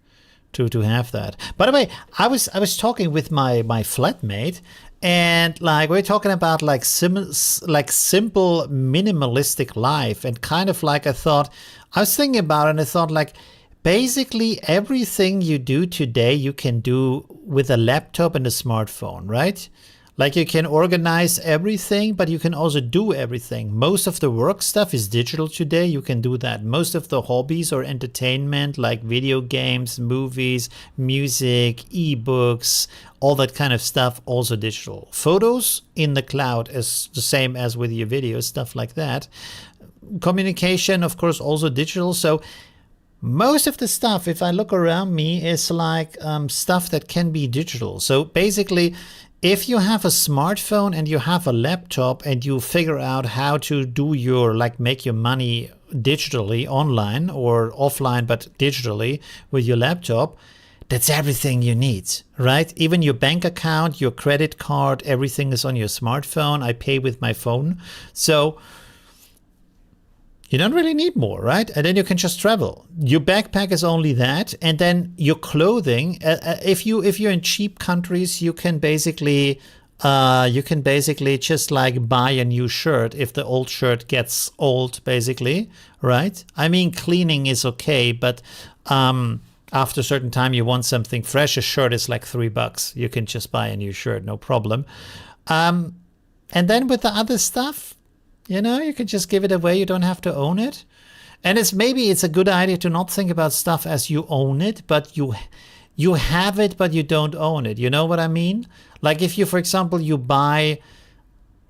S1: To have that. By the way, I was talking with my flatmate, and like we're talking about like simple minimalistic life, and kind of like I was thinking about it, and I thought like basically everything you do today you can do with a laptop and a smartphone, right? Like you can organize everything, but you can also do everything. Most of the work stuff is digital today. You can do that. Most of the hobbies or entertainment like video games, movies, music, ebooks, all that kind of stuff, also digital. Photos in the cloud is the same as with your videos, stuff like that. Communication, of course, also digital. So most of the stuff, if I look around me, is like stuff that can be digital. So basically, if you have a smartphone and you have a laptop and you figure out how to do your, like, make your money digitally online or offline, but digitally with your laptop, that's everything you need, right? Even your bank account, your credit card, everything is on your smartphone. I pay with my phone. So you don't really need more, right? And then you can just travel. Your backpack is only that, and then your clothing. If you're in cheap countries, you can basically just like buy a new shirt if the old shirt gets old, basically, right? I mean, cleaning is okay, but after a certain time, you want something fresh. A shirt is like $3. You can just buy a new shirt, no problem. And then with the other stuff, you know, you can just give it away. You don't have to own it. And maybe it's a good idea to not think about stuff as you own it, but you have it, but you don't own it. You know what I mean? Like if you, for example, you buy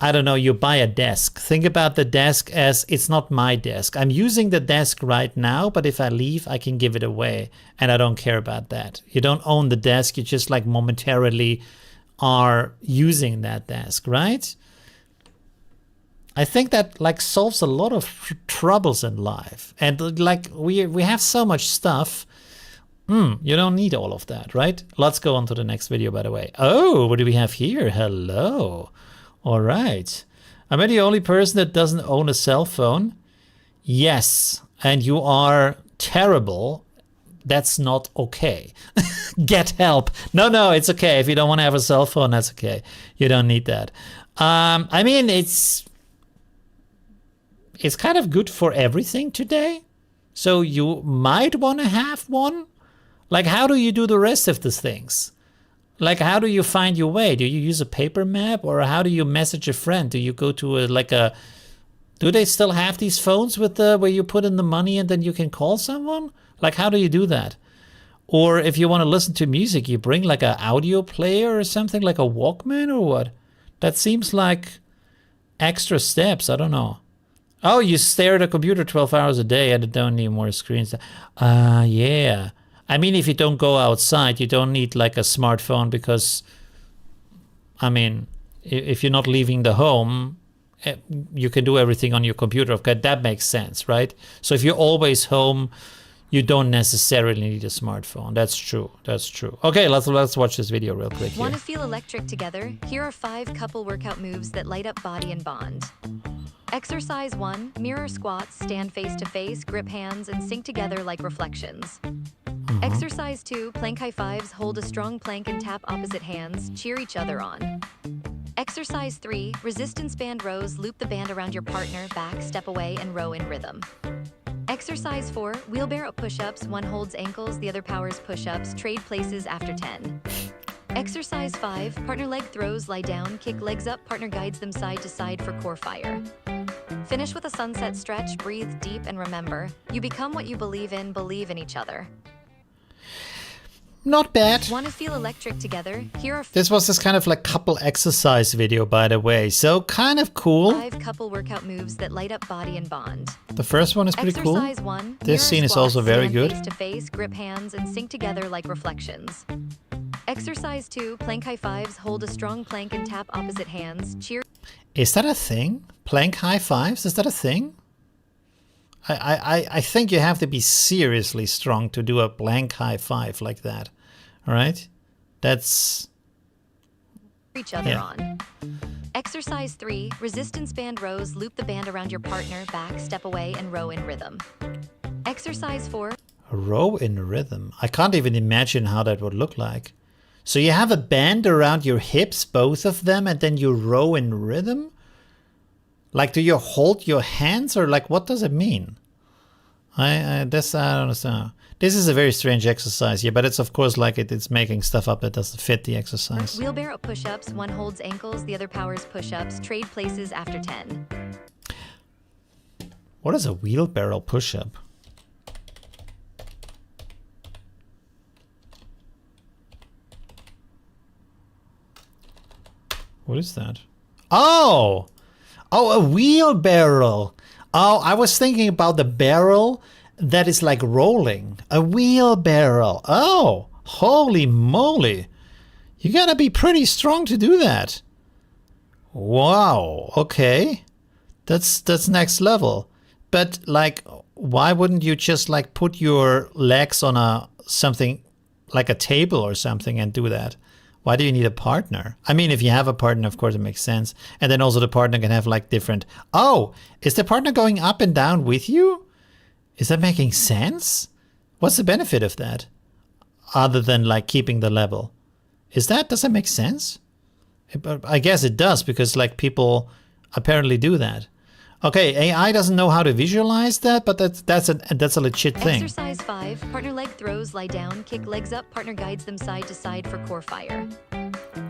S1: a desk. Think about the desk as it's not my desk. I'm using the desk right now, but if I leave, I can give it away. And I don't care about that. You don't own the desk. You just like momentarily are using that desk, right? I think that like solves a lot of troubles in life. And like we have so much stuff. You don't need all of that, right? Let's go on to the next video, by the way. Oh, what do we have here? Hello. All right. Am I the only person that doesn't own a cell phone? Yes. And you are terrible. That's not okay. Get help. No, it's okay. If you don't want to have a cell phone, that's okay. You don't need that. I mean, it's kind of good for everything today. So you might want to have one. Like, how do you do the rest of the things? Like, how do you find your way? Do you use a paper map, or how do you message a friend? Do you go to do they still have these phones with where you put in the money and then you can call someone? Like, how do you do that? Or if you want to listen to music, you bring like an audio player or something, like a Walkman or what? That seems like extra steps. I don't know. Oh, you stare at a computer 12 hours a day and don't need more screens. Yeah. I mean, if you don't go outside, you don't need like a smartphone because, I mean, if you're not leaving the home, you can do everything on your computer. Okay, that makes sense, right? So if you're always home, you don't necessarily need a smartphone. That's true. That's true. Okay, let's watch this video real quick here.
S3: Want to feel electric together? Here are 5 couple workout moves that light up body and bond. Exercise 1, mirror squats, stand face to face, grip hands, and sink together like reflections. Exercise 2, plank high fives, hold a strong plank and tap opposite hands, cheer each other on. Exercise 3, resistance band rows, loop the band around your partner, back, step away, and row in rhythm. Exercise 4, wheelbarrow push-ups, one holds ankles, the other powers push-ups, trade places after 10. Exercise 5, partner leg throws, lie down, kick legs up, partner guides them side to side for core fire. Finish with a sunset stretch, breathe deep, and remember, you become what you believe in each other.
S1: Not bad.
S3: Want to feel electric together? Here are
S1: This was this kind of like couple exercise video, by the way. So kind of cool.
S3: 5 couple workout moves that light up body and bond.
S1: The first one is pretty cool.
S3: Exercise 1,
S1: This scene is also very good.
S3: Face to face, grip hands, and sink together like reflections. Exercise 2, plank high fives, hold a strong plank and tap opposite hands, cheer.
S1: Is that a thing? Plank high fives? Is that a thing? I think you have to be seriously strong to do a plank high five like that. All right? That's...
S3: each other on. Exercise 3, resistance band rows, loop the band around your partner, back, step away, and row in rhythm. Exercise 4.
S1: A row in rhythm. I can't even imagine how that would look like. So you have a band around your hips, both of them, and then you row in rhythm? Like, do you hold your hands, or like, what does it mean? I don't understand. This is a very strange exercise, yeah, but it's of course like it's making stuff up that doesn't fit the exercise.
S3: Wheelbarrow push-ups, one holds ankles, the other powers push-ups, trade places after 10.
S1: What is a wheelbarrow push-up? What is that? Oh! Oh, a wheelbarrow! Oh, I was thinking about the barrel that is like rolling. A wheelbarrow. Oh, holy moly. You gotta be pretty strong to do that. Wow, okay. That's next level. But like, why wouldn't you just like put your legs on something like a table or something and do that? Why do you need a partner? I mean, if you have a partner, of course it makes sense. And then also the partner can have like different... Oh, is the partner going up and down with you? Is that making sense? What's the benefit of that? Other than like keeping the level. Does that make sense? I guess it does, because like people apparently do that. Okay, AI doesn't know how to visualize that, but that's a legit thing.
S3: Exercise 5, partner leg throws, lie down, kick legs up, partner guides them side to side for core fire.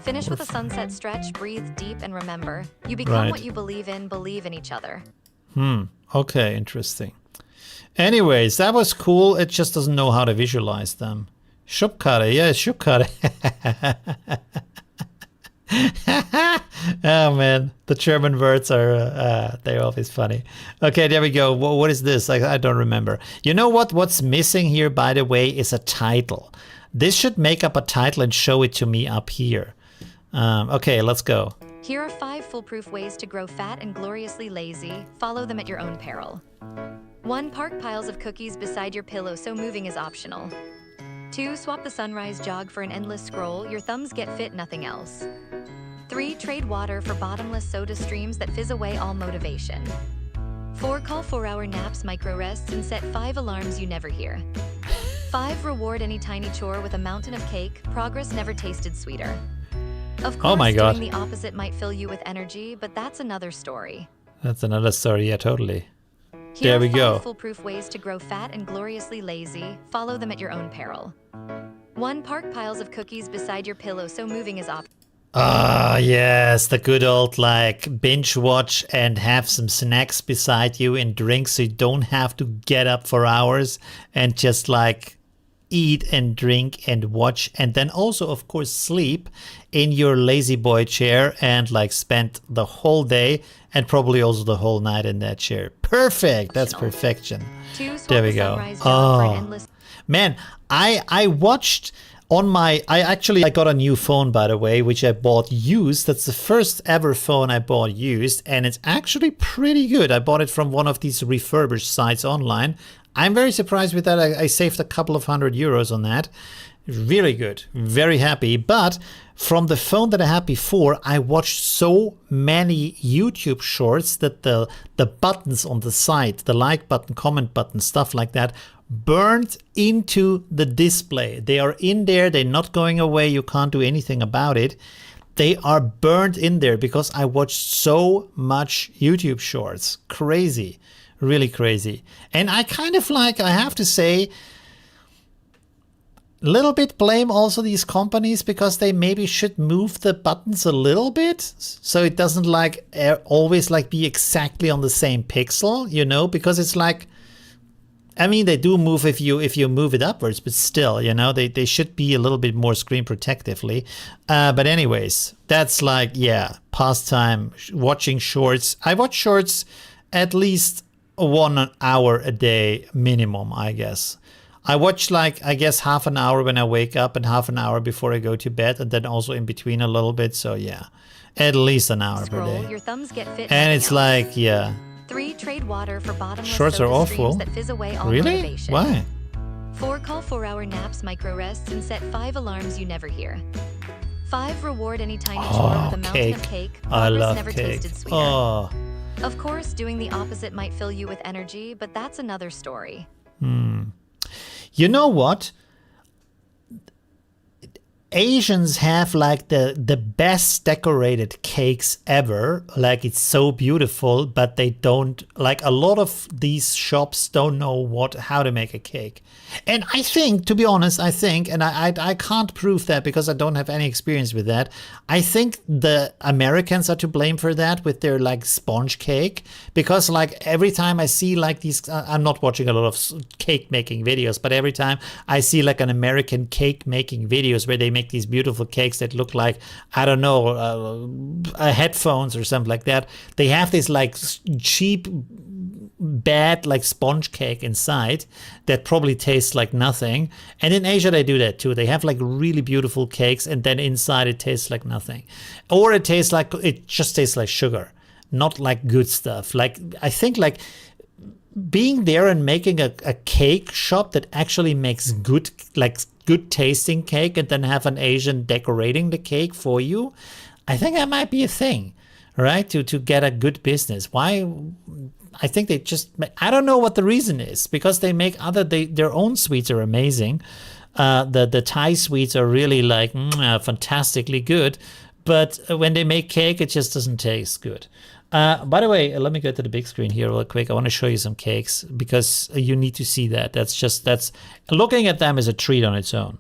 S3: Finish with a sunset stretch, breathe deep, and remember, you become what you believe in each other.
S1: Okay, interesting. Anyways, that was cool. It just doesn't know how to visualize them. Schubkarre, yeah, Schubkarre. Oh man, the German words are they're always funny. Okay, there we go. What is this? I don't remember. You know what's missing here, by the way, is a title. This should make up a title and show it to me up here. Okay, let's go.
S3: Here are 5 foolproof ways to grow fat and gloriously lazy. Follow them at your own peril. 1. Park piles of cookies beside your pillow so moving is optional. 2. Swap the sunrise jog for an endless scroll. Your thumbs get fit, nothing else. 3. Trade water for bottomless soda streams that fizz away all motivation. 4. Call 4-hour naps, micro rests, and set 5 alarms you never hear. 5. Reward any tiny chore with a mountain of cake. Progress never tasted sweeter. Of course, doing the opposite might fill you with energy, but that's another story.
S1: That's another story, yeah, totally.
S3: Here
S1: there we
S3: are 5
S1: go.
S3: Foolproof ways to grow fat and gloriously lazy. Follow them at your own peril. 1. Park piles of cookies beside your pillow so moving is optional.
S1: Ah, yes, the good old like binge watch and have some snacks beside you and drinks so you don't have to get up for hours and just like eat and drink and watch, and then also of course sleep in your lazy boy chair and like spend the whole day and probably also the whole night in that chair. Perfect. That's perfection.
S3: 2. Swap
S1: There we
S3: the
S1: go.
S3: sunrise jog for an
S1: Oh
S3: endless...
S1: man, I watched on my, I got a new phone, by the way, which I bought used. That's the first ever phone I bought used, and it's actually pretty good. I bought it from one of these refurbished sites online. I'm very surprised with that. I saved a couple of €100 on that. Really good, very happy. But from the phone that I had before, I watched so many YouTube shorts that the buttons on the side, the like button, comment button, stuff like that, burned into the display. They are in there. They're not going away. You can't do anything about it. They are burned in there because I watched so much YouTube shorts. Crazy, really crazy. And I kind of like, I have to say, little bit blame also these companies because they maybe should move the buttons a little bit so it doesn't like always like be exactly on the same pixel, you know, because it's like, I mean, they do move if you move it upwards, but still, you know, they should be a little bit more screen protectively. But anyways, that's like, yeah, pastime, watching shorts. I watch shorts at least 1 hour a day minimum, I guess. I watch like, I guess, half an hour when I wake up and half an hour before I go to bed, and then also in between a little bit. So yeah, at least an hour per day.
S3: Your thumbs get fit,
S1: and it's like, yeah.
S3: 3. Trade water for bottomless
S1: Shorts are
S3: soda
S1: awful.
S3: streams that fizz away all
S1: Really?
S3: motivation.
S1: Why?
S3: 4. Call 4-hour naps, micro rests, and set 5 alarms you never hear. 5. Reward any tiny chore with a mountain of cake.
S1: I
S3: Progress
S1: love
S3: never
S1: cake.
S3: tasted sweeter.
S1: Oh.
S3: Of course, doing the opposite might fill you with energy, but that's another story.
S1: You know what? Asians have like the best decorated cakes ever. Like it's so beautiful, but they don't, like a lot of these shops don't know how to make a cake. And I think, to be honest, and I can't prove that because I don't have any experience with that. I think the Americans are to blame for that with their like sponge cake, because like every time I see like these, I'm not watching a lot of cake making videos, but every time I see like an American cake making videos where they make these beautiful cakes that look like, I don't know, headphones or something like that. They have this like cheap bad like sponge cake inside that probably tastes like nothing. And in Asia they do that too. They have like really beautiful cakes and then inside it tastes like nothing. Or it just tastes like sugar, not like good stuff. Like I think like being there and making a cake shop that actually makes good tasting cake and then have an Asian decorating the cake for you, I think that might be a thing, right? To get a good business. Why? I think they just, I don't know what the reason is, because they make their own sweets are amazing. The Thai sweets are really like fantastically good, but when they make cake, it just doesn't taste good. By the way, let me go to the big screen here real quick. I want to show you some cakes because you need to see that. That's looking at them is a treat on its own.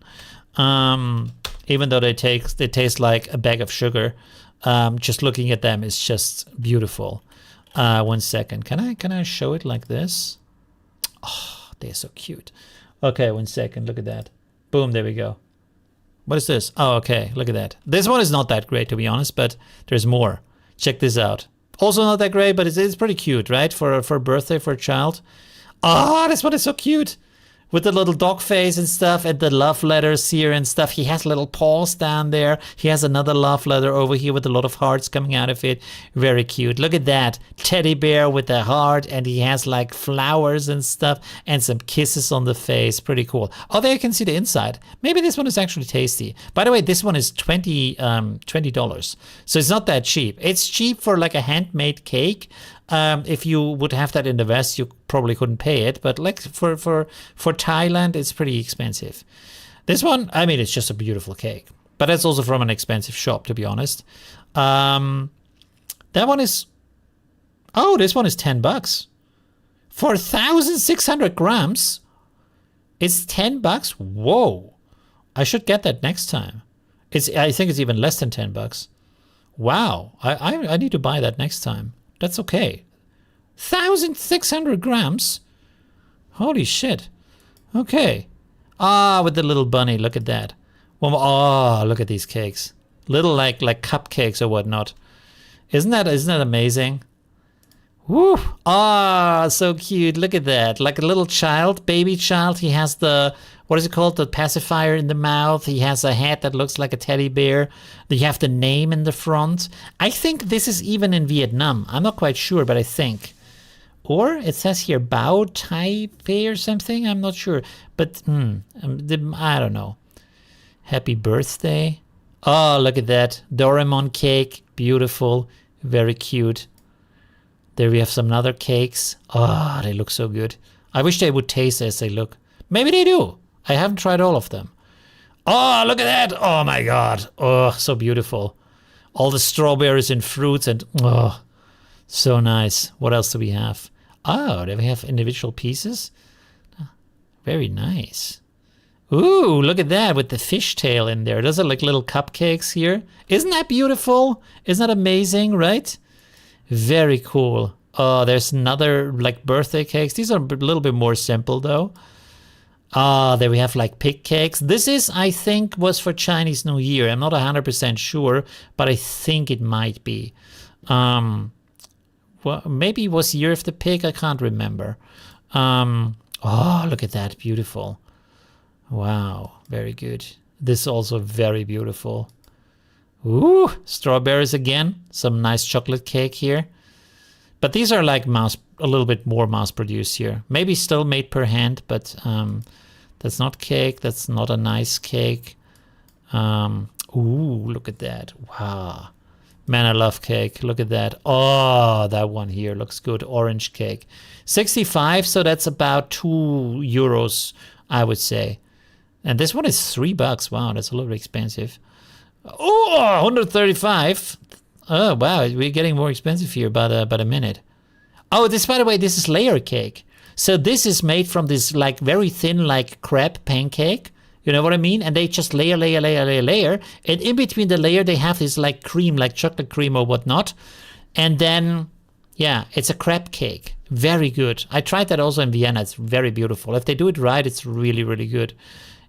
S1: Even though they taste like a bag of sugar, just looking at them is just beautiful. 1 second. Can I show it like this? Oh, they're so cute. Okay, 1 second. Look at that. Boom, there we go. What is this? Oh, okay, look at that. This one is not that great, to be honest, but there's more. Check this out. Also not that great, but it's pretty cute, right? For a birthday for a child. Oh, this one is so cute. With the little dog face and stuff and the love letters here and stuff. He has little paws down there. He has another love letter over here with a lot of hearts coming out of it. Very cute. Look at that. Teddy bear with a heart, and he has like flowers and stuff and some kisses on the face. Pretty cool. Oh, there you can see the inside. Maybe this one is actually tasty. By the way, this one is $20. So it's not that cheap. It's cheap for like a handmade cake. If you would have that in the West, you probably couldn't pay it. But like for Thailand, it's pretty expensive. This one, I mean, it's just a beautiful cake. But that's also from an expensive shop, to be honest. That one is... Oh, this one is $10. For 1,600 grams, it's $10? Whoa. I should get that next time. I think it's even less than $10. Wow. I need to buy that next time. That's okay. 1,600 grams? Holy shit. Okay. Ah, with the little bunny. Look at that. Oh, look at these cakes. Little like cupcakes or whatnot. Isn't that amazing? Woo! Ah, so cute. Look at that. Like a little child, baby child. He has what is it called? The pacifier in the mouth. He has a hat that looks like a teddy bear. You have the name in the front. I think this is even in Vietnam. I'm not quite sure, but I think. Or it says here Bao Tai Pei or something. I'm not sure. But I don't know. Happy birthday. Oh, look at that. Doraemon cake. Beautiful. Very cute. There we have some other cakes. Oh, they look so good. I wish they would taste as they look. Maybe they do. I haven't tried all of them. Oh, look at that. Oh my God. Oh, so beautiful. All the strawberries and fruits and oh, so nice. What else do we have? Oh, do we have individual pieces? Very nice. Ooh, look at that with the fishtail in there. Those are like little cupcakes here. Isn't that beautiful? Isn't that amazing, right? Very cool. Oh, there's another like birthday cakes. These are a little bit more simple though. There we have like pig cakes. This is, I think, was for Chinese New Year. I'm not 100% sure, but I think it might be. Well, maybe it was Year of the Pig. I can't remember. Oh, look at that. Beautiful. Wow. Very good. This is also very beautiful. Ooh, strawberries again. Some nice chocolate cake here. But these are like a little bit more mass produced here. Maybe still made per hand, but that's not cake. That's not a nice cake. Ooh, look at that. Wow. Man, I love cake. Look at that. Oh, that one here looks good. Orange cake. 65, so that's about €2, I would say. And this one is $3. Wow, that's a little bit expensive. Oh, 135. Oh, wow, we're getting more expensive here by a minute. Oh, this, by the way, this is layer cake. So this is made from this like very thin like crepe pancake. You know what I mean? And they just layer. And in between the layer, they have this like cream, like chocolate cream or whatnot. And then, yeah, it's a crepe cake. Very good. I tried that also in Vienna. It's very beautiful. If they do it right, it's really, really good.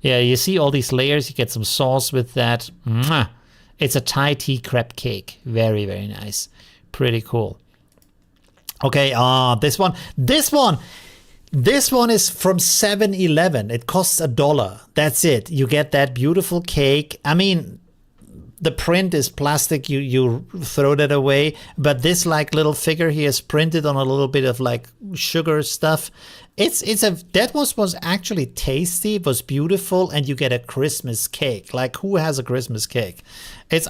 S1: Yeah, you see all these layers. You get some sauce with that. Mwah. It's a Thai tea crepe cake. Very, very nice. Pretty cool. Okay, this one is from 7-Eleven. It costs $1. That's it. You get that beautiful cake. I mean, the print is plastic. You throw that away. But this like little figure here is printed on a little bit of like sugar stuff. That was actually tasty. It was beautiful, and you get a Christmas cake. Like, who has a Christmas cake?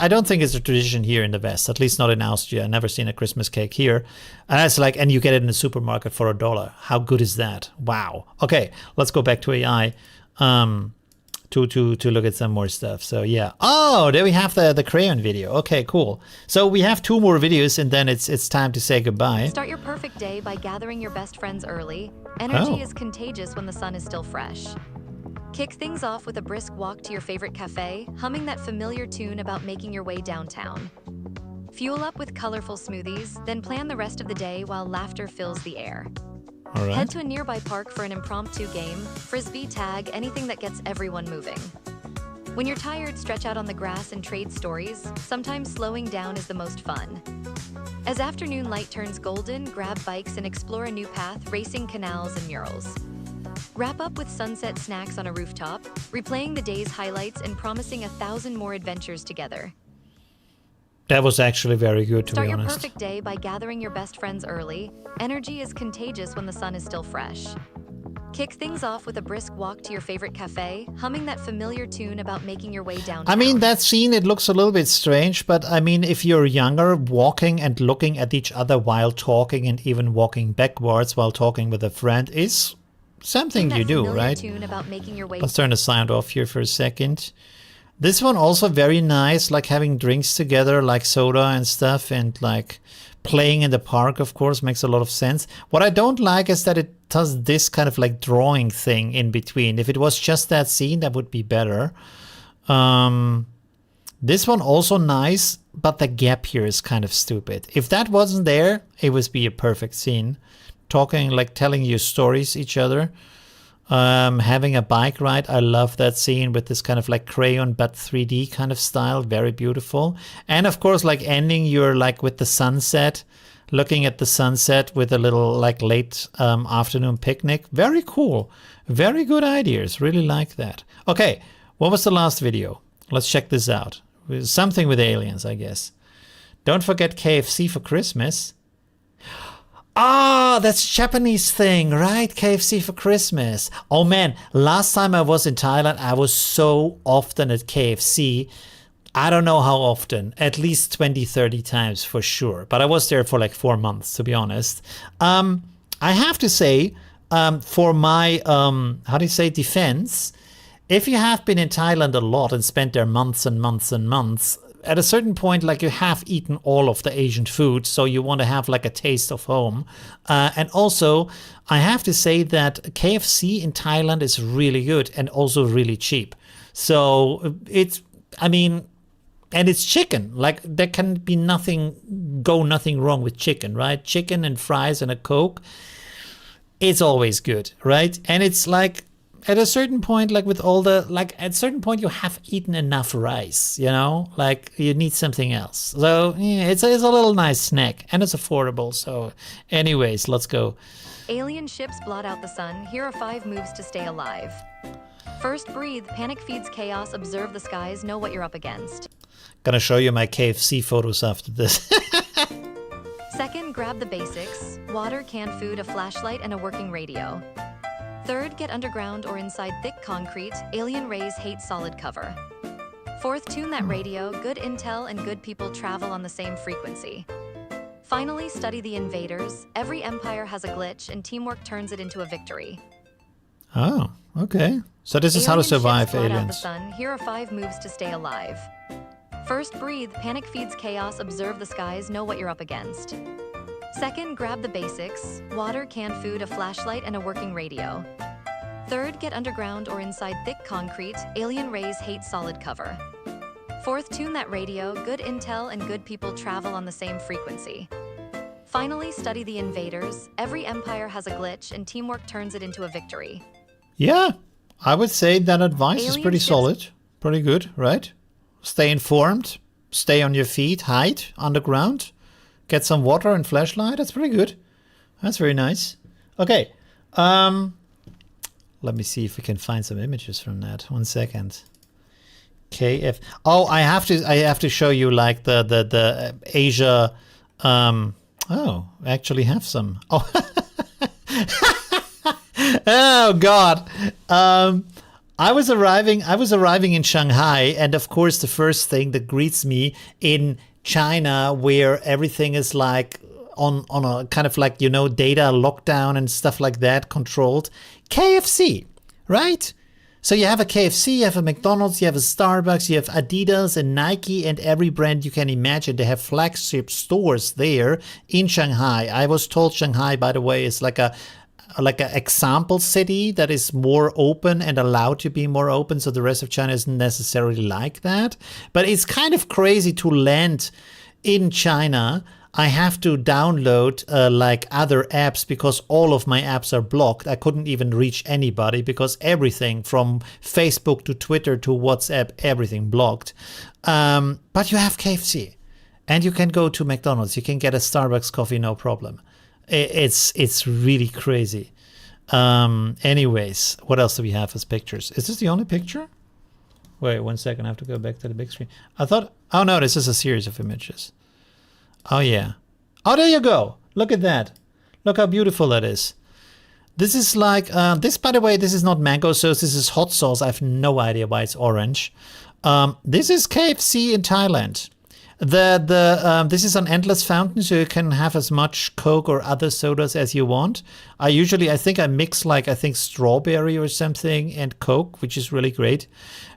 S1: I don't think it's a tradition here in the West, at least not in Austria. I've never seen a Christmas cake here. And you get it in the supermarket for $1. How good is that? Wow. Okay, let's go back to AI. To look at some more stuff. So yeah. Oh, there we have the crayon video. Okay, cool. So we have 2 more videos, and then it's time to say goodbye.
S3: Start your perfect day by gathering your best friends early. Energy is contagious when the sun is still fresh. Kick things off with a brisk walk to your favorite cafe, humming that familiar tune about making your way downtown. Fuel up with colorful smoothies, then plan the rest of the day while laughter fills the air.
S1: All right.
S3: Head to a nearby park for an impromptu game, frisbee, tag, anything that gets everyone moving. When you're tired, stretch out on the grass and trade stories. Sometimes slowing down is the most fun. As afternoon light turns golden, grab bikes and explore a new path, racing canals and murals. Wrap up with sunset snacks on a rooftop, replaying the day's highlights and promising 1,000 more adventures together.
S1: That was actually very good, to
S3: Start
S1: be
S3: your
S1: honest.
S3: perfect day by gathering your best friends early. Energy is contagious when the sun is still fresh. Kick things off with a brisk walk to your favorite cafe, humming that familiar tune about making your way downtown.
S1: I mean, that scene, it looks a little bit strange, but I mean, if you're younger, walking and looking at each other while talking, and even walking backwards while talking with a friend is something you do, right?
S3: Tune about making your way.
S1: Let's turn the sound off here for a second. This one also very nice, like having drinks together, like soda and stuff, and like playing in the park, of course, makes a lot of sense. What I don't like is that it does this kind of like drawing thing in between. If it was just that scene, that would be better. This one also nice, but the gap here is kind of stupid. If that wasn't there, it would be a perfect scene. Talking, like telling you stories each other. Having a bike ride, I love that scene with this kind of like crayon but 3D kind of style, very beautiful. And of course, like ending your like with the sunset, looking at the sunset with a little like late afternoon picnic, very cool, very good ideas, really like that. Okay, what was the last video? Let's check this out. Something with aliens, I guess. Don't forget KFC for Christmas. Ah, that's Japanese thing, right? KFC for Christmas. Oh man, last time I was in Thailand, I was so often at KFC. I don't know how often, at least 20, 30 times for sure. But I was there for like 4 months, to be honest. I have to say, for my, how do you say, defense, if you have been in Thailand a lot and spent there months and months and months, at a certain point, like you have eaten all of the Asian food, so you want to have like a taste of home. And also, I have to say that KFC in Thailand is really good and also really cheap. So it's, I mean, and it's chicken. Like there can be nothing wrong with chicken, right? Chicken and fries and a Coke, it's always good, right? And it's like, at a certain point, like with all the, like at a certain point you have eaten enough rice, you know, like you need something else. So yeah, it's a little nice snack and it's affordable. So anyways, let's go.
S3: Alien ships blot out the sun. Here are 5 moves to stay alive. First, breathe. Panic feeds chaos. Observe the skies. Know what you're up against.
S1: Gonna show you my KFC photos after this.
S3: Second, grab the basics. Water, canned food, a flashlight, and a working radio. Third, get underground or inside thick concrete. Alien rays hate solid cover. Fourth, tune that radio. Good intel and good people travel on the same frequency. Finally, study the invaders. Every empire has a glitch, and teamwork turns it into a victory.
S1: Oh, okay. So this is how to survive
S3: Alien ships blot out the
S1: aliens.
S3: sun. Here are 5 moves to stay alive. First, breathe. Panic feeds chaos. Observe the skies. Know what you're up against. Second, grab the basics. Water, canned food, a flashlight, and a working radio. Third, get underground or inside thick concrete. Alien rays hate solid cover. Fourth, tune that radio. Good intel and good people travel on the same frequency. Finally, study the invaders. Every empire has a glitch, and teamwork turns it into a victory.
S1: Yeah, I would say that advice is
S3: Alien
S1: pretty
S3: ships-
S1: solid. Pretty good, right? Stay informed. Stay on your feet. Hide underground. Get some water and flashlight. That's pretty good. That's very nice. Okay. Let me see if we can find some images from that. 1 second. KF. Oh, I have to show you like the Asia. Oh, I actually have some. Oh. Oh God. I was arriving in Shanghai, and of course the first thing that greets me in China, where everything is like on a kind of like, you know, data lockdown and stuff like that, controlled. KFC, right? So you have a KFC, you have a McDonald's, you have a Starbucks, you have Adidas and Nike and every brand you can imagine. They have flagship stores there in Shanghai. I was told Shanghai, by the way, is like a example city that is more open and allowed to be more open. So the rest of China isn't necessarily like that. But it's kind of crazy to land in China. I have to download like other apps because all of my apps are blocked. I couldn't even reach anybody because everything from Facebook to Twitter to WhatsApp, everything blocked. But you have KFC and you can go to McDonald's. You can get a Starbucks coffee, no problem. It's really crazy. Anyways, what else do we have as pictures? Is this the only picture? Wait 1 second. I have to go back to the big screen. I thought, oh no, this is a series of images. Oh yeah. Oh, there you go. Look at that. Look how beautiful that is. This is like, this, by the way, this is not mango sauce. This is hot sauce. I have no idea why it's orange. This is KFC in Thailand. This is an endless fountain, so you can have as much Coke or other sodas as you want. I think I mix like, I think strawberry or something and Coke, which is really great.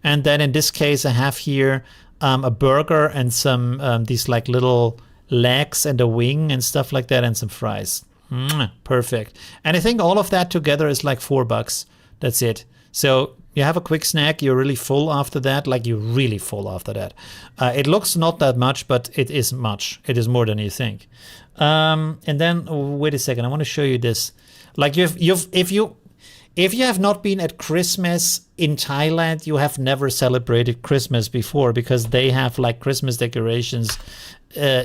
S1: And then in this case, I have here a burger and some these like little legs and a wing and stuff like that and some fries. Perfect. And I think all of that together is like $4. That's it. So you have a quick snack, you're really full after that, like you're really full after that. It looks not that much, but it is much. It is more than you think. And then, wait a second, I want to show you this. Like if you have not been at Christmas in Thailand, you have never celebrated Christmas before because they have like Christmas decorations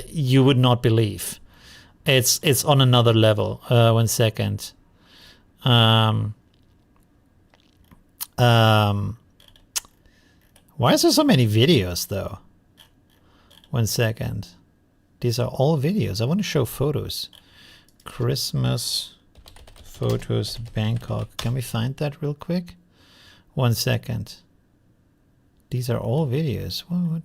S1: you would not believe. It's on another level. 1 second. Why is there so many videos though? 1 second. These are all videos. I want to show photos. Christmas photos Bangkok. Can we find that real quick? 1 second. These are all videos. What?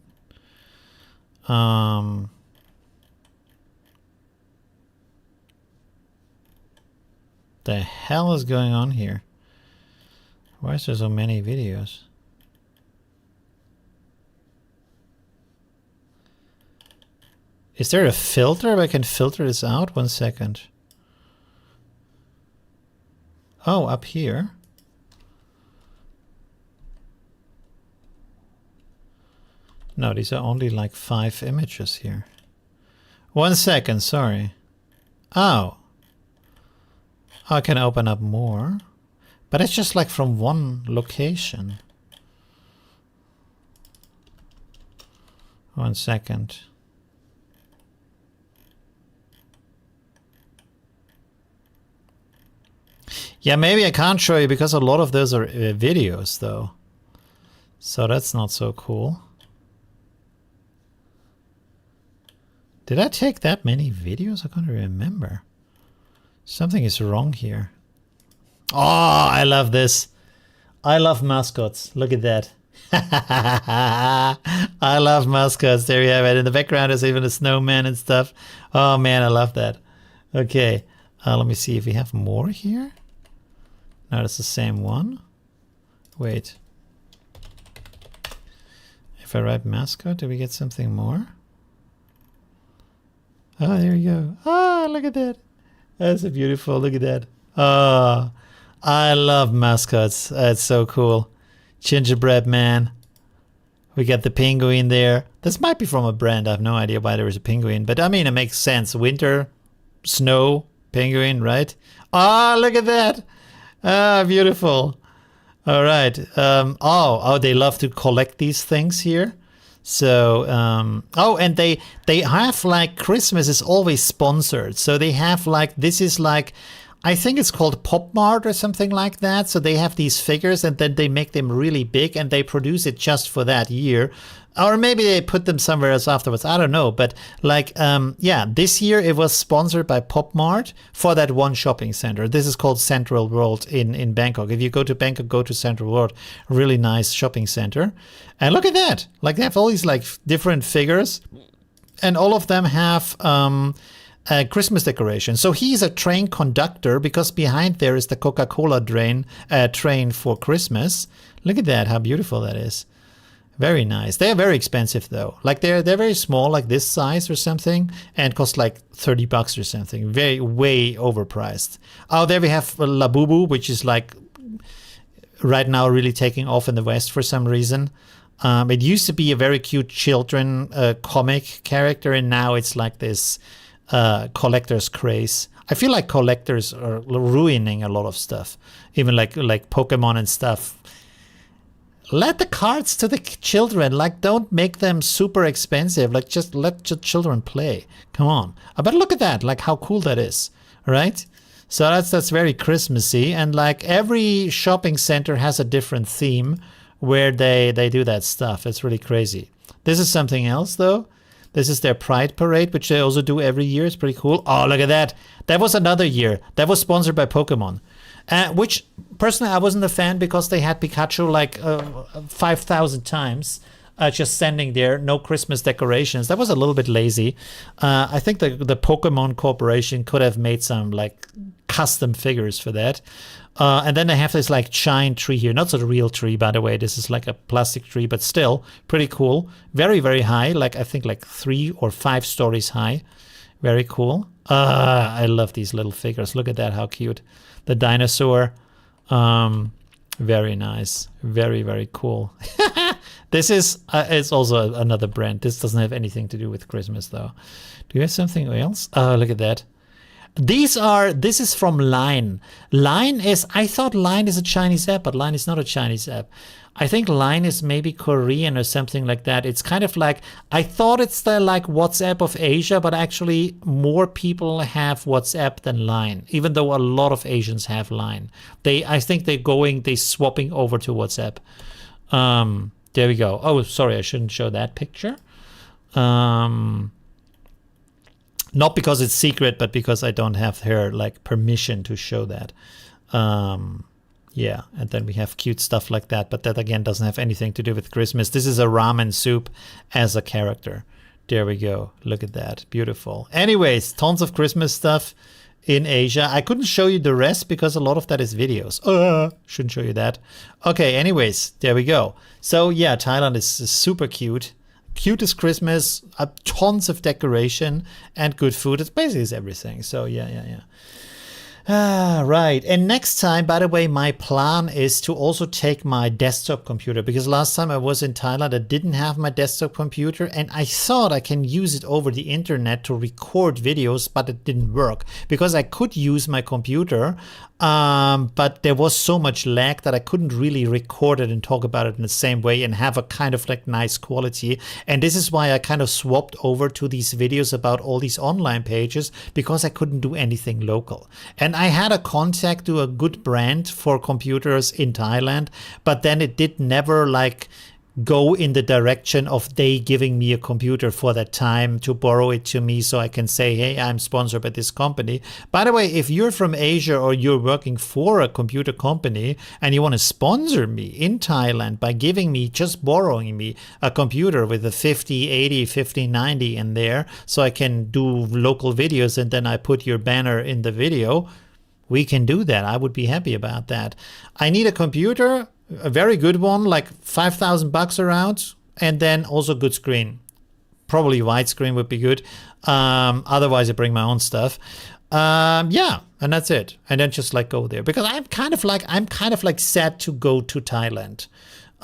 S1: The hell is going on here? Why is there so many videos? Is there a filter? I can filter this out. 1 second. Oh, up here. No, these are only like 5 images here. 1 second, sorry. Oh. I can open up more. But it's just like from one location. 1 second. Yeah, maybe I can't show you because a lot of those are videos though. So that's not so cool. Did I take that many videos? I can't remember. Something is wrong here. Oh, I love this. I love mascots. Look at that. I love mascots. There you have it. In the background there's even a snowman and stuff. Oh man, I love that. Okay. Let me see if we have more here. No, it's the same one. Wait. If I write mascot, do we get something more? Oh, there you go. Oh, look at that. That's a beautiful. Look at that. Oh, I love mascots. That's so cool. Gingerbread man. We got the penguin there. This might be from a brand. I have no idea why there is a penguin. But I mean, it makes sense. Winter, snow, penguin, right? Oh, look at that. Ah, beautiful. All right. Oh, they love to collect these things here. So oh, and they have like Christmas is always sponsored. So they have like this is like I think it's called Pop Mart or something like that. So they have these figures and then they make them really big and they produce it just for that year. Or maybe they put them somewhere else afterwards. I don't know. But like, yeah, this year it was sponsored by Pop Mart for that one shopping center. This is called Central World in Bangkok. If you go to Bangkok, go to Central World. Really nice shopping center. And look at that. Like they have all these like different figures and all of them have a Christmas decoration. So he's a train conductor because behind there is the Coca-Cola train for Christmas. Look at that. How beautiful that is. Very nice. They are very expensive though. Like they're very small, like this size or something, and cost like $30 or something. Way overpriced. Oh, there we have Labubu, which is like right now really taking off in the West for some reason. It used to be a very cute children comic character, and now it's like this collector's craze. I feel like collectors are ruining a lot of stuff, even like Pokemon and stuff. Let the cards to the children. Like, don't make them super expensive. Like, just let the children play. Come on. But look at that. Like, how cool that is, right? So that's very Christmassy. And like every shopping center has a different theme where they do that stuff. It's really crazy. This is something else though. This is their Pride Parade, which they also do every year. It's pretty cool. Oh, look at that. That was another year. That was sponsored by Pokemon. Which, personally, I wasn't a fan because they had Pikachu like 5,000 times just standing there. No Christmas decorations. That was a little bit lazy. I think the Pokemon Corporation could have made some like custom figures for that. And then they have this like giant tree here. Not a real tree, by the way. This is like a plastic tree, but still pretty cool. Very, very high. Like I think like 3 or 5 stories high. Very cool. I love these little figures. Look at that. How cute. The dinosaur. Very nice. Very, very cool. This is it's also another brand. This doesn't have anything to do with Christmas though. Do you have something else? Oh, look at that. This is from Line. I thought Line is a Chinese app, but Line is not a Chinese app. I think Line is maybe Korean or something like that. It's kind of like, I thought it's the like WhatsApp of Asia, but actually more people have WhatsApp than Line, even though a lot of Asians have Line. I think they're swapping over to WhatsApp. There we go. Oh, sorry, I shouldn't show that picture. Not because it's secret, but because I don't have her like permission to show that. Yeah, and then we have cute stuff like that, but that again doesn't have anything to do with Christmas. This is a ramen soup as a character. There we go. Look at that. Beautiful. Anyways, tons of Christmas stuff in Asia. I couldn't show you the rest because a lot of that is videos. Shouldn't show you that. Okay, anyways, there we go. So yeah, Thailand is super cute. Cutest Christmas, tons of decoration and good food. It's basically everything. So yeah. Right. And next time, by the way, my plan is to also take my desktop computer, because last time I was in Thailand, I didn't have my desktop computer and I thought I can use it over the internet to record videos, but it didn't work because I could use my computer. But there was so much lag that I couldn't really record it and talk about it in the same way and have a kind of like nice quality. And this is why I kind of swapped over to these videos about all these online pages, because I couldn't do anything local. And I had a contact to a good brand for computers in Thailand, but then it did never like go in the direction of they giving me a computer for that time to borrow it to me so I can say, hey, I'm sponsored by this company. By the way, if you're from Asia or you're working for a computer company and you want to sponsor me in Thailand by giving me, just borrowing me a computer with a 5080, 5090 in there so I can do local videos and then I put your banner in the video, we can do that. I would be happy about that. I need a computer, a very good one, like $5,000 around, and then also good screen. Probably widescreen would be good. Otherwise, I bring my own stuff. Yeah, and that's it. And then just like go there, because I'm kind of like sad to go to Thailand.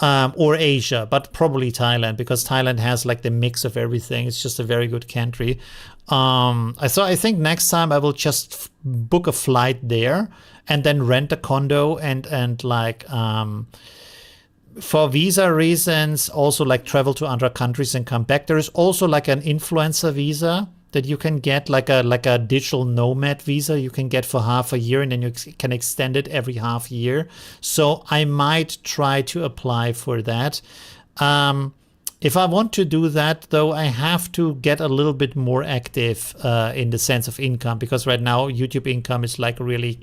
S1: Or Asia, but probably Thailand, because Thailand has like the mix of everything. It's just a very good country. So I think next time I will just book a flight there and then rent a condo and like for visa reasons, also like travel to other countries and come back. There is also like an influencer visa that you can get, like a digital nomad visa you can get for half a year, and then you can extend it every half year. So I might try to apply for that. If I want to do that, though, I have to get a little bit more active in the sense of income, because right now YouTube income is like really,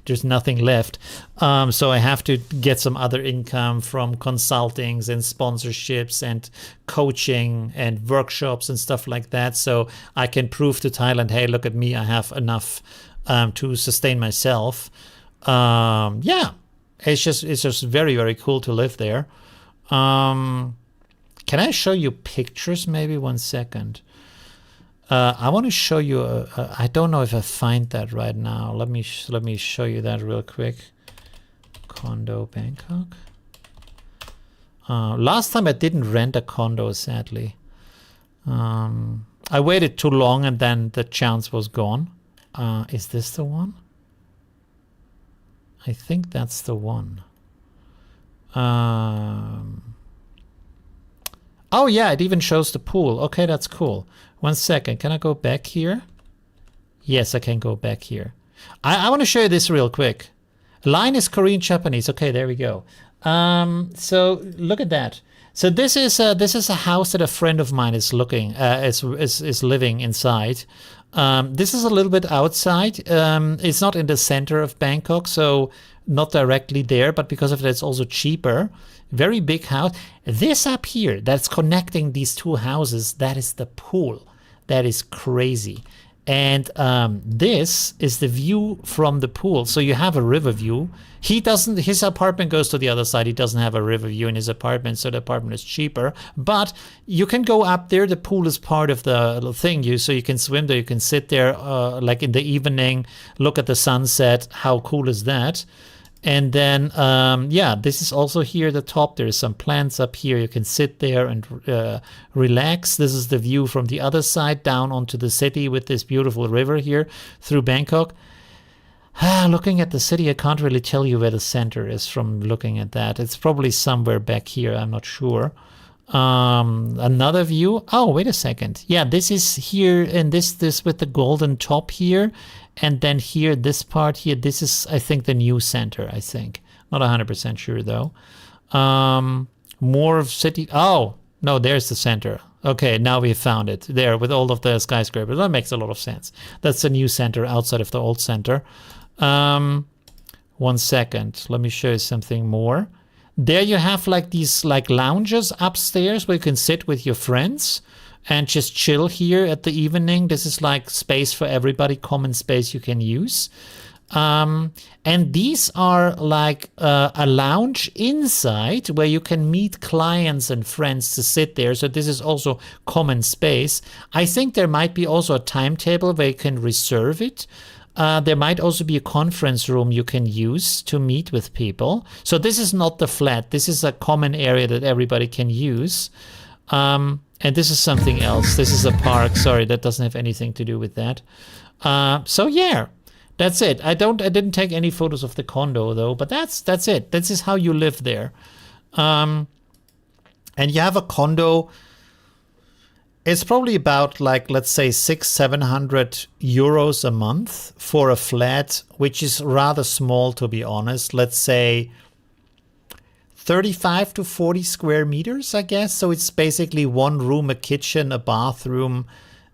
S1: there's nothing left. So I have to get some other income from consultings and sponsorships and coaching and workshops and stuff like that. So I can prove to Thailand, hey, look at me, I have enough to sustain myself. Yeah, it's just very, very cool to live there. Can I show you pictures? Maybe 1 second. I want to show you. I don't know if I find that right now. Let me show you that real quick. Condo Bangkok. Last time I didn't rent a condo, sadly. I waited too long and then the chance was gone. Is this the one? I think that's the one. Oh yeah, it even shows the pool. Okay, that's cool. 1 second, can I go back here? Yes, I can go back here. I want to show you this real quick. Line is Korean Japanese. Okay, there we go. So look at that. So this is a house that a friend of mine is is living inside. This is a little bit outside. It's not in the center of Bangkok, so not directly there, but because of that, it's also cheaper. Very big house. This up here, that's connecting these two houses, that is the pool. That is crazy. And this is the view from the pool. So you have a river view. His apartment goes to the other side. He doesn't have a river view in his apartment, so the apartment is cheaper. But you can go up there. The pool is part of the thing. So you can swim there. You can sit there like in the evening, look at the sunset. How cool is that? And then, yeah, this is also here at the top. There's some plants up here. You can sit there and relax. This is the view from the other side down onto the city with this beautiful river here through Bangkok. Looking at the city, I can't really tell you where the center is from looking at that. It's probably somewhere back here. I'm not sure. Another view. Oh, wait a second. Yeah, this is here, and this with the golden top here. And then here, this part here, this is, I think, the new center, I think. Not 100% sure, though. More of city. Oh, no, there's the center. Okay, now we found it. There, with all of the skyscrapers. That makes a lot of sense. That's the new center outside of the old center. 1 second. Let me show you something more. There you have like these like lounges upstairs where you can sit with your friends and just chill here at the evening. This is like space for everybody, common space you can use. And these are like a lounge inside where you can meet clients and friends to sit there. So this is also common space. I think there might be also a timetable where you can reserve it. There might also be a conference room you can use to meet with people. So this is not the flat. This is a common area that everybody can use. And this is something else. This is a park. Sorry, that doesn't have anything to do with that. So yeah, that's it. I didn't take any photos of the condo though, but that's it. This is how you live there. And you have a condo. It's probably about like, let's say 600-700 euros a month for a flat, which is rather small, to be honest. Let's say 35 to 40 square meters, I guess. So it's basically one room, a kitchen, a bathroom,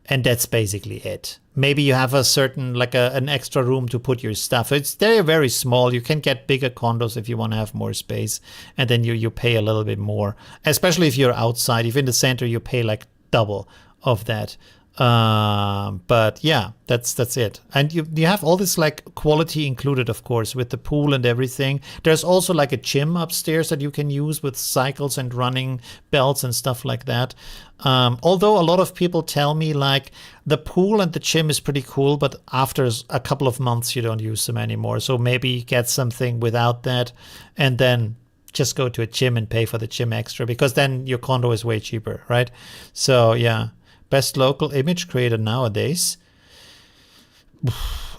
S1: and that's basically it. Maybe you have a certain, like an extra room to put your stuff. They're very small. You can get bigger condos if you want to have more space, and then you pay a little bit more, especially if you're outside. If in the center, you pay like double of that. But yeah, that's it. And you have all this like quality included, of course, with the pool and everything. There's also like a gym upstairs that you can use with cycles and running belts and stuff like that. Although a lot of people tell me like the pool and the gym is pretty cool, but after a couple of months you don't use them anymore. So maybe get something without that and then just go to a gym and pay for the gym extra, because then your condo is way cheaper, right? So yeah. Best local image creator nowadays.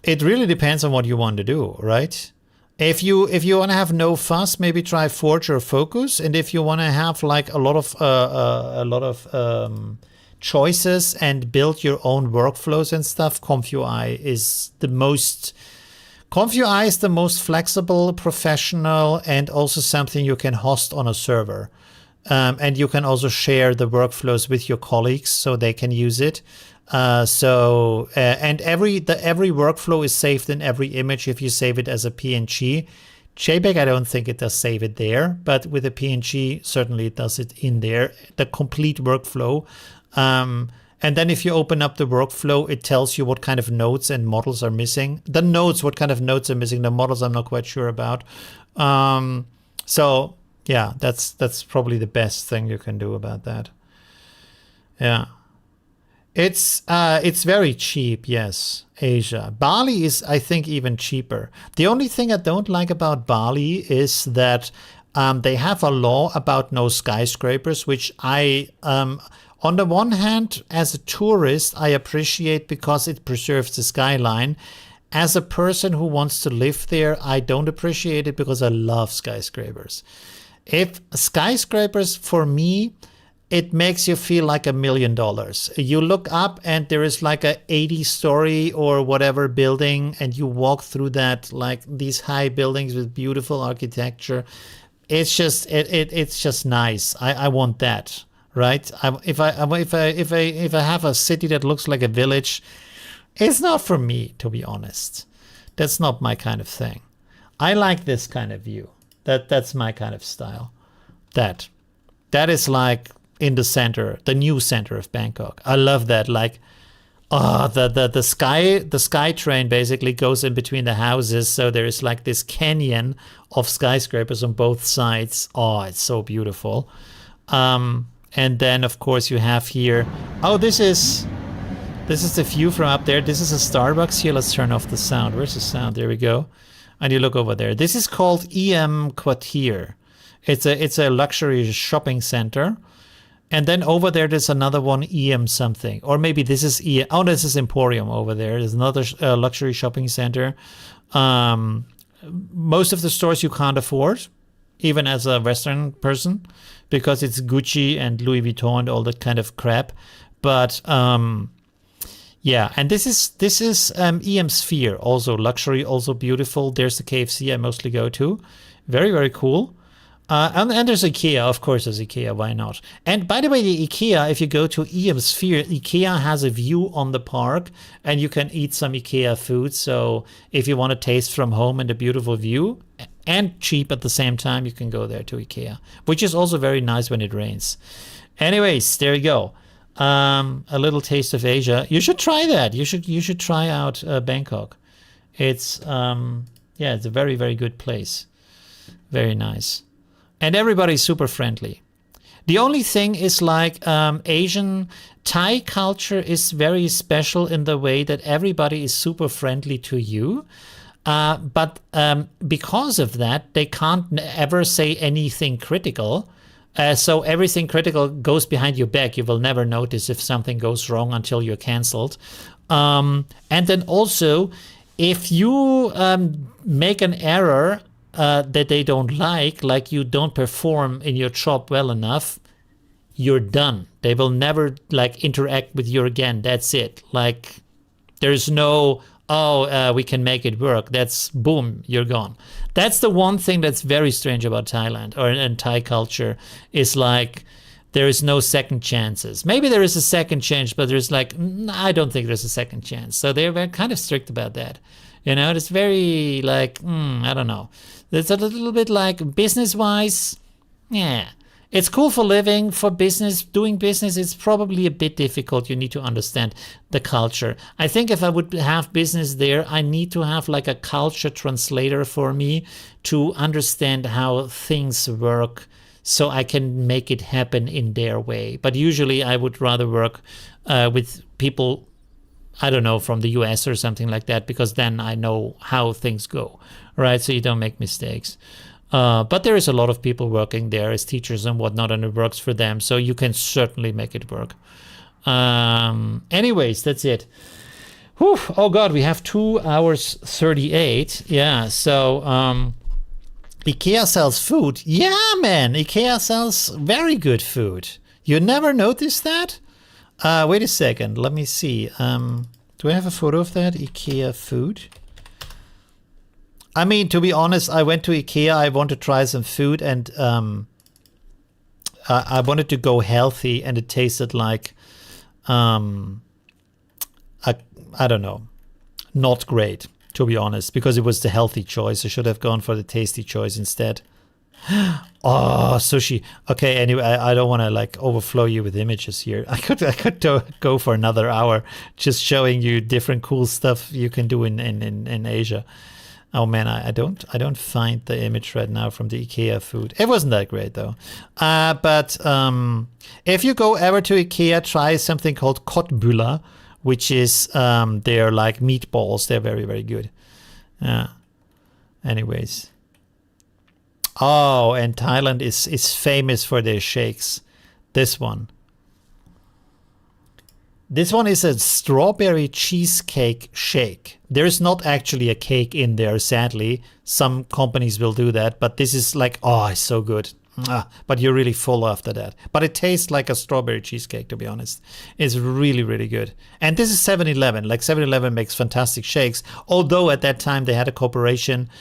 S1: It really depends on what you want to do, right? If you want to have no fuss, maybe try Forge or Focus. And if you want to have like a lot of choices and build your own workflows and stuff, ComfUI is the most flexible, professional, and also something you can host on a server. And you can also share the workflows with your colleagues so they can use it. And every workflow is saved in every image if you save it as a PNG. JPEG, I don't think it does save it there, but with a PNG, certainly it does it in there, the complete workflow. And then if you open up the workflow, it tells you what kind of nodes and models are missing. The nodes, what kind of nodes are missing. The models, I'm not quite sure about. So yeah, that's probably the best thing you can do about that. Yeah. It's very cheap, yes, Asia. Bali is, I think, even cheaper. The only thing I don't like about Bali is that they have a law about no skyscrapers, which I, on the one hand, as a tourist, I appreciate because it preserves the skyline. As a person who wants to live there, I don't appreciate it because I love skyscrapers. If skyscrapers, for me, it makes you feel like $1 million. You look up and there is like a 80-story or whatever building, and you walk through that, like these high buildings with beautiful architecture. It's just it's just nice. I want that, right? If I have a city that looks like a village, it's not for me, to be honest. That's not my kind of thing. I like this kind of view. That's my kind of style. That is like in the center, the new center of Bangkok. I love that. Like, the sky train basically goes in between the houses, so there is like this canyon of skyscrapers on both sides. Oh, it's so beautiful. And then of course you have here. Oh, this is the view from up there. This is a Starbucks here. Let's turn off the sound. Where's the sound? There we go. And you look over there. This is called EM Quartier. It's a luxury shopping center. And then over there, there's another one, EM something. Or maybe this is EM. Oh, this is Emporium over there. There's another luxury shopping center. Most of the stores you can't afford, even as a Western person, because it's Gucci and Louis Vuitton and all that kind of crap. But yeah, and this is EM Sphere, also luxury, also beautiful. There's the KFC I mostly go to. Very, very cool. And there's IKEA, of course there's IKEA, why not? And by the way, the IKEA, if you go to EM Sphere, IKEA has a view on the park and you can eat some IKEA food. So if you want to taste from home and a beautiful view and cheap at the same time, you can go there to IKEA, which is also very nice when it rains. Anyways, there you go. A little taste of Asia. You should try that. You should try out Bangkok. It's it's a very, very good place. Very nice. And everybody's super friendly. The only thing is like Asian Thai culture is very special in the way that everybody is super friendly to you. But because of that, they can't ever say anything critical. So everything critical goes behind your back. You will never notice if something goes wrong until you're canceled. And then also, if you make an error that they don't like you don't perform in your job well enough, you're done. They will never like interact with you again. That's it. Like there's no, we can make it work. That's boom, you're gone. That's the one thing that's very strange about Thailand and Thai culture is like there is no second chances. Maybe there is a second chance, but there's like, I don't think there's a second chance. So they're kind of strict about that. You know, it's very like, I don't know. It's a little bit like business-wise, yeah. It's cool for living, for business, doing business, it's probably a bit difficult. You need to understand the culture. I think if I would have business there, I need to have like a culture translator for me to understand how things work so I can make it happen in their way. But usually I would rather work with people, I don't know, from the US or something like that, because then I know how things go, right? So you don't make mistakes. But there is a lot of people working there as teachers and whatnot, and it works for them. So you can certainly make it work. Anyways, that's it. Whew, oh God, we have 2 hours 38. Yeah, so IKEA sells food. Yeah, man, IKEA sells very good food. You never noticed that? Wait a second, let me see. Do I have a photo of that? IKEA food? I mean, to be honest, I went to IKEA. I want to try some food, and I wanted to go healthy, and it tasted like, I don't know, not great, to be honest, because it was the healthy choice. I should have gone for the tasty choice instead. Oh, sushi. Okay, anyway, I don't want to like overflow you with images here. I could go for another hour just showing you different cool stuff you can do in Asia. Oh man, I don't find the image right now from the IKEA food. It wasn't that great though. But if you go ever to IKEA, try something called köttbullar, which is they're like meatballs. They're very, very good. Anyways. Oh, and Thailand is famous for their shakes. This one. This one is a strawberry cheesecake shake. There's not actually a cake in there, sadly. Some companies will do that, but this is like, oh, it's so good. But you're really full after that. But it tastes like a strawberry cheesecake, to be honest. It's really, really good. And this is 7-Eleven. Like 7-Eleven makes fantastic shakes. Although at that time they had a cooperation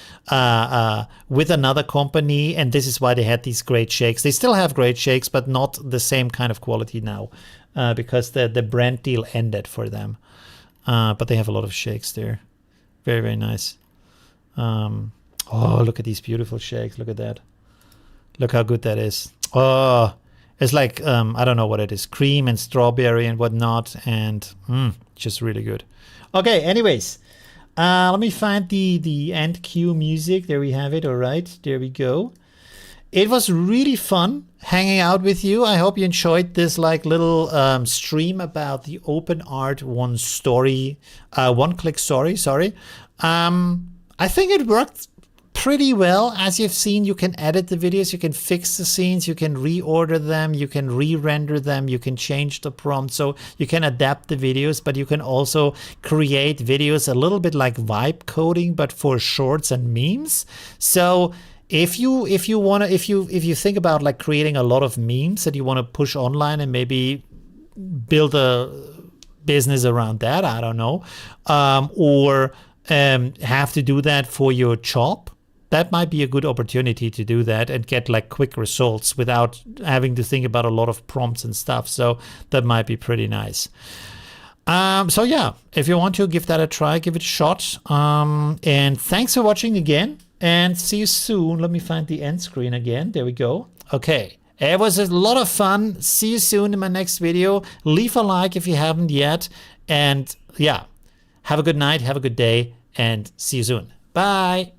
S1: with another company, and this is why they had these great shakes. They still have great shakes, but not the same kind of quality now, because the brand deal ended for them. But they have a lot of shakes there. Very, very nice. Oh, look at these beautiful shakes. Look at that. Look how good that is. Oh, it's like, I don't know what it is. Cream and strawberry and whatnot. And just really good. Okay, anyways. Let me find the end cue music. There we have it. All right, there we go. It was really fun hanging out with you. I hope you enjoyed this like little stream about the OpenArt one-click story. Sorry. I think it worked pretty well. As you've seen, you can edit the videos, you can fix the scenes, you can reorder them, you can re-render them, you can change the prompt, so you can adapt the videos, but you can also create videos a little bit like vibe coding, but for shorts and memes. So if you think about like creating a lot of memes that you want to push online and maybe build a business around that, I don't know, or have to do that for your job, that might be a good opportunity to do that and get like quick results without having to think about a lot of prompts and stuff. So that might be pretty nice. So yeah, if you want to give that a try, give it a shot. And thanks for watching again, and see you soon. Let me find the end screen again. There we go. Okay. It was a lot of fun. See you soon in my next video. Leave a like if you haven't yet. And yeah, have a good night, have a good day, and see you soon. Bye.